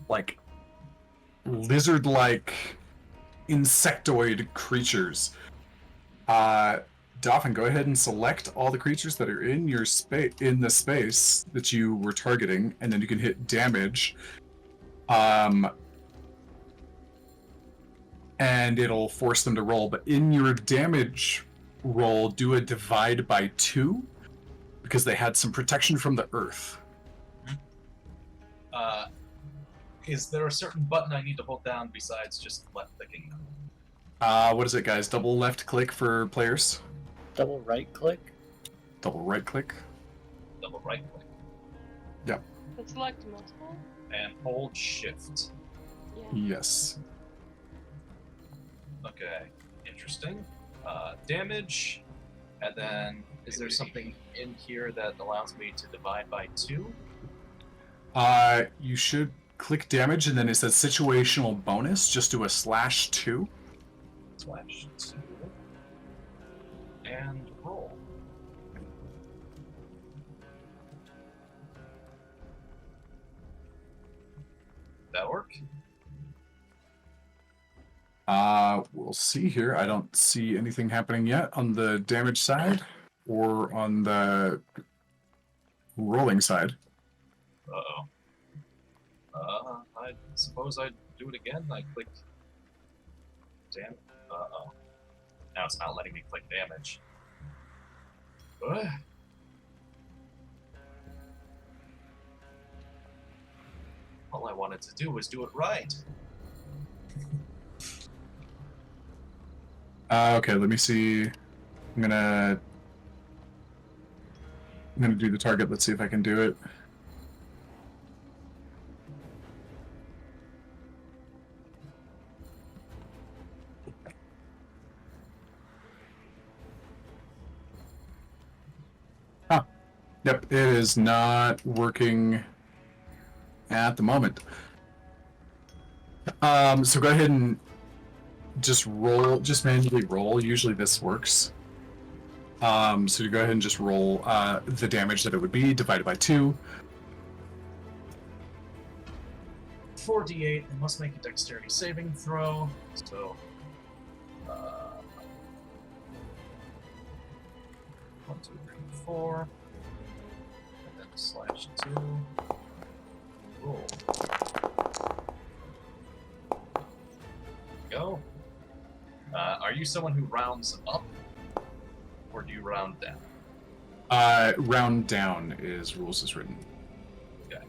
like lizard-like insectoid creatures. Dolphin, go ahead and select all the creatures that are in your space, in the space that you were targeting, and then you can hit damage And it'll force them to roll. But in your damage roll, do a divide by 2 because they had some protection from the earth. Is there a certain button I need to hold down besides just left clicking them? What is it, guys? Double left click for players. Double right click. Double right click. Double right click. Yep. But select multiple? And hold shift. Yeah. Yes. Okay, interesting. Damage, and then is there something in here that allows me to divide by 2? You should click damage, and then it says situational bonus. Just do a /2. /2. And roll. That work? We'll see here. I don't see anything happening yet on the damage side or on the rolling side. Uh-oh. I suppose I'd do it again. I clicked... Damn. Uh-oh. Now it's not letting me click damage. Ugh. All I wanted to do was do it right. Okay, let me see. I'm gonna do the target. Let's see if I can do it. Ah, yep, it is not working at the moment. So go ahead and just roll, just manually roll. Usually this works. So you go ahead and just roll the damage that it would be divided by 2. 4d8, and must make a dexterity saving throw. So, 1, 2, 3, 4, and then /2. Roll. Go. Are you someone who rounds up, or do you round down? Round down is rules as written. Okay.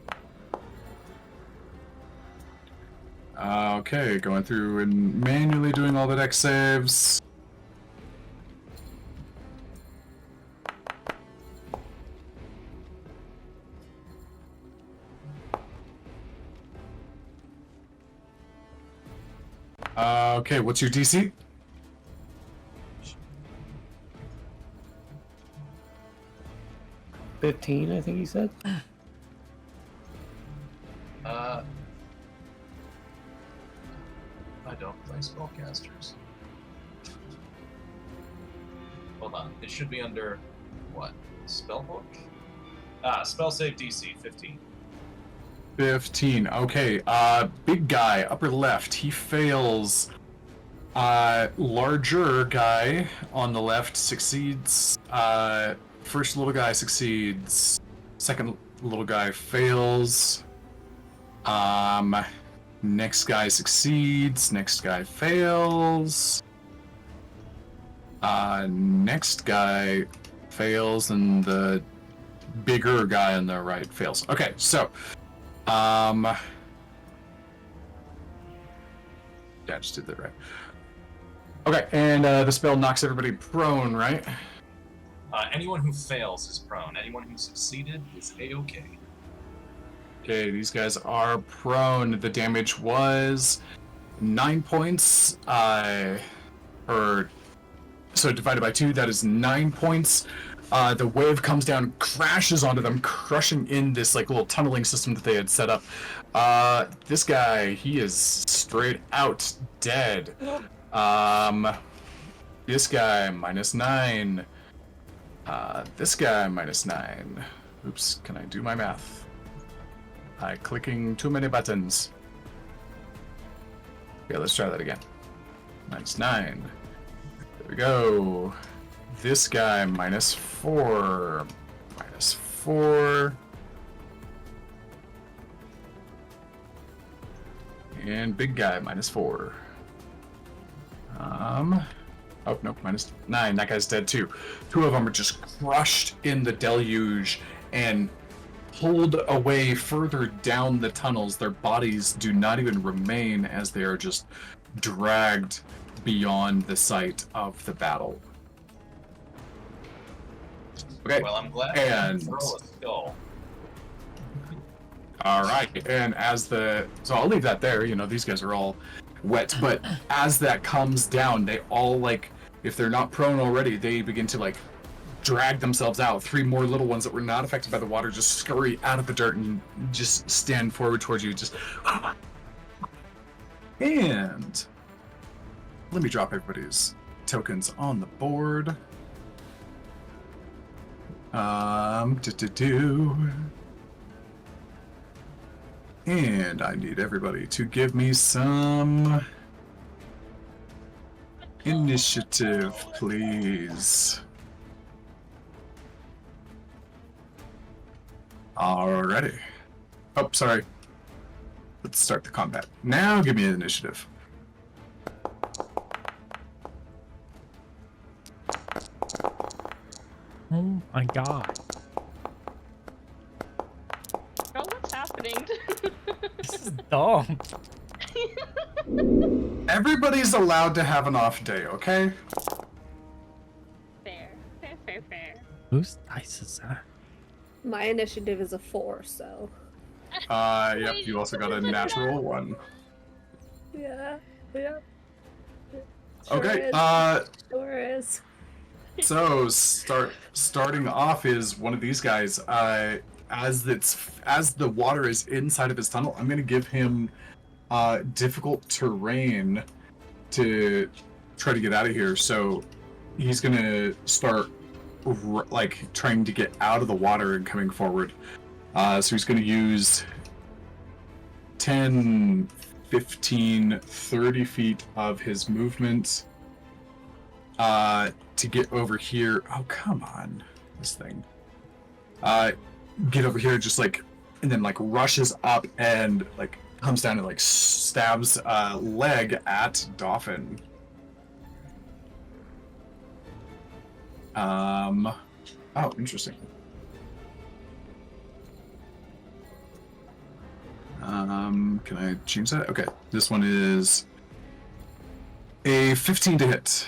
Okay, going through and manually doing all the dex saves. Okay, what's your DC? $15, I think he said. I don't play spellcasters. Hold on, it should be under what? Spellbook? Spell save DC 15. 15. Okay, big guy, upper left, he fails. Larger guy on the left succeeds. First little guy succeeds. Second little guy fails. Next guy succeeds. Next guy fails. Next guy fails, and the bigger guy on the right fails. Okay, so, yeah, I just did that right. Okay, and the spell knocks everybody prone, right? Anyone who fails is prone. Anyone who succeeded is A-okay. Okay, these guys are prone. The damage was 9 points, so divided by 2, that is 9 points. The wave comes down, crashes onto them, crushing in this like little tunneling system that they had set up. This guy, he is straight out dead. This guy, -9. This guy, -9. Oops, can I do my math? Clicking too many buttons. Okay, let's try that again. -9. There we go. This guy, -4. -4. And big guy, -4. Oh, nope, -9. That guy's dead too. 2 of them are just crushed in the deluge and pulled away further down the tunnels. Their bodies do not even remain as they are just dragged beyond the site of the battle. Okay. Well, I'm glad And- I throw a skull. All right, and so I'll leave that there. You know, these guys are all wet, but as that comes down, they all, like, if they're not prone already, they begin to, like, drag themselves out. 3 more little ones that were not affected by the water just scurry out of the dirt and just stand forward towards you. Just and let me drop everybody's tokens on the board. And I need everybody to give me some initiative, please. Alrighty. Oh, sorry. Let's start the combat. Now give me an initiative. Oh my god. Oh, what's happening? This is dumb. Everybody's allowed to have an off day, okay? Fair. Whose dice is that? My initiative is a 4, so. Yep, Wait, you also got a what is natural 1. Yeah. Okay, Sure is. so starting off is one of these guys. As the water is inside of his tunnel, I'm gonna give him difficult terrain to try to get out of here. So he's gonna start like trying to get out of the water and coming forward. So he's gonna use 10, 15, 30 feet of his movement to get over here. Oh, come on, this thing. Get over here, just like, and then like rushes up and like comes down and like stabs leg at Dauphin. Oh, interesting. Can I change that? Okay, this one is a 15 to hit.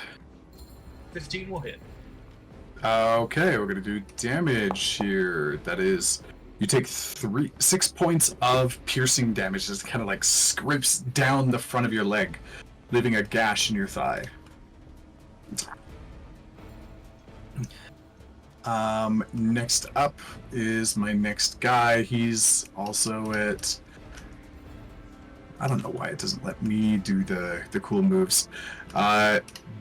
15 will hit. Okay, we're gonna do damage here. That is, you take 6 points of piercing damage. Just kind of like scrapes down the front of your leg, leaving a gash in your thigh. Next up is my next guy. He's also at, I don't know why it doesn't let me do the cool moves.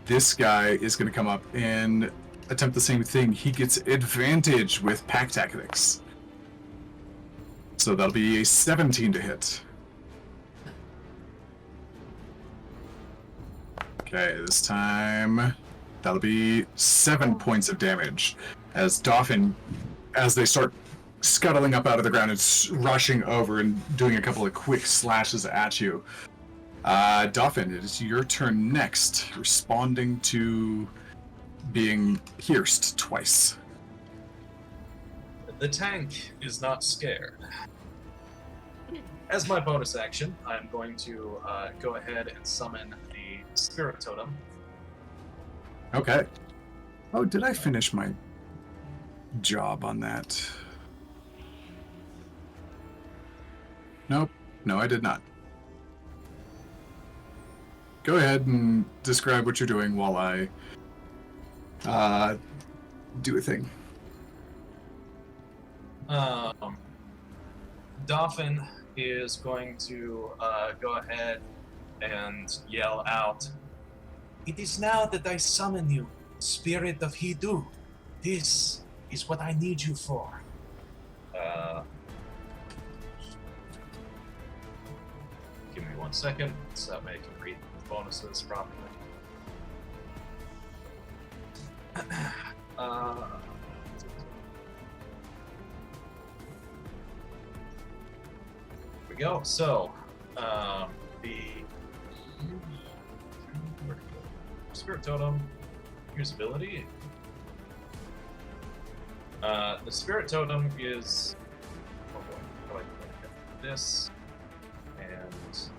This guy is going to come up and attempt the same thing. He gets advantage with pack tactics. So that'll be a 17 to hit. Okay, this time that'll be 7 points of damage as Dauphin, as they start scuttling up out of the ground and rushing over and doing a couple of quick slashes at you. Dauphin, it is your turn next, responding to being pierced twice. The tank is not scared. As my bonus action, I'm going to go ahead and summon the Spirit Totem. Okay. Oh, did I finish my job on that? Nope. No, I did not. Go ahead and describe what you're doing while I do a thing. Dauphin is going to go ahead and yell out, "It is now that I summon you, Spirit of Hidu. This is what I need you for." Give me 1 second so that I can read the bonuses properly. Here we go. So, the Spirit Totem usability. The Spirit Totem is how do I get this? And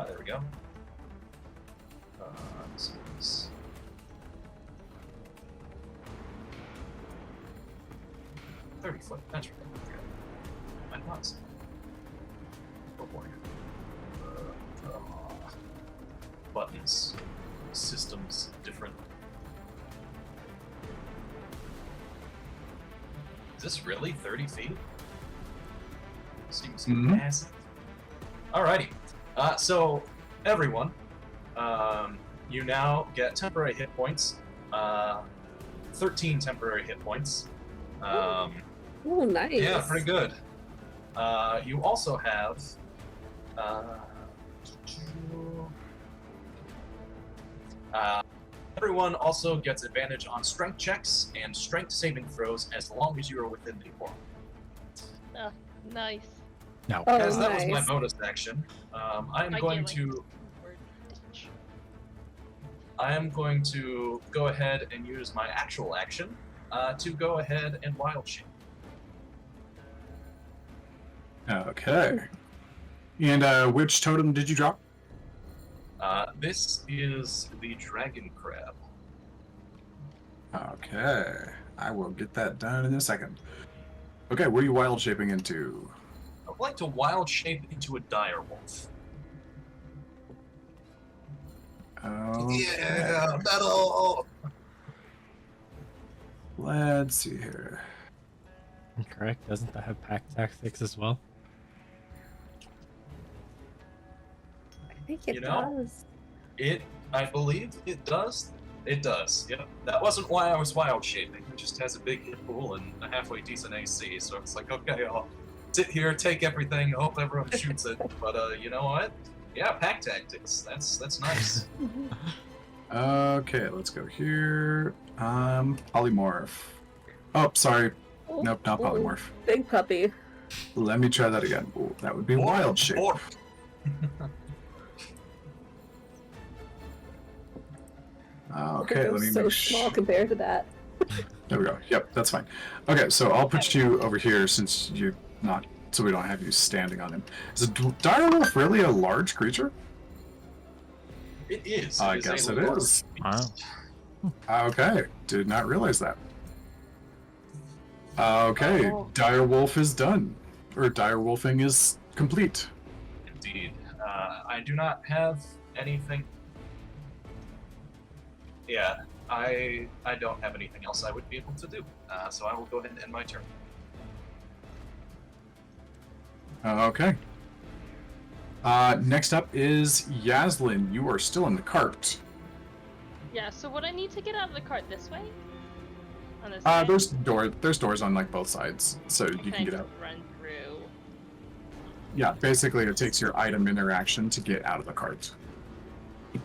there we go. This is 30-foot. That's right. I thought so. Oh boy. Buttons. Systems different. Is this really 30 feet? Seems massive. Alrighty. So, everyone, you now get temporary hit points. 13 temporary hit points. Oh, nice. Yeah, pretty good. You also have everyone also gets advantage on strength checks and strength saving throws as long as you are within the aura. Oh, nice. No. Oh, As that was my nice. bonus action, I am I going get, to word ditch. I am going to go ahead and use my actual action to go ahead and wild shape. Okay. And which totem did you drop? This is the dragon crab. Okay. I will get that done in a second. Okay, what are you wild shaping into? I would like to wild shape into a dire wolf. Okay. Metal! Let's see here. Correct. Doesn't that have pack tactics as well? I think it You know, does. I believe it does. It does, yep. That wasn't why I was wild shaping. It just has a big hit pool and a halfway decent AC, so it's like, okay, I'll sit here, take everything, hope everyone shoots it. But you know what? Yeah, pack tactics. That's nice. Okay, let's go here. Polymorph. Oh, sorry. Oh, Nope, not oh, polymorph. Big puppy. Let me try that again. Ooh, that would be wild shape. Okay, It let me was so make small compared to that. There we go. Yep, that's fine. Okay, so I'll put you over here since you're not, so we don't have you standing on him. Is a direwolf really a large creature? It is. I is guess a it large is. beast. Wow. Okay, did not realize that. Okay, Oh. direwolf is done. Or direwolfing is complete. Indeed. I do not have anything. Yeah, I don't have anything else I would be able to do. So I will go ahead and end my turn. Okay. Next up is Yaslin. You are still in the cart. Yeah, so would I need to get out of the cart this way? On this side? There's doors on like both sides, so you can I get just out. run through. Yeah, basically it takes your item interaction to get out of the cart. Good.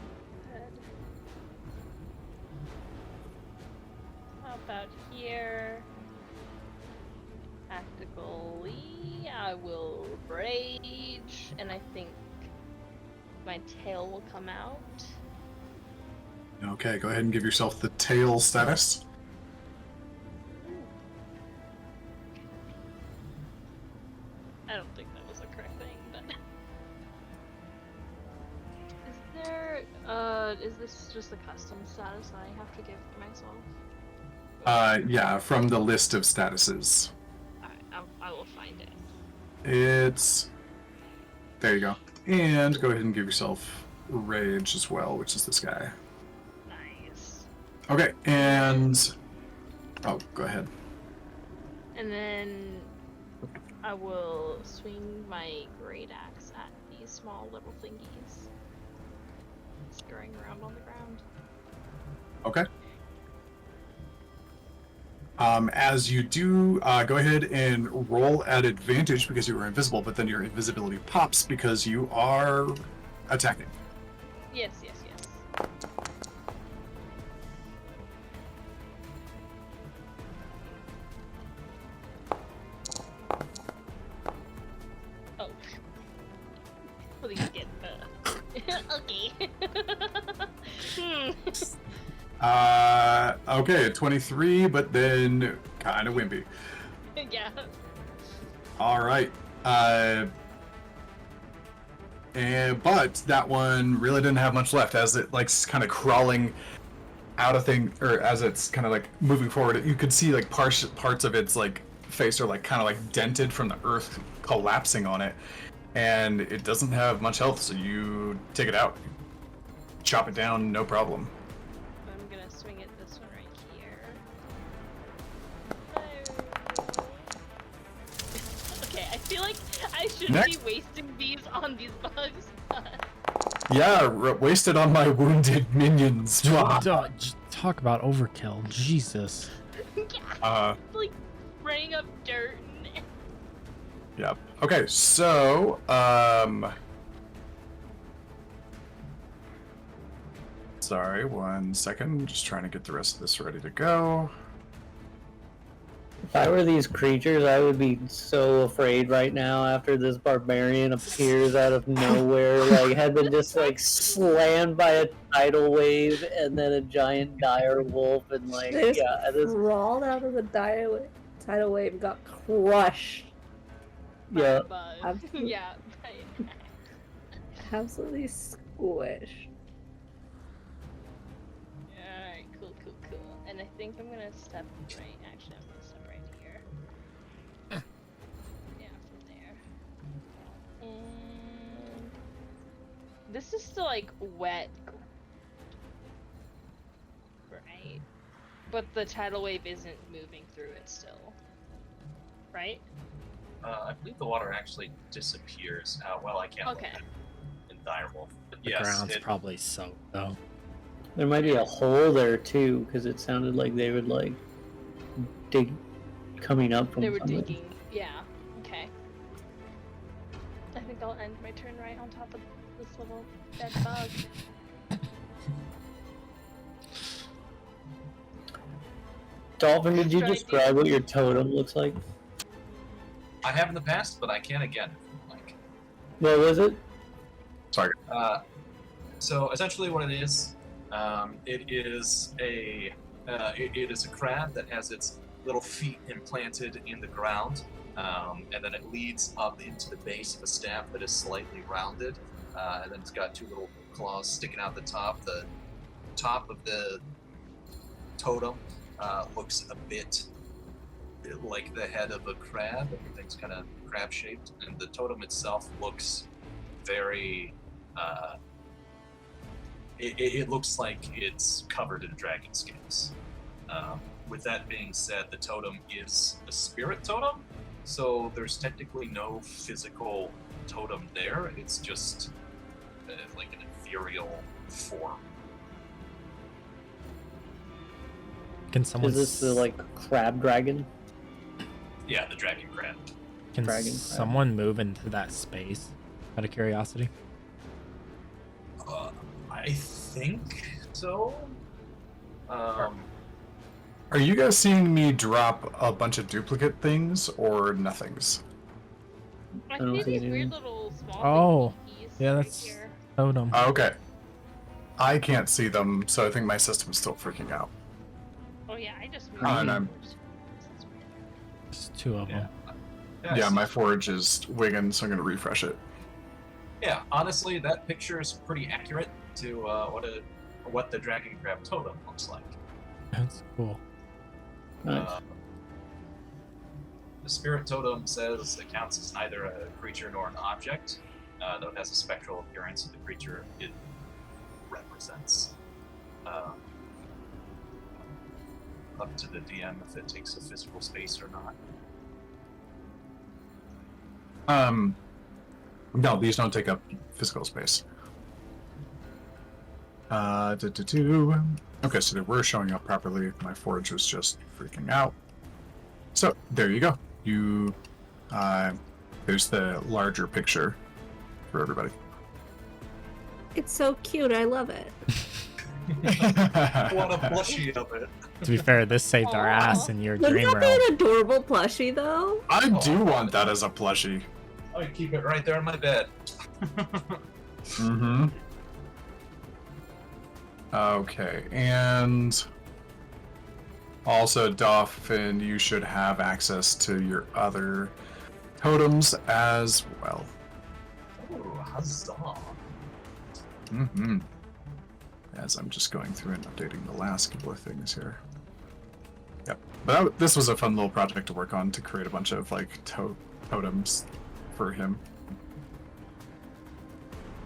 How about here? Tactically, I will rage, and I think my tail will come out. Okay, go ahead and give yourself the tail status. I don't think that was the correct thing, but is there is this just a custom status that I have to give myself? Yeah, from the list of statuses. Alright, I will find it. It's... There you go. And go ahead and give yourself rage as well, which is this guy. Nice. Okay, and... Oh, go ahead. And then I will swing my great axe at these small little thingies scurrying around on the ground. Okay. As you do, go ahead and roll at advantage because you were invisible, but then your invisibility pops because you are attacking. Yes, yes, yes. Oh. Please get Okay. Hmm. Okay, 23, but then kind of wimpy. Yeah. All right. But that one really didn't have much left as it like kind of crawling out of thing, or as it's kind of like moving forward. You could see like parts of its like face are like kind of like dented from the earth collapsing on it, and it doesn't have much health. So you take it out, chop it down, no problem. I'm gonna swing at this one right here. Okay, I feel like I shouldn't be wasting these on these bugs, but... Yeah, wasted on my wounded minions. Talk about overkill. Jesus. like spraying up dirt and... Yep. Okay, so sorry, 1 second. Just trying to get the rest of this ready to go. If I were these creatures, I would be so afraid right now after this barbarian appears out of nowhere, like had been just like slammed by a tidal wave and then a giant dire wolf and like They just yeah, this crawled out of the tidal wave and got crushed. yeah. Bug. Yeah, right. Absolutely squished. Alright, cool. And I think I'm gonna step right, actually I'm gonna step right here. Yeah, from there. And... this is still like wet. Right? But the tidal wave isn't moving through it still. Right? I believe the water actually disappears. Well, I can't Okay. look at in Direwolf. But The yes, ground's it, probably soaked though. There might be a hole there too, because it sounded like they would like dig coming up from They were somewhere. digging. Yeah. Okay. I think I'll end my turn right on top of this little dead bug. Dolphin, did you Try to- describe what your totem looks like? I have in the past, but I can again. Like, What was it? Sorry. so essentially, what it is it is a crab that has its little feet implanted in the ground, and then it leads up into the base of a staff that is slightly rounded, and then it's got two little claws sticking out the top. The top of the totem looks a bit like the head of a crab. Everything's kind of crab-shaped, and the totem itself looks very... It looks like it's covered in dragon scales. With that being said, the totem is a spirit totem, so there's technically no physical totem there. It's just like an ethereal form. Can someone Is this the like crab dragon? Yeah, the dragon crab. can dragon crab? someone move into that space? Out of curiosity. I think so. Are you guys seeing me drop a bunch of duplicate things or nothings? I don't see see these anything. weird little small Oh, thingies yeah, right that's here. totem. Okay. I can't see them, so I think my system's still freaking out. Oh yeah, I just moved. And I'm- That's weird. There's two of them. Yeah, my forge is wigging, so I'm gonna refresh it. Yeah, honestly, that picture is pretty accurate to what the dragon crab totem looks like. That's cool. Nice. The spirit totem says it counts as neither a creature nor an object, though it has a spectral appearance of the creature it represents. Up to the DM if it takes a physical space or not. No, these don't take up physical space. Okay, so they were showing up properly. My forge was just freaking out. So there you go. There's the larger picture for everybody. It's so cute. I love it. What a plushie of it. To be fair, this saved our ass in your Wouldn't dream that be realm. an adorable plushie, though? I do want that as a plushie. I keep it right there in my bed. Mm-hmm. Okay, and also, Dolphin, you should have access to your other totems as well. Oh, huzzah! Mm-hmm. As I'm just going through and updating the last couple of things here. Yep. But this was a fun little project to work on to create a bunch of like totems for him.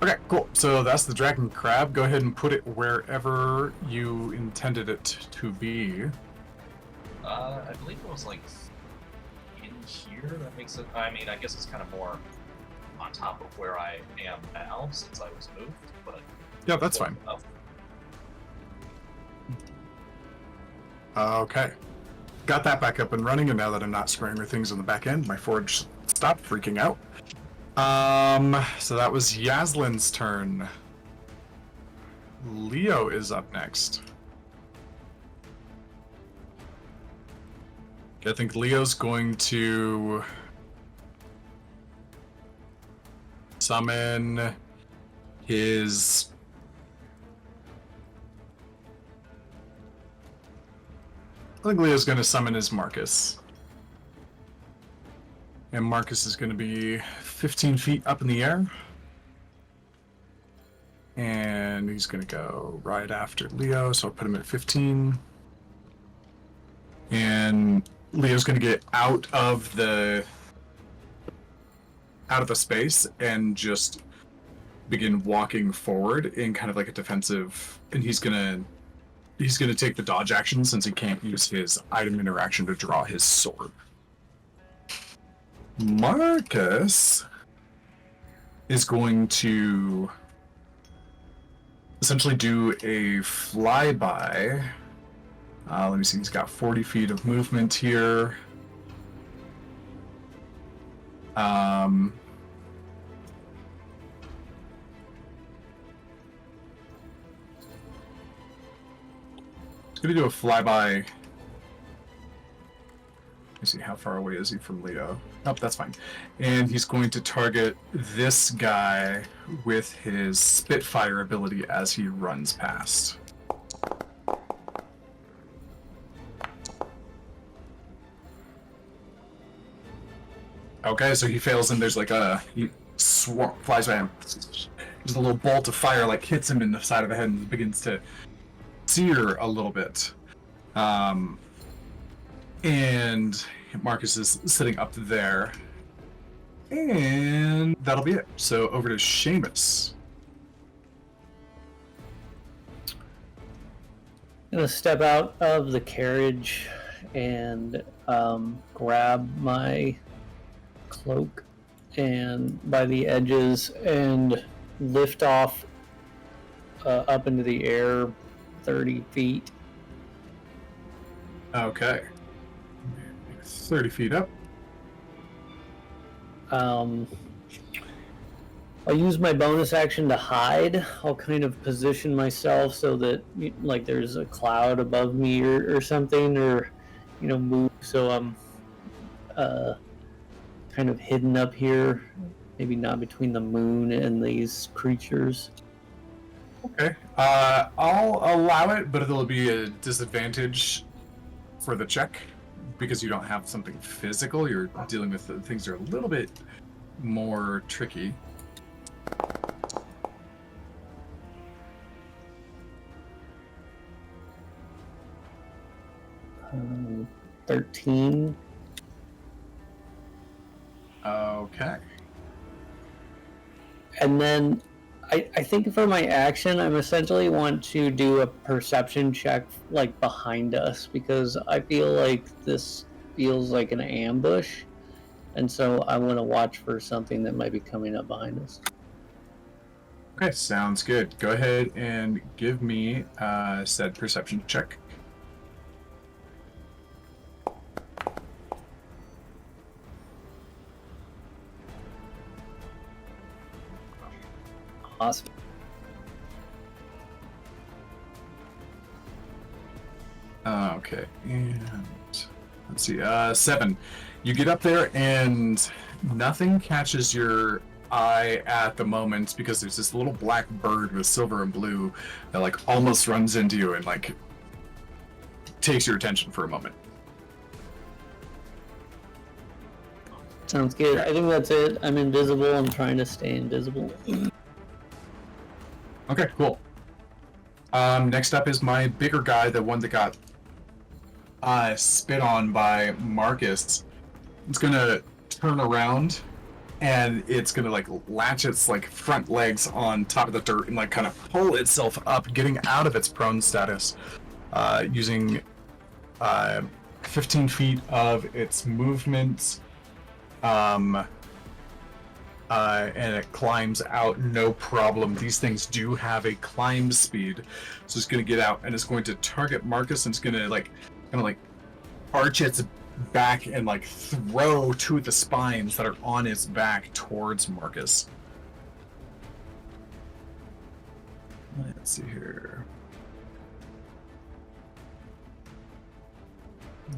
Okay, cool. So that's the dragon crab. Go ahead and put it wherever you intended it to be. I believe it was like in here. That makes it. I mean, I guess it's kind of more on top of where I am now since I was moved. But Yeah, that's fine. enough. Okay. Got that back up and running, and now that I'm not screwing with things on the back end, my forge stopped freaking out. So that was Yaslin's turn. Leo is up next. I think Leo's going to summon his Leo's going to summon his Marcus. And Marcus is going to be 15 feet up in the air. And he's going to go right after Leo, so I'll put him at 15. And Leo's going to get out of the space and just begin walking forward in kind of like a defensive, and he's going to take the dodge action since he can't use his item interaction to draw his sword. Marcus is going to essentially do a flyby. Let me see, he's got 40 feet of movement here. He's going to do a flyby. Let me see, how far away is he from Leo? Oh, that's fine. And he's going to target this guy with his Spitfire ability as he runs past. Okay, so he fails, and there's like he flies by him. Just a little bolt of fire like hits him in the side of the head and begins to sear a little bit. And Marcus is sitting up there. And that'll be it. So over to Seamus. I'm gonna step out of the carriage and grab my cloak and by the edges and lift off up into the air 30 feet. Okay. 30 feet up. I'll use my bonus action to hide. I'll kind of position myself so that like there's a cloud above me or something, or move so I'm kind of hidden up here, maybe not between the moon and these creatures. Okay. I'll allow it, but it'll be a disadvantage for the check because you don't have something physical. You're dealing with things that are a little bit more tricky. Um, 13. Okay. And then I think for my action, I'm essentially want to do a perception check like behind us because I feel like this feels like an ambush. And so I want to watch for something that might be coming up behind us. Okay, sounds good. Go ahead and give me said perception check. Awesome. Okay, and let's see, 7. You get up there and nothing catches your eye at the moment because there's this little black bird with silver and blue that like almost runs into you and like takes your attention for a moment. Sounds good. I think that's it. I'm invisible. I'm trying to stay invisible. Okay, cool. Next up is my bigger guy, the one that got spit on by Marcus. It's gonna turn around and it's gonna like latch its like front legs on top of the dirt and like kind of pull itself up, getting out of its prone status, using 15 feet of its movement. And it climbs out no problem. These things do have a climb speed, so it's going to get out and it's going to target Marcus, and it's going to like kind of like arch its back and like throw two of the spines that are on its back towards Marcus. Let's see here.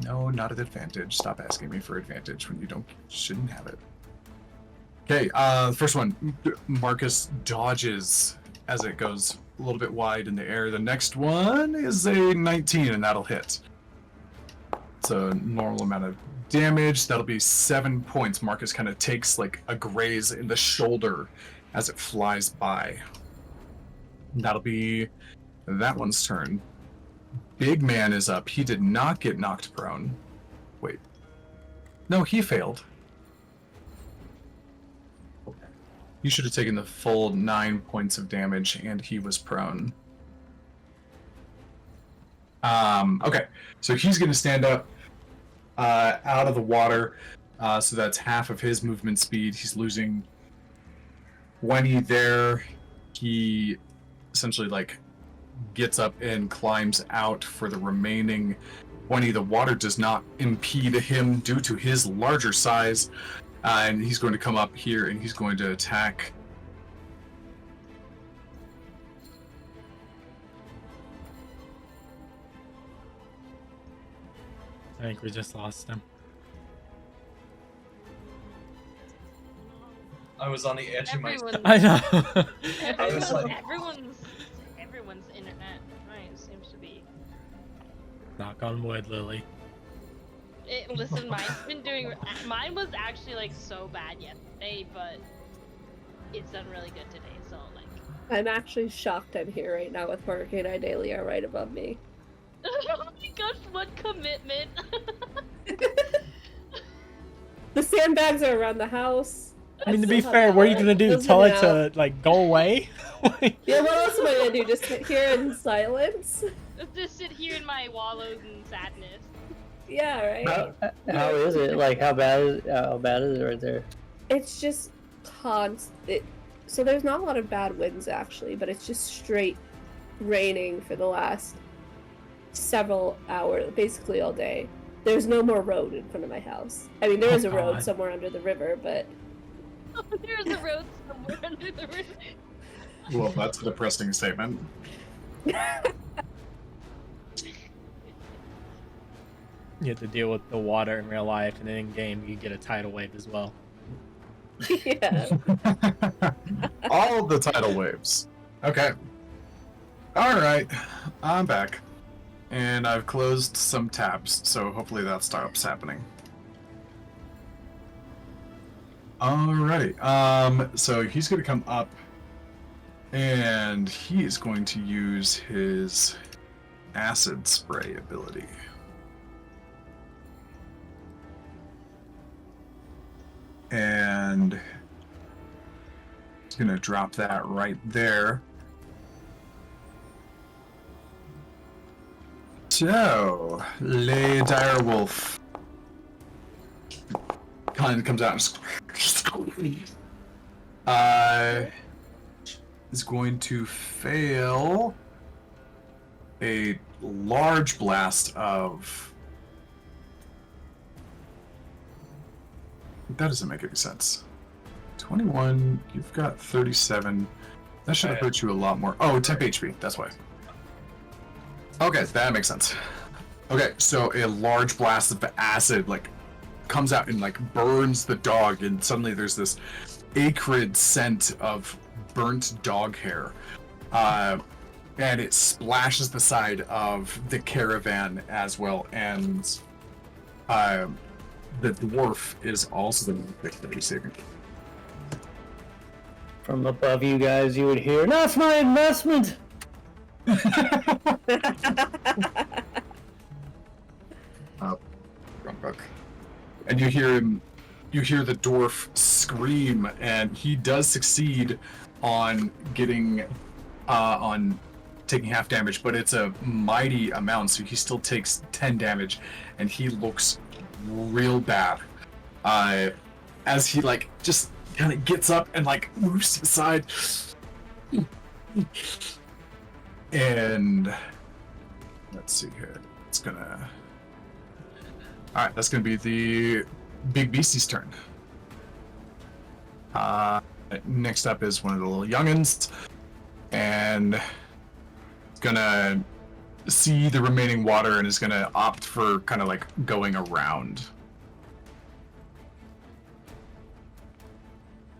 No, not at advantage. Stop asking me for advantage when you shouldn't have it. Okay, first one, Marcus dodges as it goes a little bit wide in the air. The next one is a 19, and that'll hit. It's a normal amount of damage. That'll be 7 points. Marcus kind of takes like a graze in the shoulder as it flies by. That'll be that one's turn. Big man is up. He did not get knocked prone. Wait. No, he failed. He should have taken the full 9 points of damage, and he was prone. Okay, so he's going to stand up out of the water, so that's half of his movement speed. He's losing 20 there. He essentially like gets up and climbs out for the remaining 20. The water does not impede him due to his larger size. And he's going to come up here and he's going to attack. I think we just lost him. I was on the edge of my. I know. Everyone's internet mine seems to be. Knock on wood, Lily. Listen, mine was actually like so bad yesterday, but it's done really good today. So like, I'm actually shocked I'm here right now with Hurricane Idalia right above me. oh my gosh, what commitment! The sandbags are around the house. I mean, to be fair, what are you gonna do? Tell it to like go away? Yeah, what else am I gonna do? Just sit here in silence? Just sit here in my wallows in sadness. Yeah, right. How is it? Like, how bad is it right there? It's just constant. So there's not a lot of bad winds actually, but it's just straight raining for the last several hours, basically all day. There's no more road in front of my house. I mean, there is a road somewhere under the river, but There's a road somewhere under the river. Well, that's a depressing statement. You have to deal with the water in real life, and then in game you get a tidal wave as well. yeah. All the tidal waves. Okay. Alright, I'm back. And I've closed some tabs, so hopefully that stops happening. Alrighty, so he's gonna come up and he is going to use his acid spray ability. And he's gonna drop that right there. So, Le Direwolf kind of comes out and is going to fail a large blast of... That doesn't make any sense. 21, you've got 37. That should have hurt you a lot more. Oh, temp HP, that's why. Okay, that makes sense. Okay, so a large blast of acid, like, comes out and, like, burns the dog, and suddenly there's this acrid scent of burnt dog hair. And it splashes the side of the caravan as well. And the dwarf is also the victory saving. From above you guys, you would hear, "That's my investment!" Wrong book. And you hear the dwarf scream, and he does succeed on getting on taking half damage, but it's a mighty amount, so he still takes 10 damage, and he looks real bad. As he like just kind of gets up and like moves to the side. And let's see here. It's gonna. Alright, that's gonna be the big beastie's turn. Next up is one of the little youngins, and it's gonna see the remaining water and is gonna opt for kind of like going around.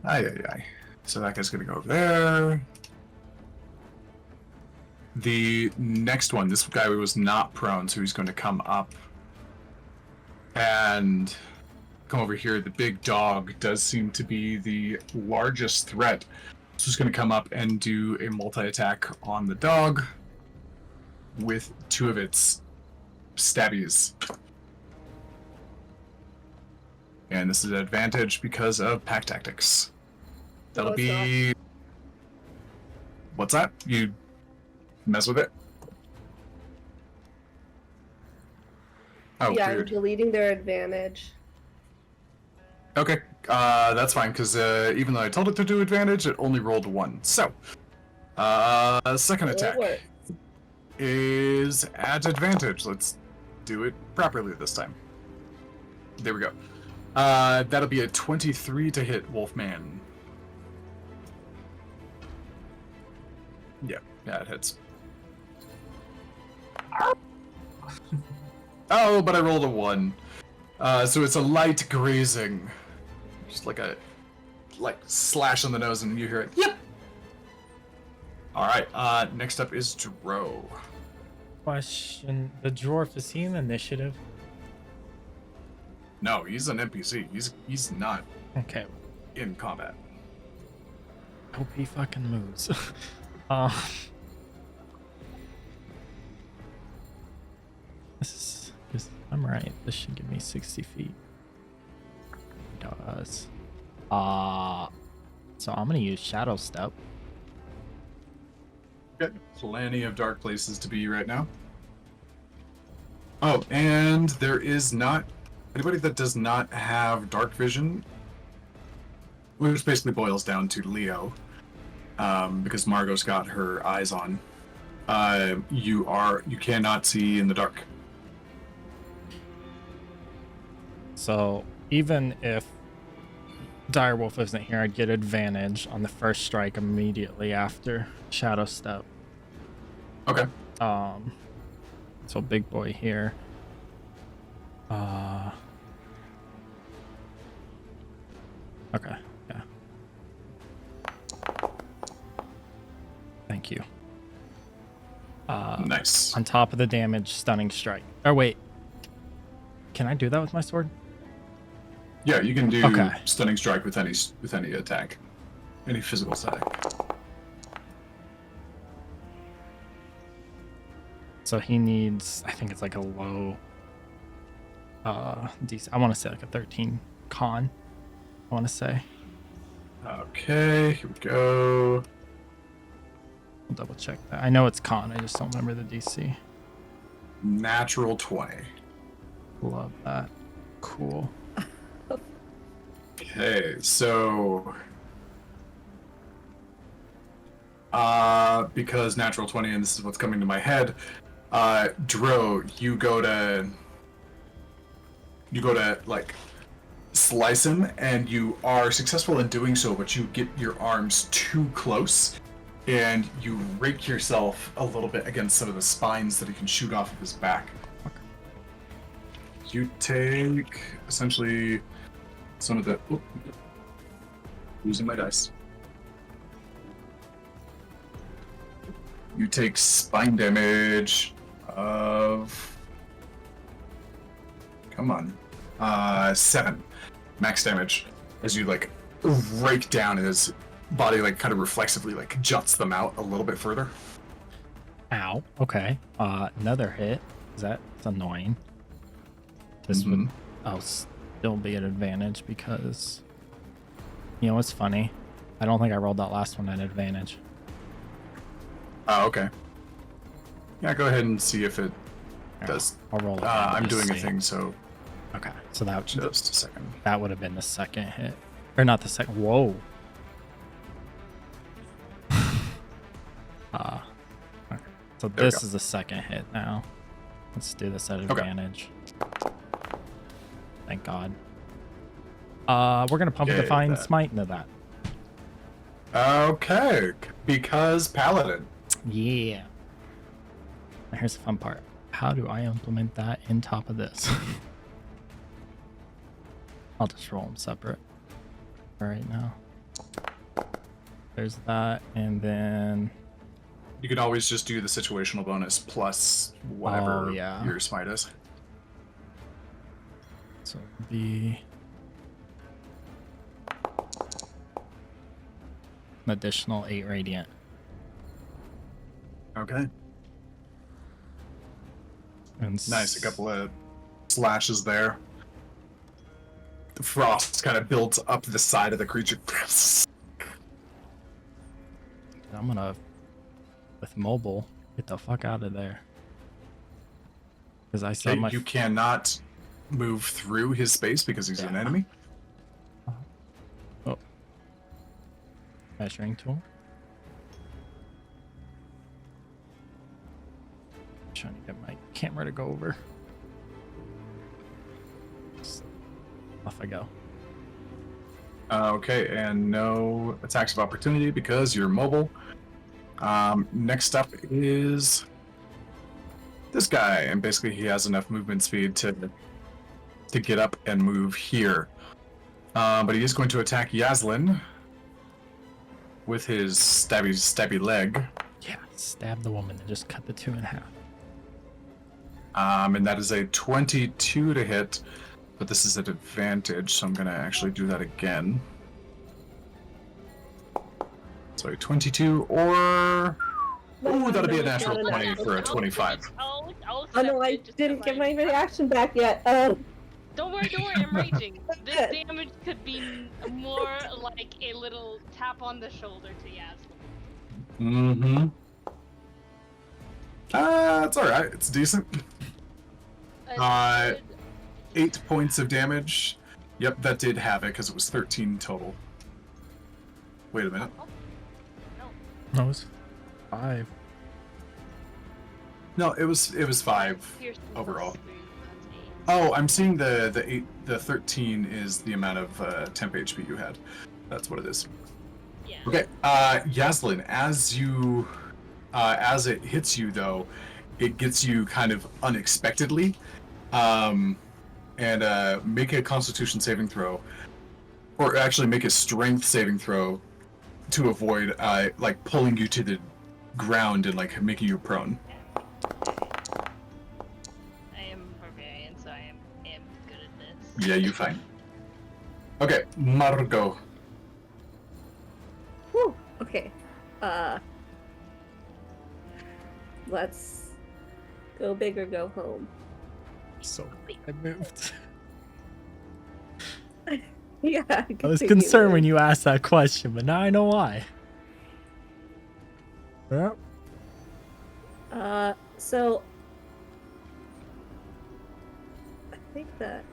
Aye. So that guy's gonna go over there. The next one, this guy was not prone, so he's going to come up and come over here. The big dog does seem to be the largest threat. So he's going to come up and do a multi-attack on the dog with 2 of its stabbies. And this is an advantage because of pack tactics. That'll be... What's that? You mess with it? Oh, yeah, weird. I'm deleting their advantage. Okay, that's fine, because even though I told it to do advantage, it only rolled 1. So, second Will it attack work? is at advantage. Let's do it properly this time. There we go. That'll be a 23 to hit Wolfman. Yeah, it hits. Oh, but I rolled a 1. So it's a light grazing. Just like a slash on the nose, and you hear it. Yep. Alright, next up is Dro. Question: the dwarf, is he in initiative? No, he's an NPC. He's not Okay. in combat. Hope he fucking moves. I'm right. This should give me 60 feet. It does. So I'm gonna use Shadow Step. Got plenty of dark places to be right now. Oh, and there is not anybody that does not have dark vision, which basically boils down to Leo, because Margot's got her eyes on. You cannot see in the dark. So even if Direwolf isn't here, I'd get advantage on the first strike immediately after Shadow Step. Okay. So big boy here. Okay, yeah. Thank you. Nice. On top of the damage, stunning strike. Oh wait, can I do that with my sword? Yeah, you can do Okay. stunning strike with any attack, any physical attack. So he needs, I think it's like a low DC. I want to say like a 13 con. I want to say. Okay, here we go. I'll double check that. I know it's con. I just don't remember the DC. Natural 20. Love that. Cool. Okay, so because natural 20, and this is what's coming to my head, Dro, you go to like slice him, and you are successful in doing so, but you get your arms too close, and you rake yourself a little bit against some of the spines that he can shoot off of his back. You take essentially some of the Using my dice. You take spine damage of... Come on. 7. Max damage. As you, like, rake down and his body, like, kind of reflexively, like, juts them out a little bit further. Ow. Okay. Another hit. That's annoying. This would... I'll still be at advantage because... You know what's funny? I don't think I rolled that last one at advantage. Oh, okay. Yeah, go ahead and see if it does. I'll roll it. I'm doing a thing, so Okay, so that just a second. that would have been the second hit, or not the second. Whoa. Okay. So this is the second hit now. Let's do this at advantage. Thank God. We're gonna pump Divine Smite into that. Okay, because Paladin. Yeah. Now here's the fun part. How do I implement that in top of this? I'll just roll them separate for right now. There's that, and then... You can always just do the situational bonus plus whatever your smite is. So the... An additional 8 radiant. Okay. And Nice, a couple of slashes there. The frost kind of builds up the side of the creature. I'm gonna, with mobile, get the fuck out of there. Because I saw my... You cannot move through his space because he's an enemy. Oh. Measuring tool. Trying to get my camera to go over. Just off I go. Okay, and no attacks of opportunity because you're mobile. Next up is this guy, and basically he has enough movement speed to get up and move here. But he is going to attack Yaslin with his stabby leg. Yeah, stab the woman and just cut the 2 in half. And that is a 22 to hit, but this is at advantage, so I'm going to actually do that again. So a 22 or... Oh, that'll be a natural 20 for a 25. Oh no, I didn't get my reaction back yet. Don't worry, I'm raging. This damage could be more like a little tap on the shoulder to Yas. Mm-hmm. It's alright, it's decent. 8 points of damage. Yep, that did have it because it was 13 total. Wait a minute. No, it was 5. No, it was 5 overall. Oh, I'm seeing the 13 is the amount of temp HP you had. That's what it is. Yeah. Okay, Yaslin, as it hits you though, it gets you kind of unexpectedly. And make a Constitution saving throw, or actually make a Strength saving throw to avoid like pulling you to the ground and like making you prone. I am barbarian, so I am good at this. Yeah, you fine. Okay, Margot. Whew. Okay. Let's go big or go home. So I moved. Yeah. I was concerned when you asked that question, but now I know why. Yeah. So I think that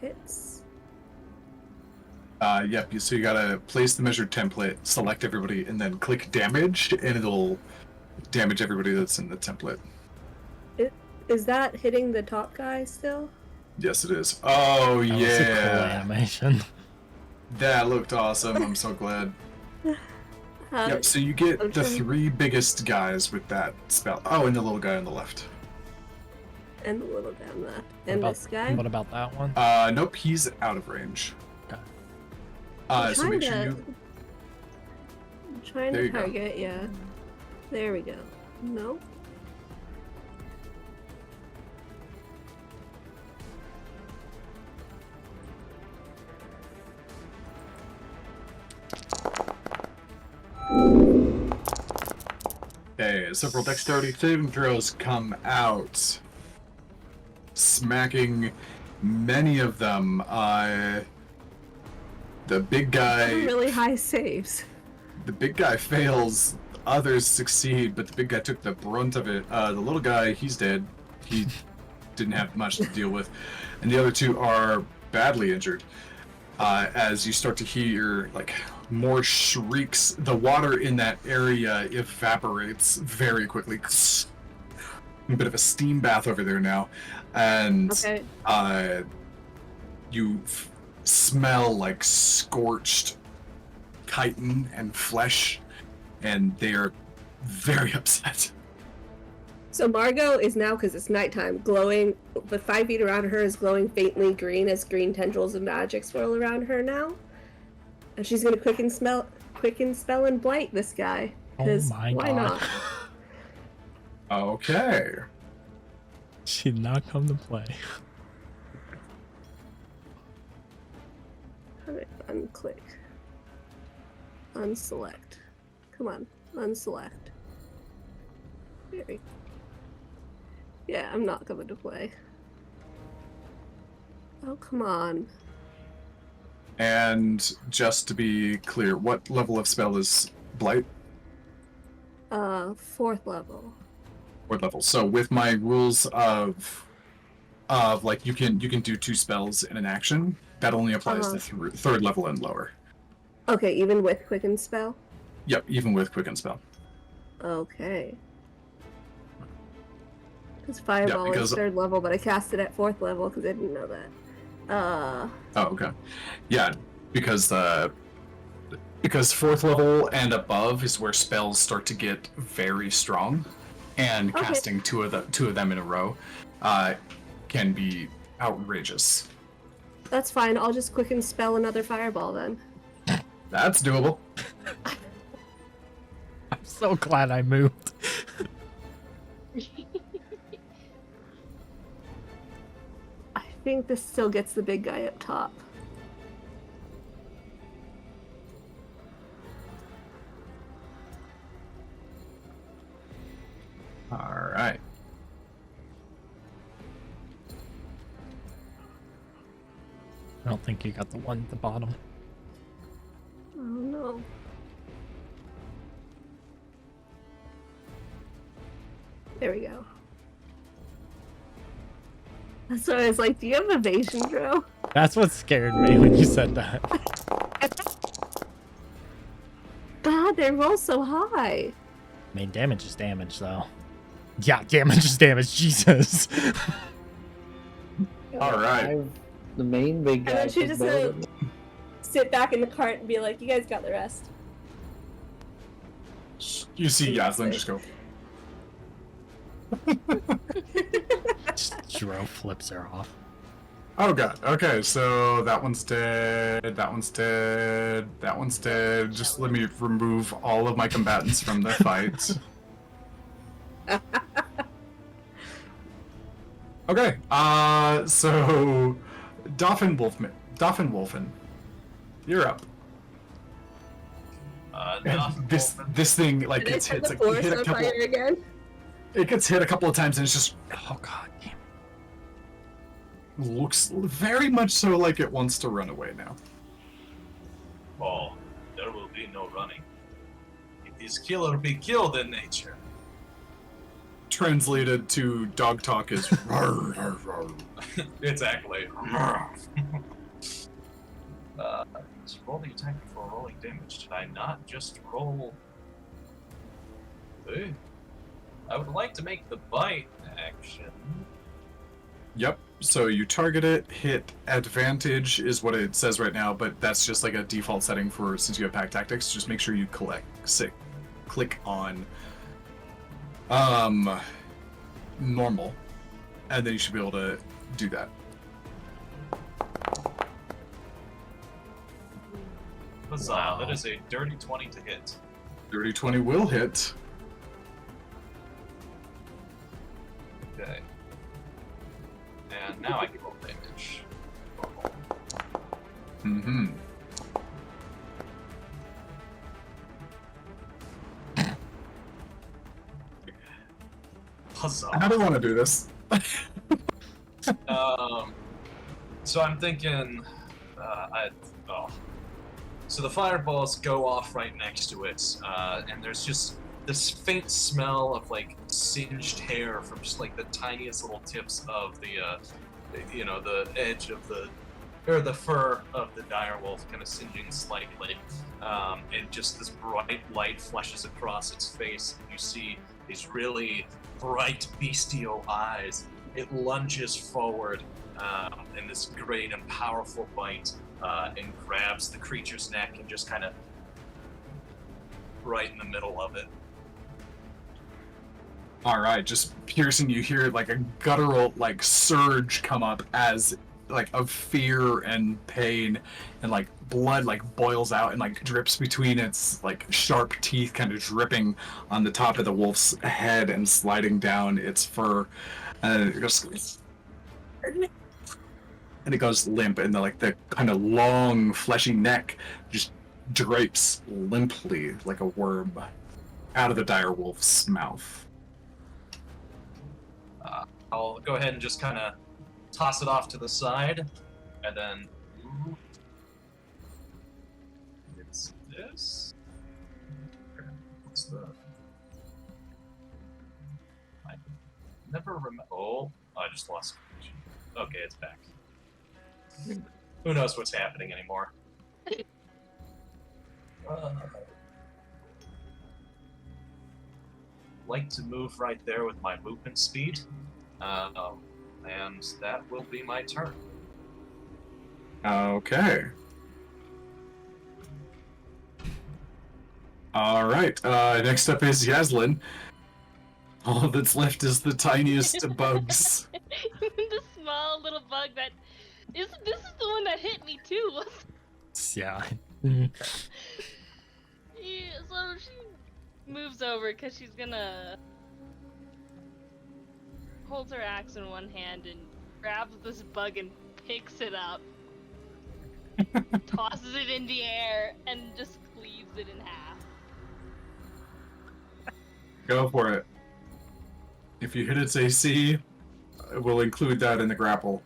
hits. Yep, so you gotta place the measured template, select everybody, and then click damage, and it'll damage everybody that's in the template. Is that hitting the top guy still? Yes, it is. Oh, That was a cool yeah. animation. That looked awesome. I'm so glad. Yep, so you get I'm the trying- 3 biggest guys with that spell. Oh, and the little guy on the left. And the little down left. And this guy? What about that one? Nope, he's out of range. Okay. So make sure you. I'm trying There to you go. target, yeah. There we go. No. Okay, several dexterity saving throws come out, smacking many of them. The big guy. Really high saves. The big guy fails. Others succeed, but the big guy took the brunt of it. The little guy, he's dead. He didn't have much to deal with, and the other two are badly injured. As you start to hear like more shrieks, the water in that area evaporates very quickly. A bit of a steam bath over there now, and Okay. you smell like scorched chitin and flesh, and they are very upset. So Margot is now, because it's nighttime, glowing. The 5 feet around her is glowing faintly green as green tendrils of magic swirl around her now. And she's gonna quicken, spell, and blight this guy. Oh 'Cause my why god. not? Okay. She did not come to play. Alright, unclick. Unselect. Come on, unselect. There we go. Yeah, I'm not coming to play. Oh, come on. And just to be clear, what level of spell is Blight? 4th level. What level? So with my rules of like you can do 2 spells in an action, that only applies to 3rd level and lower. Okay, even with quicken spell? Yep, even with quicken spell. Okay. Because Fireball because- is 3rd level, but I cast it at 4th level because I didn't know that. Oh, okay. Yeah, because 4th level and above is where spells start to get very strong, and Okay. casting two of them in a row can be outrageous. That's fine, I'll just quicken spell another Fireball then. That's doable. I'm so glad I moved. I think this still gets the big guy up top. All right. I don't think you got the one at the bottom. Oh no. There we go. So I was like, do you have evasion, Dro? That's what scared me when you said that. God, they roll so high. I mean, damage is damage, though. Yeah, damage is damage, Jesus. All right. The main big guy. And then she took just both of them. sit back in the cart and be like, you guys got the rest. You see Yaslin just go. Dro flips her off. Oh god. Okay, so that one's dead. That one's dead. That one's dead. Just let me remove all of my combatants from the fight. Okay. So Dolphin Wolfen, you're up. And this thing like Did I gets set hit, the like, forest hit a on couple. fire again? It gets hit a couple of times and it's just Oh god, damn. looks very much so like it wants to run away now. Oh, there will be no running. It is kill or be killed in nature. Translated to dog talk is rawr, rawr, rawr. Exactly. Just roll the attack before rolling damage. Did I not just roll? Hey. I would like to make the bite action. Yep. So you target it, hit advantage is what it says right now, but that's just like a default setting for since you have pack tactics. Just make sure you click on normal, and then you should be able to do that. Huzzah, Wow. that is a dirty 20 to hit. Dirty 20 will hit. Okay. And now I can roll damage. Mm-hmm. Huzzah. How do you want to do this? So I'm thinking, So the fireballs go off right next to it, and there's just this faint smell of like singed hair from just like the tiniest little tips of the edge of the fur of the direwolf kind of singeing slightly, and just this bright light flashes across its face, and you see these really bright bestial eyes. It lunges forward in this great and powerful bite, and grabs the creature's neck and just kind of right in the middle of it. All right, just piercing. You hear like a guttural like surge come up as like of fear and pain, and like blood like boils out and like drips between its like sharp teeth, kind of dripping on the top of the wolf's head and sliding down its fur. And it goes, and it goes limp, and the kind of long fleshy neck just drapes limply like a worm out of the dire wolf's mouth. I'll go ahead and just kind of toss it off to the side, and then it's this. What's the? I never remember. Oh, I just lost. Okay, it's back. Who knows what's happening anymore? Like to move right there with my movement speed, and that will be my turn. Okay. All right. Next up is Yaslin. All that's left is the tiniest bugs. The small little bug that is. This is the one that hit me too. Yeah. Yeah, so she moves over because she's gonna holds her axe in one hand and grabs this bug and picks it up, tosses it in the air, and just cleaves it in half. Go for it. If you hit its AC, we'll include that in the grapple.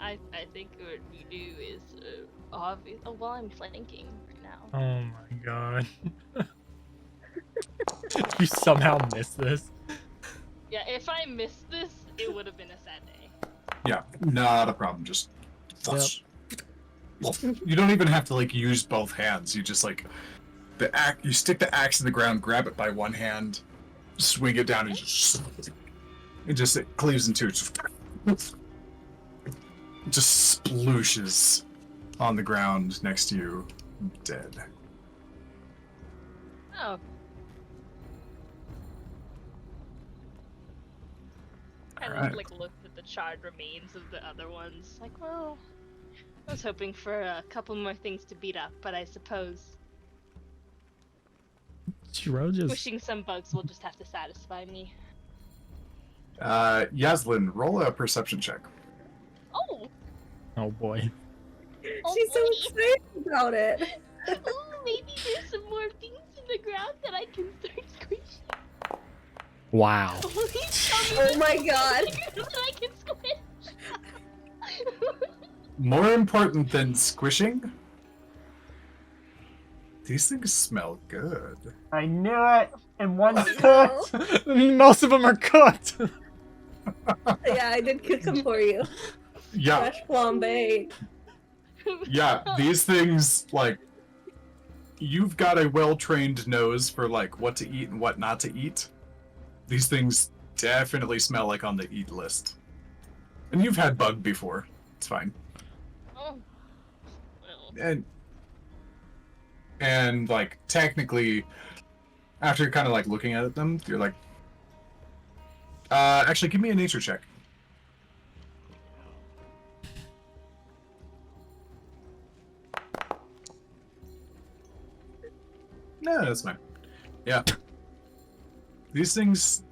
I think what we do is obvious. Oh well, I'm flanking right now. Oh my god. You somehow missed this. Yeah, if I missed this, it would have been a sad day. Yeah, not a problem. Just you don't even have to like use both hands. You just like you stick the axe in the ground, grab it by one hand, swing it down, and it cleaves in two. It just splooshes on the ground next to you, dead. Oh. I Alright. like looked at the charred remains of the other ones. Like, well, I was hoping for a couple more things to beat up, but I suppose Shiro just pushing some bugs will just have to satisfy me. Yaslin, roll a perception check. Oh! oh boy. Oh, She's so boy. excited about it. Oh, maybe there's some more things in the ground that I can start squishing. Wow. Please tell me Oh my god. that I can squish. More important than squishing, these things smell good. I knew it. And one's No. cooked. Most of them are cooked. Yeah, I did cook them for you. Yeah, Fresh flambe. yeah, these things, like, you've got a well-trained nose for, like, what to eat and what not to eat. These things definitely smell like on the eat list. And you've had bug before. It's fine. Oh. Well. And like, technically, after kind of, like, looking at them, you're like, actually, give me a nature check. No, that's fine. Yeah. These things,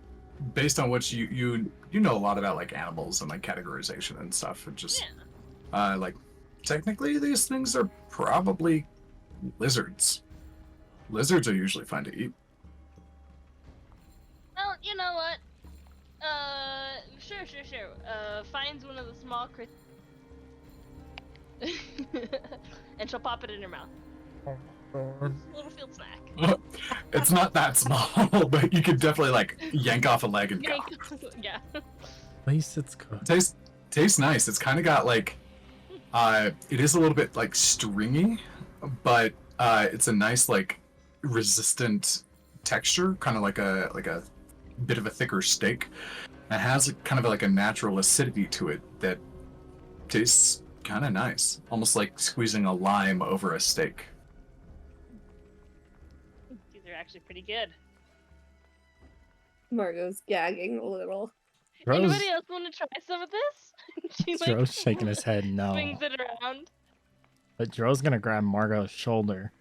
based on what you know a lot about like animals and like categorization and stuff, and just like technically these things are probably lizards. Lizards are usually fun to eat. Well, you know what? Sure. Finds one of the small critters. And she'll pop it in her mouth. Little field snack. It's not that small, but you could definitely like yank off a leg and go. Yeah. At least it's good. Tastes nice. It's kind of got like, it is a little bit like stringy, but it's a nice like resistant texture, kind of like a bit of a thicker steak. It has kind of like a natural acidity to it that tastes kind of nice, almost like squeezing a lime over a steak. These are actually pretty good. Margot's gagging a little. Anybody else want to try some of this? She Dro's shaking his head no. swings it around. But Dro's gonna grab Margot's shoulder.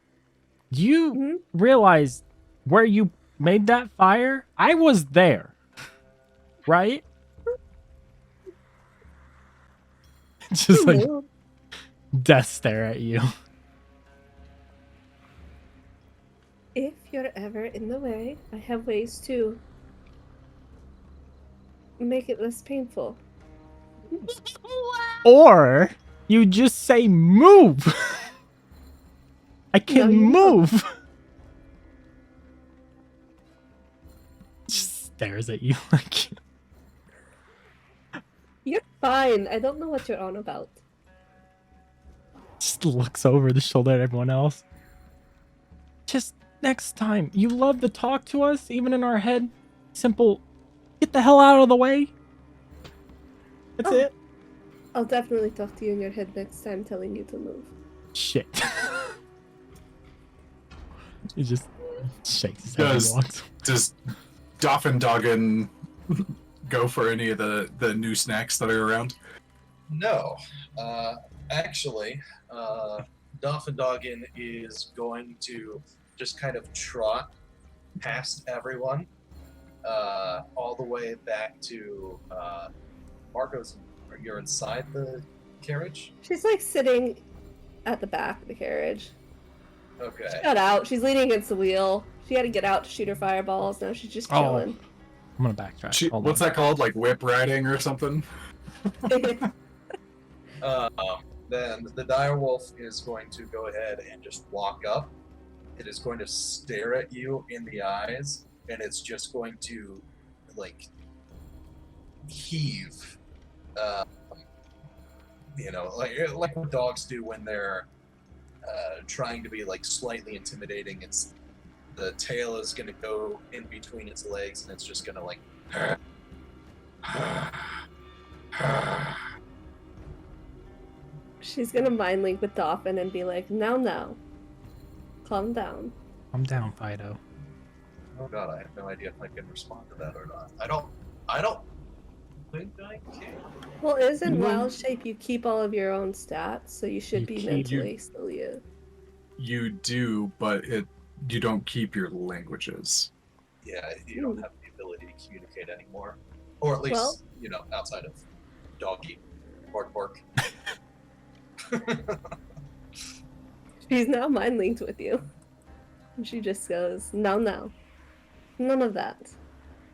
Do you Mhm. realize where you made that fire? I was there. Right? Just like No. death stare at you. If you're ever in the way, I have ways to make it less painful. Or you just say move. I can you don't. move. Just stares at you like You're fine. I don't know what you're on about. just looks over the shoulder at everyone else. Just next time, you love to talk to us, even in our head. Simple, get the hell out of the way. That's Oh. it. I'll definitely talk to you in your head next time telling you to move. Shit. He just shakes his head and Does- walks. Does Doffendogen go for any of the new snacks that are around? No. Actually, Doffendogen is going to just kind of trot past everyone, all the way back to Marco's. You're inside the carriage? She's like sitting at the back of the carriage. Okay. She got out. She's leaning against the wheel. She had to get out to shoot her fireballs. Now she's just Oh. chilling. I'm gonna backtrack. Hold What's on. that called? Like whip riding or something? Then the direwolf is going to go ahead and just walk up. It is going to stare at you in the eyes, and it's just going to like heave. Like what dogs do when they're trying to be like slightly intimidating. It's the tail is going to go in between its legs, and it's just going to like. She's gonna mind link with Dolphin and be like, now. Calm down. I'm down, Fido. Oh god, I have no idea if I can respond to that or not. I don't think I can. Well, isn't No. wild shape you keep all of your own stats, so you should You be keep- mentally still you. You do, but you don't keep your languages. Yeah, you don't have the ability to communicate anymore. Or at least, Well- outside of doggy, bark. She's now mind linked with you. And she just goes, no. None of that.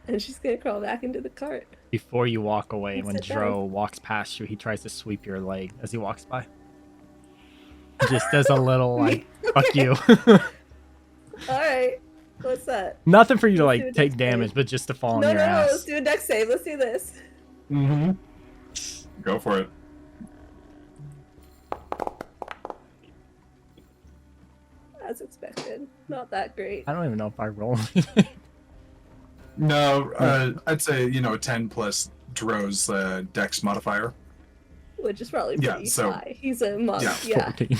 And she's gonna crawl back into the cart. Before you walk away, And when sit Dro walks past you, he tries to sweep your leg as he walks by. Just as a little like, fuck you. Alright. What's that? Nothing for you to Let's do like a take dex damage, save. but just to fall on No, your let's ass. do a dex save. Let's do this. Mm-hmm. Go for it. As expected. Not that great. I don't even know if I roll. No, I'd say, a 10 plus Dro's dex modifier. Which is probably Yeah, pretty so- high. He's a monk, Yeah, yeah. 14.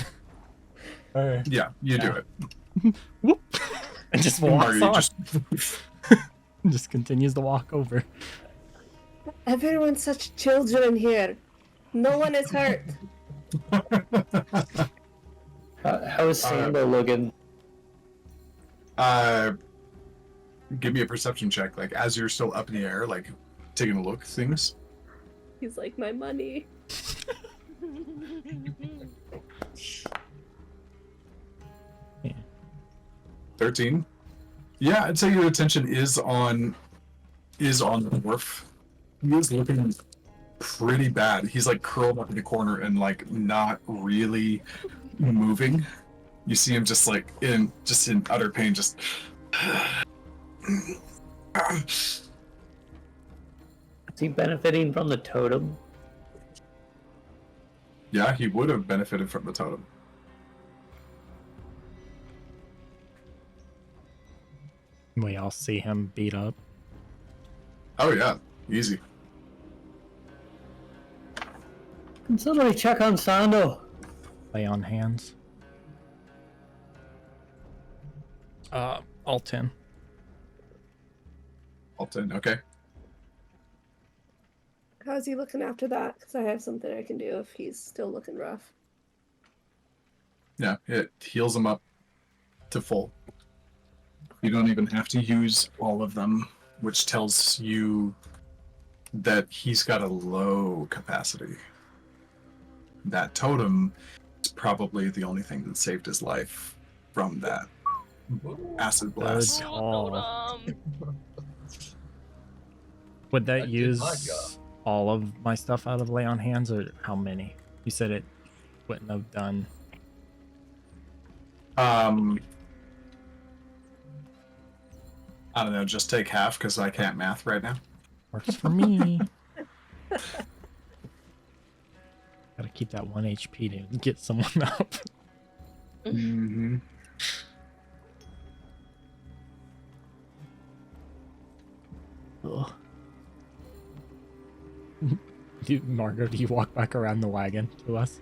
Alright. Yeah, you do Yeah. it. Whoop. And just walks Mario on. just Just continues to walk over. Everyone's such children here. No one is hurt. How is Sambo looking? Give me a perception check, like as you're still up in the air, like taking a look at things. He's like, my money. 13. Yeah, I'd say your attention is on the dwarf. He is looking pretty bad. He's like curled up in the corner and like not really moving. You see him just like in utter pain, just Is he benefiting from the totem? yeah, he would have benefited from the totem. We all see him beat up. Oh yeah, easy. Can somebody check on Sando? Lay on hands. All 10. Alton, okay. How's he looking after that? Because I have something I can do if he's still looking rough. Yeah, it heals him up to full. You don't even have to use all of them, which tells you that he's got a low capacity. That totem is probably the only thing that saved his life from that acid blast. Good call. Totem. Would that That did use my job. all of my stuff out of lay on hands, or how many? You said it wouldn't have done. I don't know, just take half because I can't math right now. Works for me. Gotta keep that 1 HP to get someone up. Mm-hmm. Ugh. Margot, do you walk back around the wagon to us?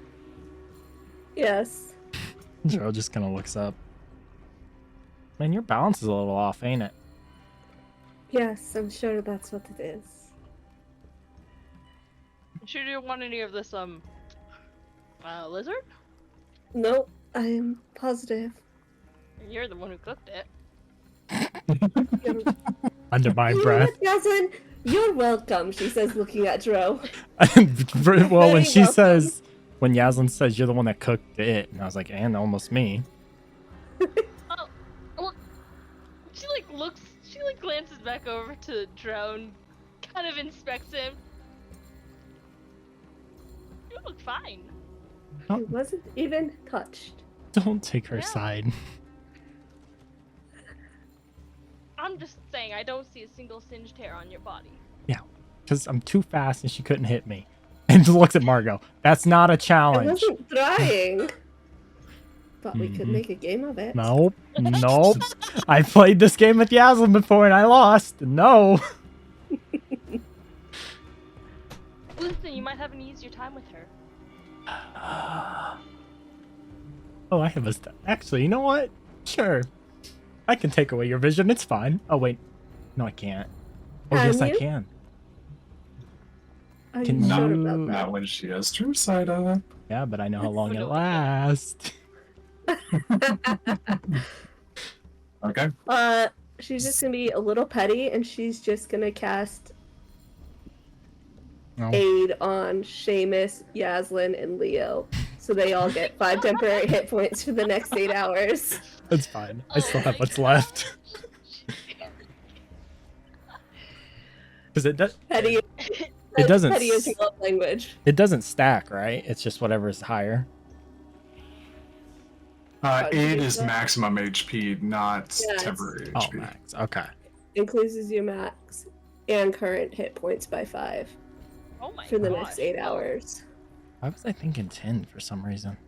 Yes. Joe just kind of looks up. Man, your balance is a little off, ain't it? Yes, I'm sure that's what it is. Sure you don't want any of this, lizard? Nope, I'm positive. You're the one who cooked it. Under my You know breath. what, Yasin? You're welcome, she says, looking at Dro. Well, when Very she welcome. says, when Yaslin says you're the one that cooked it, and I was like, and almost me. Oh, well, she glances back over to Drone, kind of inspects him. You look fine. I wasn't even touched. Don't take her Yeah. side. I'm just saying, I don't see a single singed hair on your body. Because I'm too fast and she couldn't hit me. And just looks at Margot. That's not a I challenge. wasn't trying. Thought we could Mhm. make a game of it. Nope. Nope. I played this game with Yaslin before and I lost. No. Listen, you might have an easier time with her. Oh, I have a actually, you know what? Sure. I can take away your vision. It's fine. Oh, wait. No, I can't. Oh, Can yes, I you? can. Are Can you sure you- about that? Not when she has true side up. Yeah, but I know how long We it don't lasts. Okay. She's just gonna be a little petty, and she's just gonna cast No. aid on Seamus, Yaslin, and Leo, so they all get 5 temporary hit points for the next 8 hours. It's fine. I still Oh have my what's God. left. Because Petty. It doesn't Petty is s- love language. it doesn't stack, right? It's just whatever's higher. How do you 8 do is that? maximum HP, not Yeah, it's- temporary Oh, HP. max. Okay. Increases your max and current hit points by 5 Oh my for the gosh. next 8 Well, hours. Why was I thinking 10 for some reason?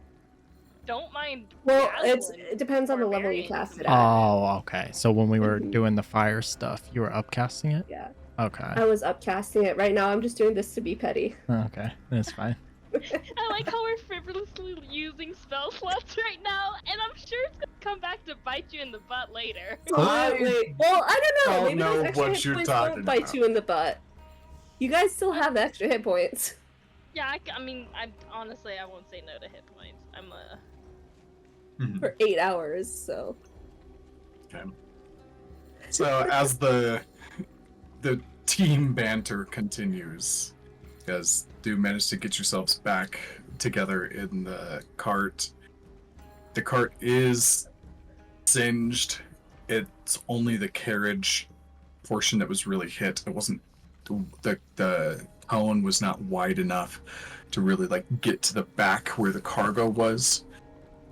Don't mind. Well, Yaslin. it depends on the level you Barbarian. cast it at. Oh, okay. So when we were Mhm. doing the fire stuff, you were upcasting it? Yeah, Okay. I was upcasting it. Right now, I'm just doing this to be petty. Okay. That's fine. I like how we're frivolously using spell slots right now, and I'm sure it's gonna come back to bite you in the butt later. Wait. Well, I don't know. don't Maybe know those extra what hit you're points talking won't bite about. you in the butt. You guys still have the extra hit points Yeah, I mean, I honestly, I won't say no to hit points. I'm for 8 hours, so. Okay. So as the team banter continues, you guys do manage to get yourselves back together in the cart. The cart is singed. It's only the carriage portion that was really hit. It wasn't the cone was not wide enough to really like get to the back where the cargo was,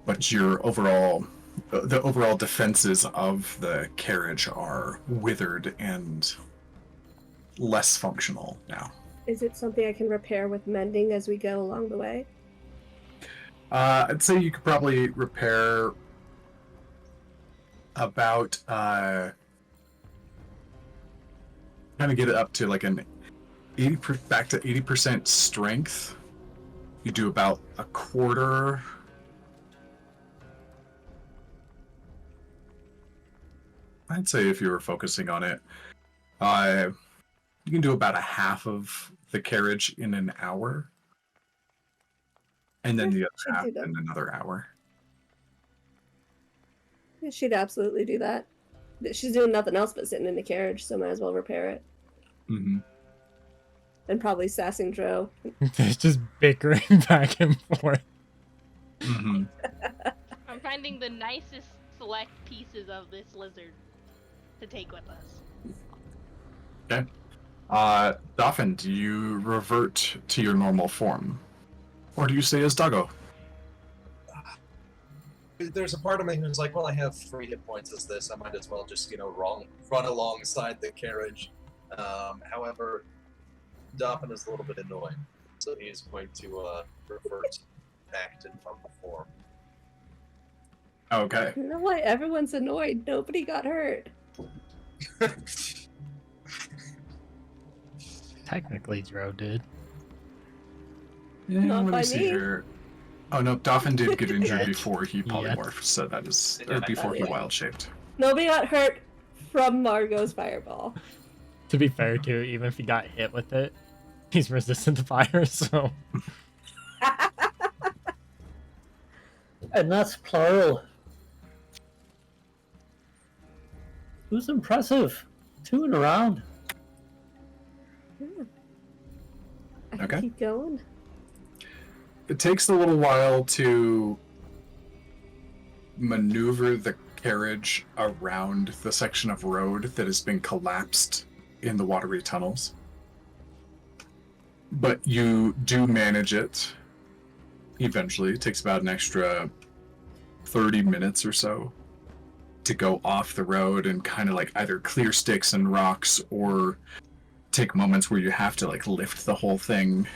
but your overall the overall defenses of the carriage are withered and less functional now. Is it something I can repair with mending as we go along the way? I'd say you could probably repair about kind of get it up to like an 80% back to 80% strength. You do about a quarter. I'd say if you were focusing on it, you can do about a half of the carriage in an hour, and then the should other half do that. in another hour. Yeah, she'd absolutely do that. She's doing nothing else but sitting in the carriage, so might as well repair it. Mm-hmm. And probably sassing Dro. They're just bickering back and forth. Mm-hmm. I'm finding the nicest select pieces of this lizard to take with us. Okay. Dauphin, do you revert to your normal form? Or do you stay as Doggo? There's a part of me who's like, well, I have 3 hit points as this. I might as well just, run alongside the carriage. However, Dauphin is a little bit annoying, so he's going to revert back to normal form. Okay. You know why everyone's annoyed? Nobody got hurt. Technically, Dro did. Yeah, Not let by me see me. here. Oh no, Dauphin did get injured Yet. before he polymorphed, Yet. so that is or before he Yeah. wild shaped. Nobody got hurt from Margot's fireball. To be fair, too, even if he got hit with it, he's resistant to fire, so... And that's plural. Who's impressive? 2 in a round. I can Okay. keep going. It takes a little while to maneuver the carriage around the section of road that has been collapsed in the watery tunnels. But you do manage it eventually. It takes about an extra 30 minutes or so to go off the road and kind of like either clear sticks and rocks or take moments where you have to like lift the whole thing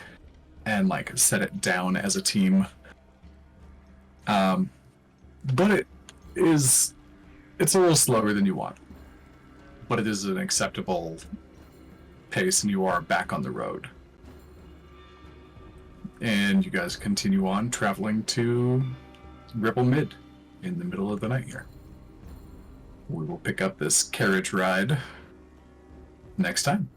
and like set it down as a team. But it's a little slower than you want, but it is an acceptable pace and you are back on the road. And you guys continue on traveling to Ripple Mid in the middle of the night here. We will pick up this carriage ride next time.